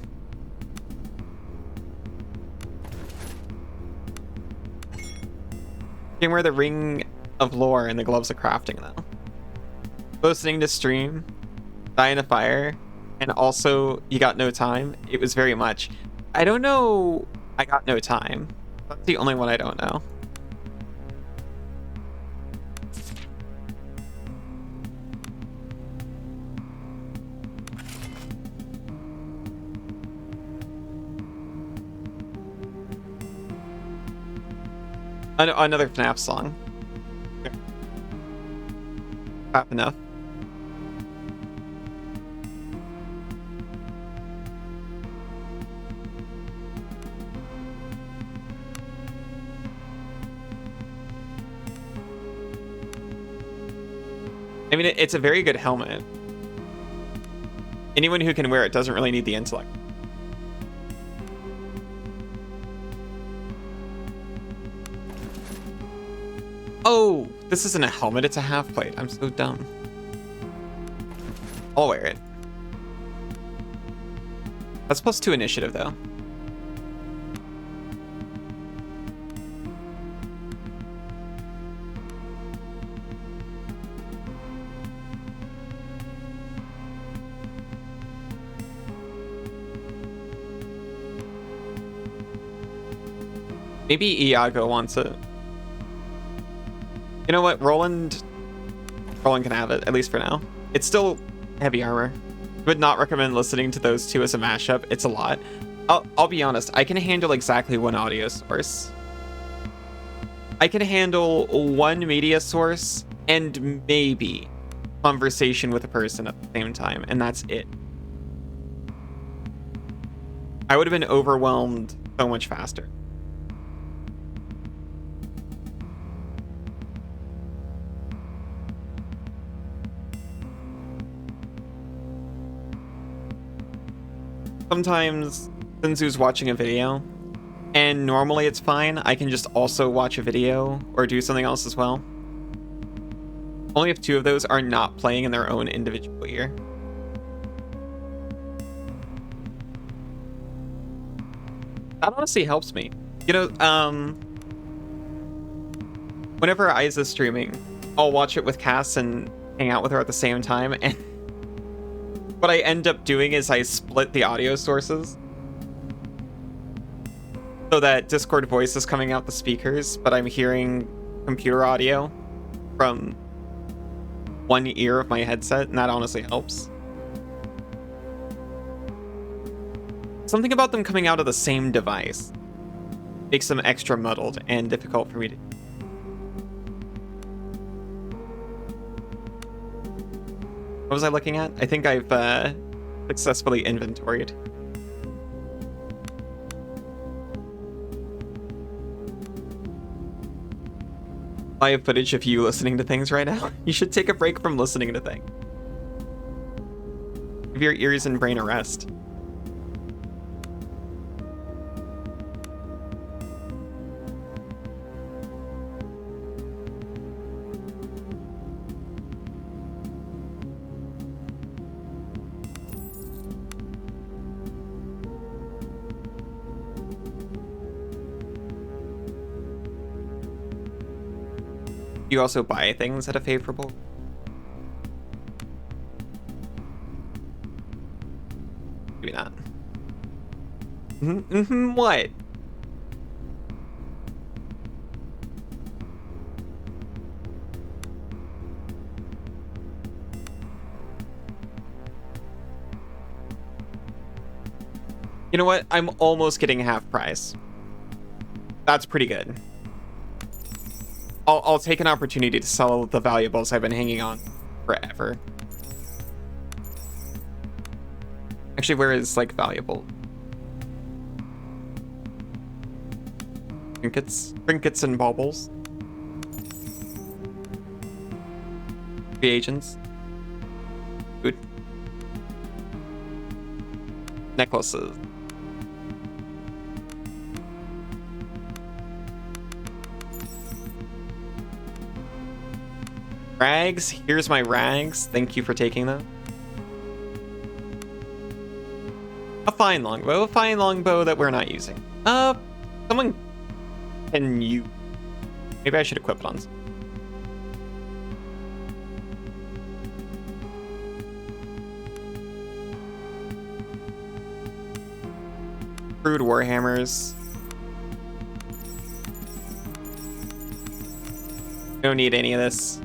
You can wear the Ring of Lore and the Gloves of Crafting, though. Listening to stream, die in a fire, and also you got no time. It was very much. I don't know. I got no time. That's the only one I don't know. Another FNAF song. Crap enough. I mean, it's a very good helmet. Anyone who can wear it doesn't really need the intellect. Oh, this isn't a helmet, it's a half plate. I'm so dumb. I'll wear it. That's +2 initiative, though. Maybe Iago wants it. You know what? Roland can have it, at least for now. It's still heavy armor. Would not recommend listening to those two as a mashup. It's a lot. I'll be honest. I can handle exactly one audio source. I can handle one media source and maybe conversation with a person at the same time, and that's it. I would have been overwhelmed so much faster. Sometimes Sinzu's watching a video, and normally it's fine. I can just also watch a video or do something else as well. Only if two of those are not playing in their own individual ear. That honestly helps me. You know, whenever Aiza's streaming, I'll watch it with Cass and hang out with her at the same time, and what I end up doing is I split the audio sources so that Discord voice is coming out the speakers, but I'm hearing computer audio from one ear of my headset, and that honestly helps. Something about them coming out of the same device makes them extra muddled and difficult for me to... What was I looking at? I think I've successfully inventoried. I have footage of you listening to things right now. You should take a break from listening to things. Give your ears and brain a rest. You also buy things at a favorable. Maybe not. What? You know what? I'm almost getting half price. That's pretty good. I'll take an opportunity to sell the valuables I've been hanging on forever. Actually, where is like valuable? Trinkets and baubles. Reagents. Food. Necklaces. Rags, here's my rags. Thank you for taking them. A fine longbow that we're not using. Someone can you? Maybe I should equip it on. Crude warhammers. Don't need any of this.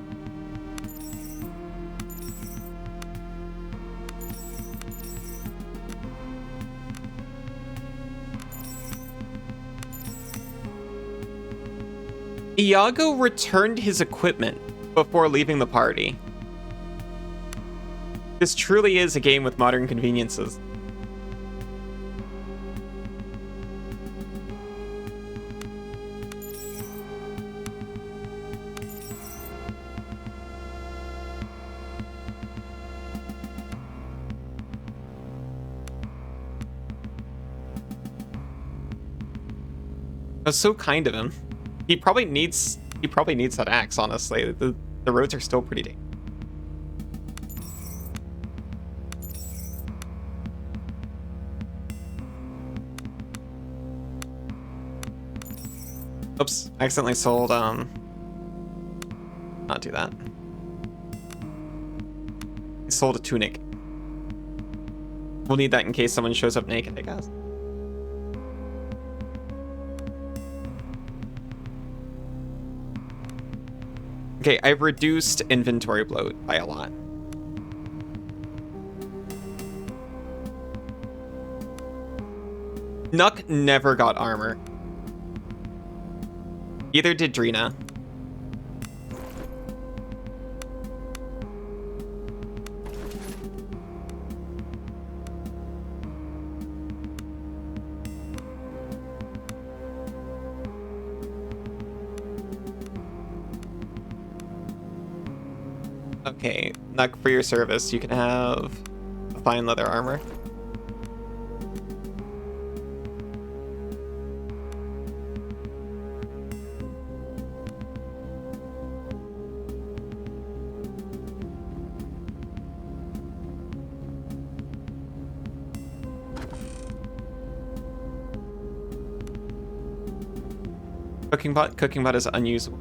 Iago returned his equipment before leaving the party. This truly is a game with modern conveniences. That's so kind of him. He probably needs that axe, honestly. The roads are still pretty dangerous. Oops, I accidentally sold not do that. I sold a tunic. We'll need that in case someone shows up naked, I guess. Okay, I've reduced inventory bloat by a lot. Nuck never got armor. Either did Drina. Okay, Nuck, for your service, you can have a fine leather armor. Cooking pot is unusable.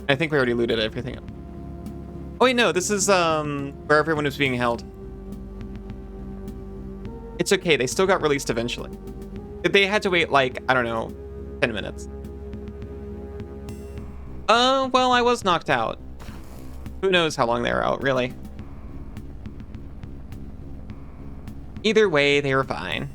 I think we already looted everything. Oh wait, no, this is where everyone was being held. It's okay, they still got released eventually. They had to wait like, I don't know, 10 minutes. Well, I was knocked out. Who knows how long they were out, really. Either way, they were fine.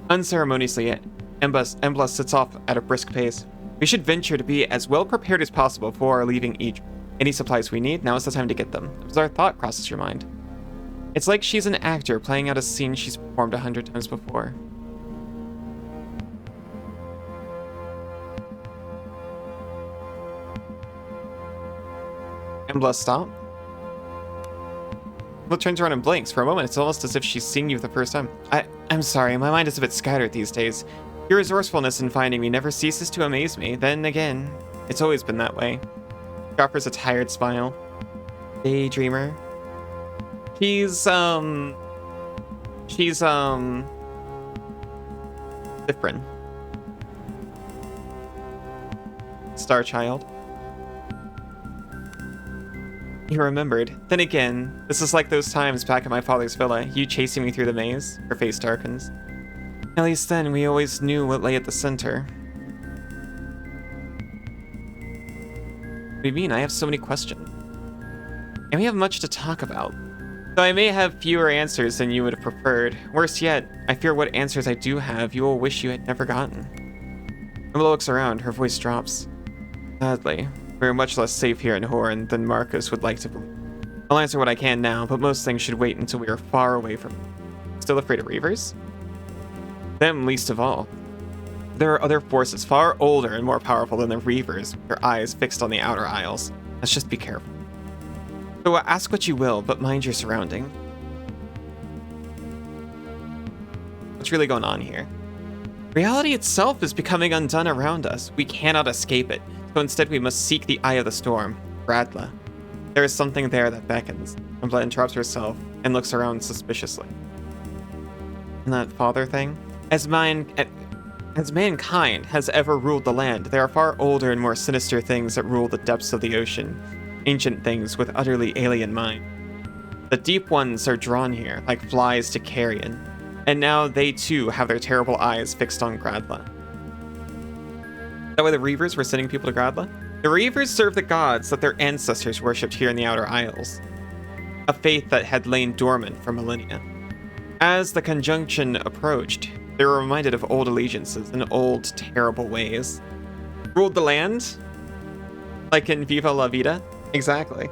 Unceremoniously, Embla sets off at a brisk pace. We should venture to be as well prepared as possible before leaving each. Any supplies we need, now is the time to get them. A bizarre thought crosses your mind. It's like she's an actor playing out a scene she's performed 100 times before. Embla, stop. Embla turns around and blinks. For a moment, it's almost as if she's seeing you for the first time. I'm sorry, my mind is a bit scattered these days. Your resourcefulness in finding me never ceases to amaze me. Then again, it's always been that way. She offers a tired smile. Daydreamer. She's different. Star Child. He remembered. Then again, this is like those times back at my father's villa, you chasing me through the maze. Her face darkens. At least then, we always knew what lay at the center. What do you mean? I have so many questions. And we have much to talk about. Though I may have fewer answers than you would have preferred. Worse yet, I fear what answers I do have you will wish you had never gotten. Emily looks around, her voice drops. Sadly, we are much less safe here in Horn than Marcus would like to believe. I'll answer what I can now, but most things should wait until we are far away from it. Still afraid of Reavers? Them least of all. There are other forces far older and more powerful than the Reavers, with their eyes fixed on the outer isles. Let's just be careful. So ask what you will, but mind your surrounding. What's really going on here? Reality itself is becoming undone around us. We cannot escape it, so instead we must seek the eye of the storm, Bradla. There is something there that beckons. Umbla interrupts herself and looks around suspiciously. And that father thing? As mankind has ever ruled the land, there are far older and more sinister things that rule the depths of the ocean. Ancient things with utterly alien mind. The deep ones are drawn here, like flies to carrion, and now they too have their terrible eyes fixed on Gradla. That way the Reavers were sending people to Gradla? The Reavers served the gods that their ancestors worshipped here in the Outer Isles, a faith that had lain dormant for millennia. As the conjunction approached, they were reminded of old allegiances and old, terrible ways. Ruled the land? Like in Viva La Vida? Exactly.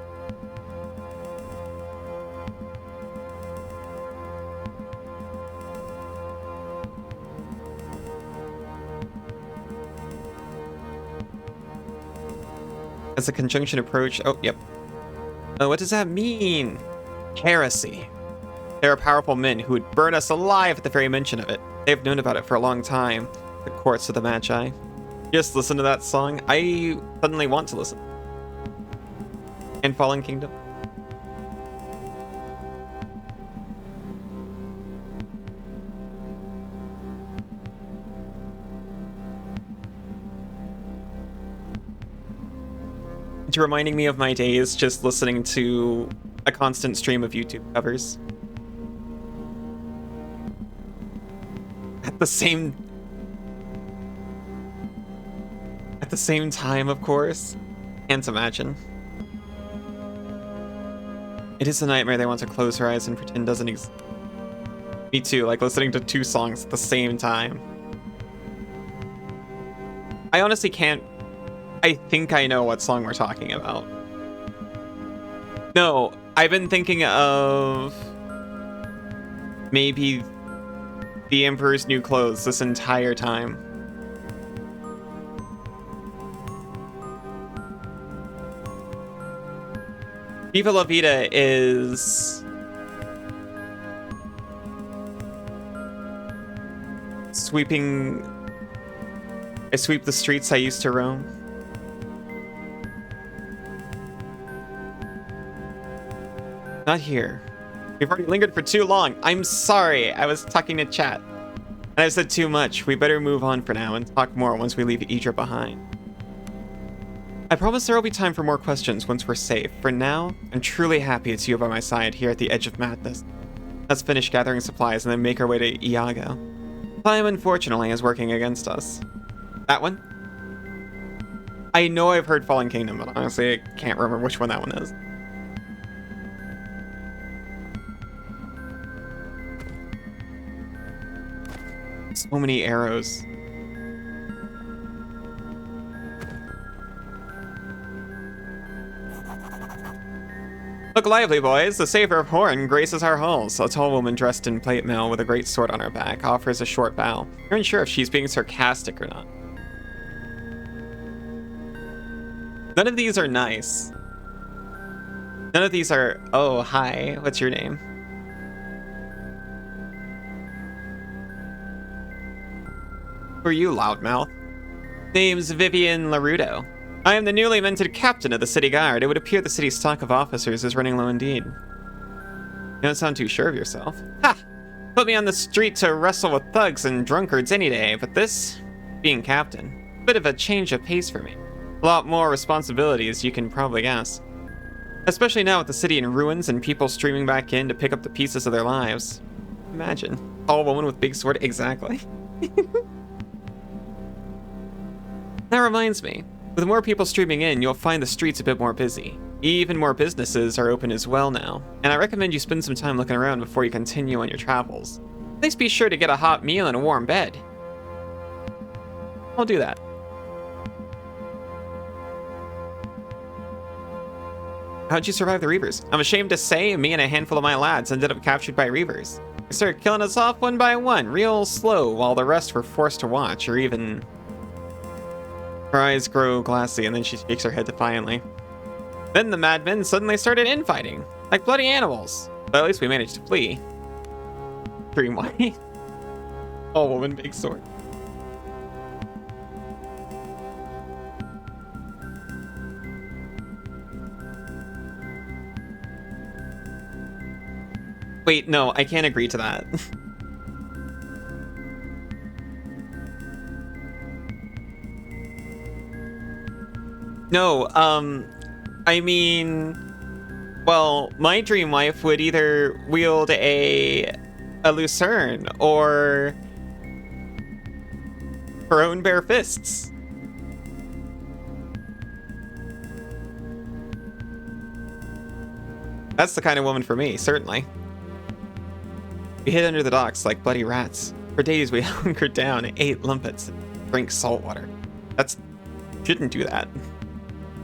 As the conjunction approached... Oh, yep. What does that mean? Heresy. There are powerful men who would burn us alive at the very mention of it. They have known about it for a long time. The courts of the Magi. Just listen to that song. I suddenly want to listen. And Fallen Kingdom. It's reminding me of my days just listening to a constant stream of YouTube covers. At the same time, of course. Can't imagine. It is a nightmare they want to close her eyes and pretend doesn't exist. Me too, like listening to two songs at the same time. I honestly can't... I think I know what song we're talking about. No, I've been thinking of... maybe The Emperor's New Clothes this entire time. Viva La Vida is... sweeping... I sweep the streets I used to roam. Not here. We've already lingered for too long. I'm sorry. I was talking to chat. And I've said too much. We better move on for now and talk more once we leave Idra behind. I promise there will be time for more questions once we're safe. For now, I'm truly happy it's you by my side here at the edge of madness. Let's finish gathering supplies and then make our way to Iago. Time, unfortunately, is working against us. That one? I know I've heard Fallen Kingdom, but honestly, I can't remember which one that one is. So many arrows. Look lively, boys. The Savior of Horn graces our halls. A tall woman dressed in plate mail with a great sword on her back offers a short bow. You're unsure if she's being sarcastic or not. None of these are nice. None of these are... Oh, hi. What's your name? Who are you, loudmouth? Name's Vivian Warudo. I am the newly minted captain of the city guard. It would appear the city's stock of officers is running low indeed. You don't sound too sure of yourself. Ha! Put me on the street to wrestle with thugs and drunkards any day, but this, being captain, a bit of a change of pace for me. A lot more responsibilities, you can probably guess. Especially now with the city in ruins and people streaming back in to pick up the pieces of their lives. Imagine. Tall woman with big sword. Exactly. That reminds me. With more people streaming in, you'll find the streets a bit more busy. Even more businesses are open as well now, and I recommend you spend some time looking around before you continue on your travels. At least be sure to get a hot meal and a warm bed. I'll do that. How'd you survive the Reavers? I'm ashamed to say, me and a handful of my lads ended up captured by Reavers. They started killing us off one by one, real slow, while the rest were forced to watch, or even... Her eyes grow glassy, and then she shakes her head defiantly. Then the madmen suddenly started infighting, like bloody animals. But at least we managed to flee. Dream white. All woman, big sword. Wait, no, I can't agree to that. No, I mean, well, my dream wife would either wield a lucerne or her own bare fists. That's the kind of woman for me, certainly. We hid under the docks like bloody rats. For days we hunkered down, ate limpets, and drank salt water. Shouldn't do that.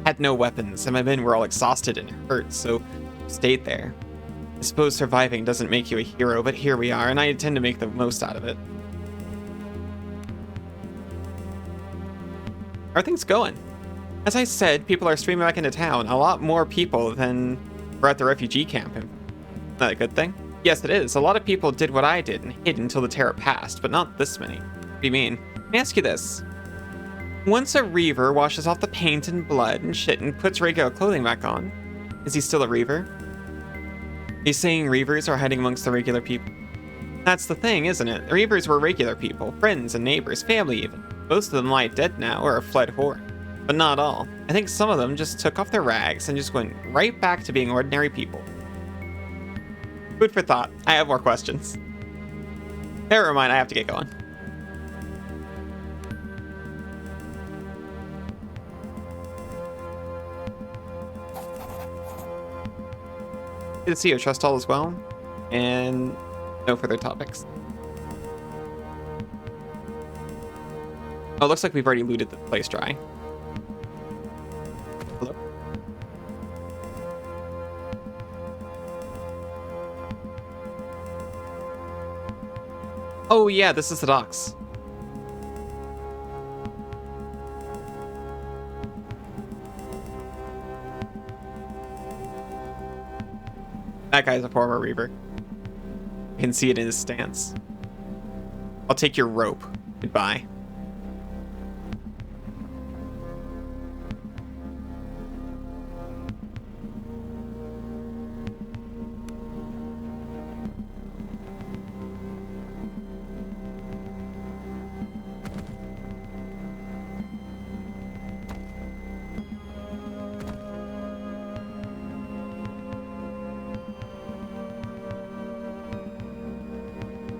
Had no weapons, and my men were all exhausted and hurt, so stayed there. I suppose surviving doesn't make you a hero, but here we are, and I intend to make the most out of it. How are things going? As I said, people are streaming back into town. A lot more people than were at the refugee camp. Isn't that a good thing? Yes, it is. A lot of people did what I did and hid until the terror passed, but not this many. What do you mean? Let me ask you this. Once a Reaver washes off the paint and blood and shit and puts regular clothing back on, is he still a Reaver? He's saying Reavers are hiding amongst the regular people. That's the thing, isn't it? The Reavers were regular people, friends and neighbors, family even. Most of them lie dead now or have fled horde. But not all. I think some of them just took off their rags and just went right back to being ordinary people. Food for thought. I have more questions. Never mind, I have to get going. Good to see you. Trust all as well. And no further topics. Oh, it looks like we've already looted the place dry. Hello? Oh yeah, this is the docks. That guy's a former Reaver. You can see it in his stance. I'll take your rope. Goodbye.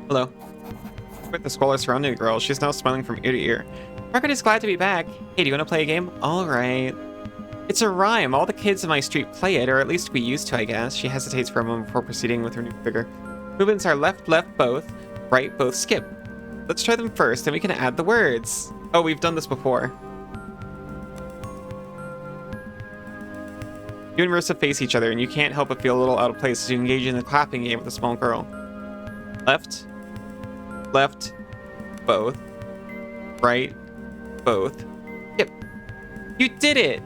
Hello. With the squalor surrounding the girl, she's now smiling from ear to ear. Margaret is glad to be back. Hey, do you want to play a game? All right. It's a rhyme. All the kids in my street play it, or at least we used to, I guess. She hesitates for a moment before proceeding with her new figure. Movements are left, left, both. Right, both, skip. Let's try them first, then we can add the words. Oh, we've done this before. You and Marissa face each other, and you can't help but feel a little out of place as you engage in the clapping game with a small girl. Left, left, both, right, both, yep. You did it!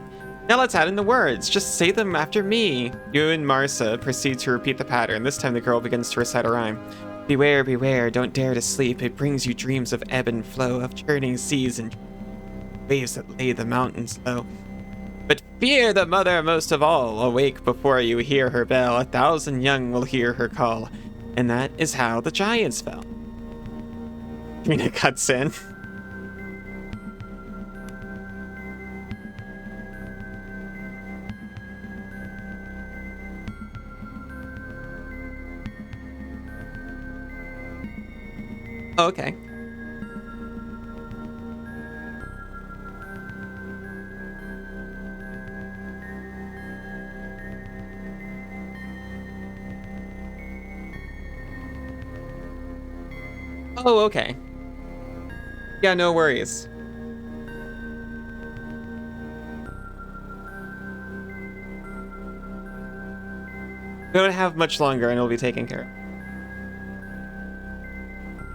Now let's add in the words. Just say them after me. You and Marissa proceed to repeat the pattern. This time the girl begins to recite a rhyme. Beware, beware, don't dare to sleep. It brings you dreams of ebb and flow, of churning seas and waves that lay the mountains low. But fear the mother most of all. Awake before you hear her bell. 1,000 young will hear her call. And that is how the giants fell. Trina cuts in. Okay. Oh, okay. Yeah, no worries. We don't have much longer and it'll be taken care of.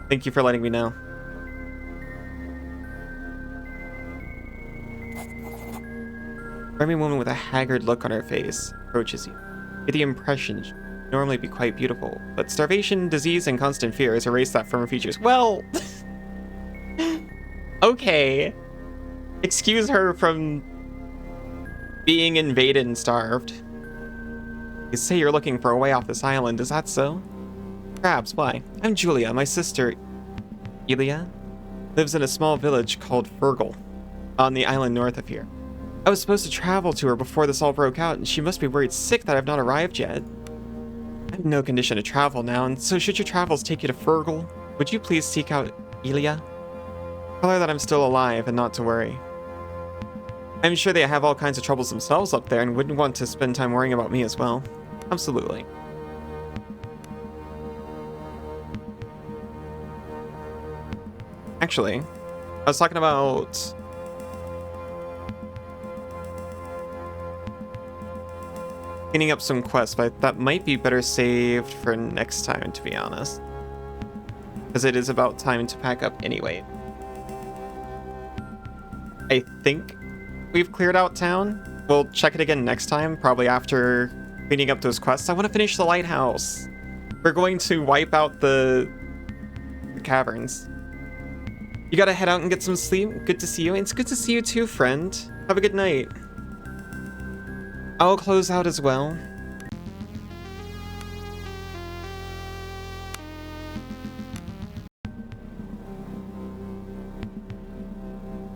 Thank you for letting me know. Every woman with a haggard look on her face approaches you. You get the impression she'd normally be quite beautiful, but starvation, disease, and constant fear has erased that from her features. Well, okay. Excuse her from being invaded and starved. You say you're looking for a way off this island, is that so? Perhaps, why? I'm Julia. My sister, Elia, lives in a small village called Fergal, on the island north of here. I was supposed to travel to her before this all broke out, and she must be worried sick that I've not arrived yet. I'm in no condition to travel now, and so should your travels take you to Fergal, would you please seek out Elia? Tell her that I'm still alive and not to worry. I'm sure they have all kinds of troubles themselves up there and wouldn't want to spend time worrying about me as well. Absolutely. Actually, I was talking about cleaning up some quests, but that might be better saved for next time, to be honest. Because it is about time to pack up anyway. I think we've cleared out town. We'll check it again next time, probably after cleaning up those quests. I want to finish the lighthouse. We're going to wipe out the caverns. You gotta head out and get some sleep. Good to see you. It's good to see you too, friend. Have a good night. I'll close out as well.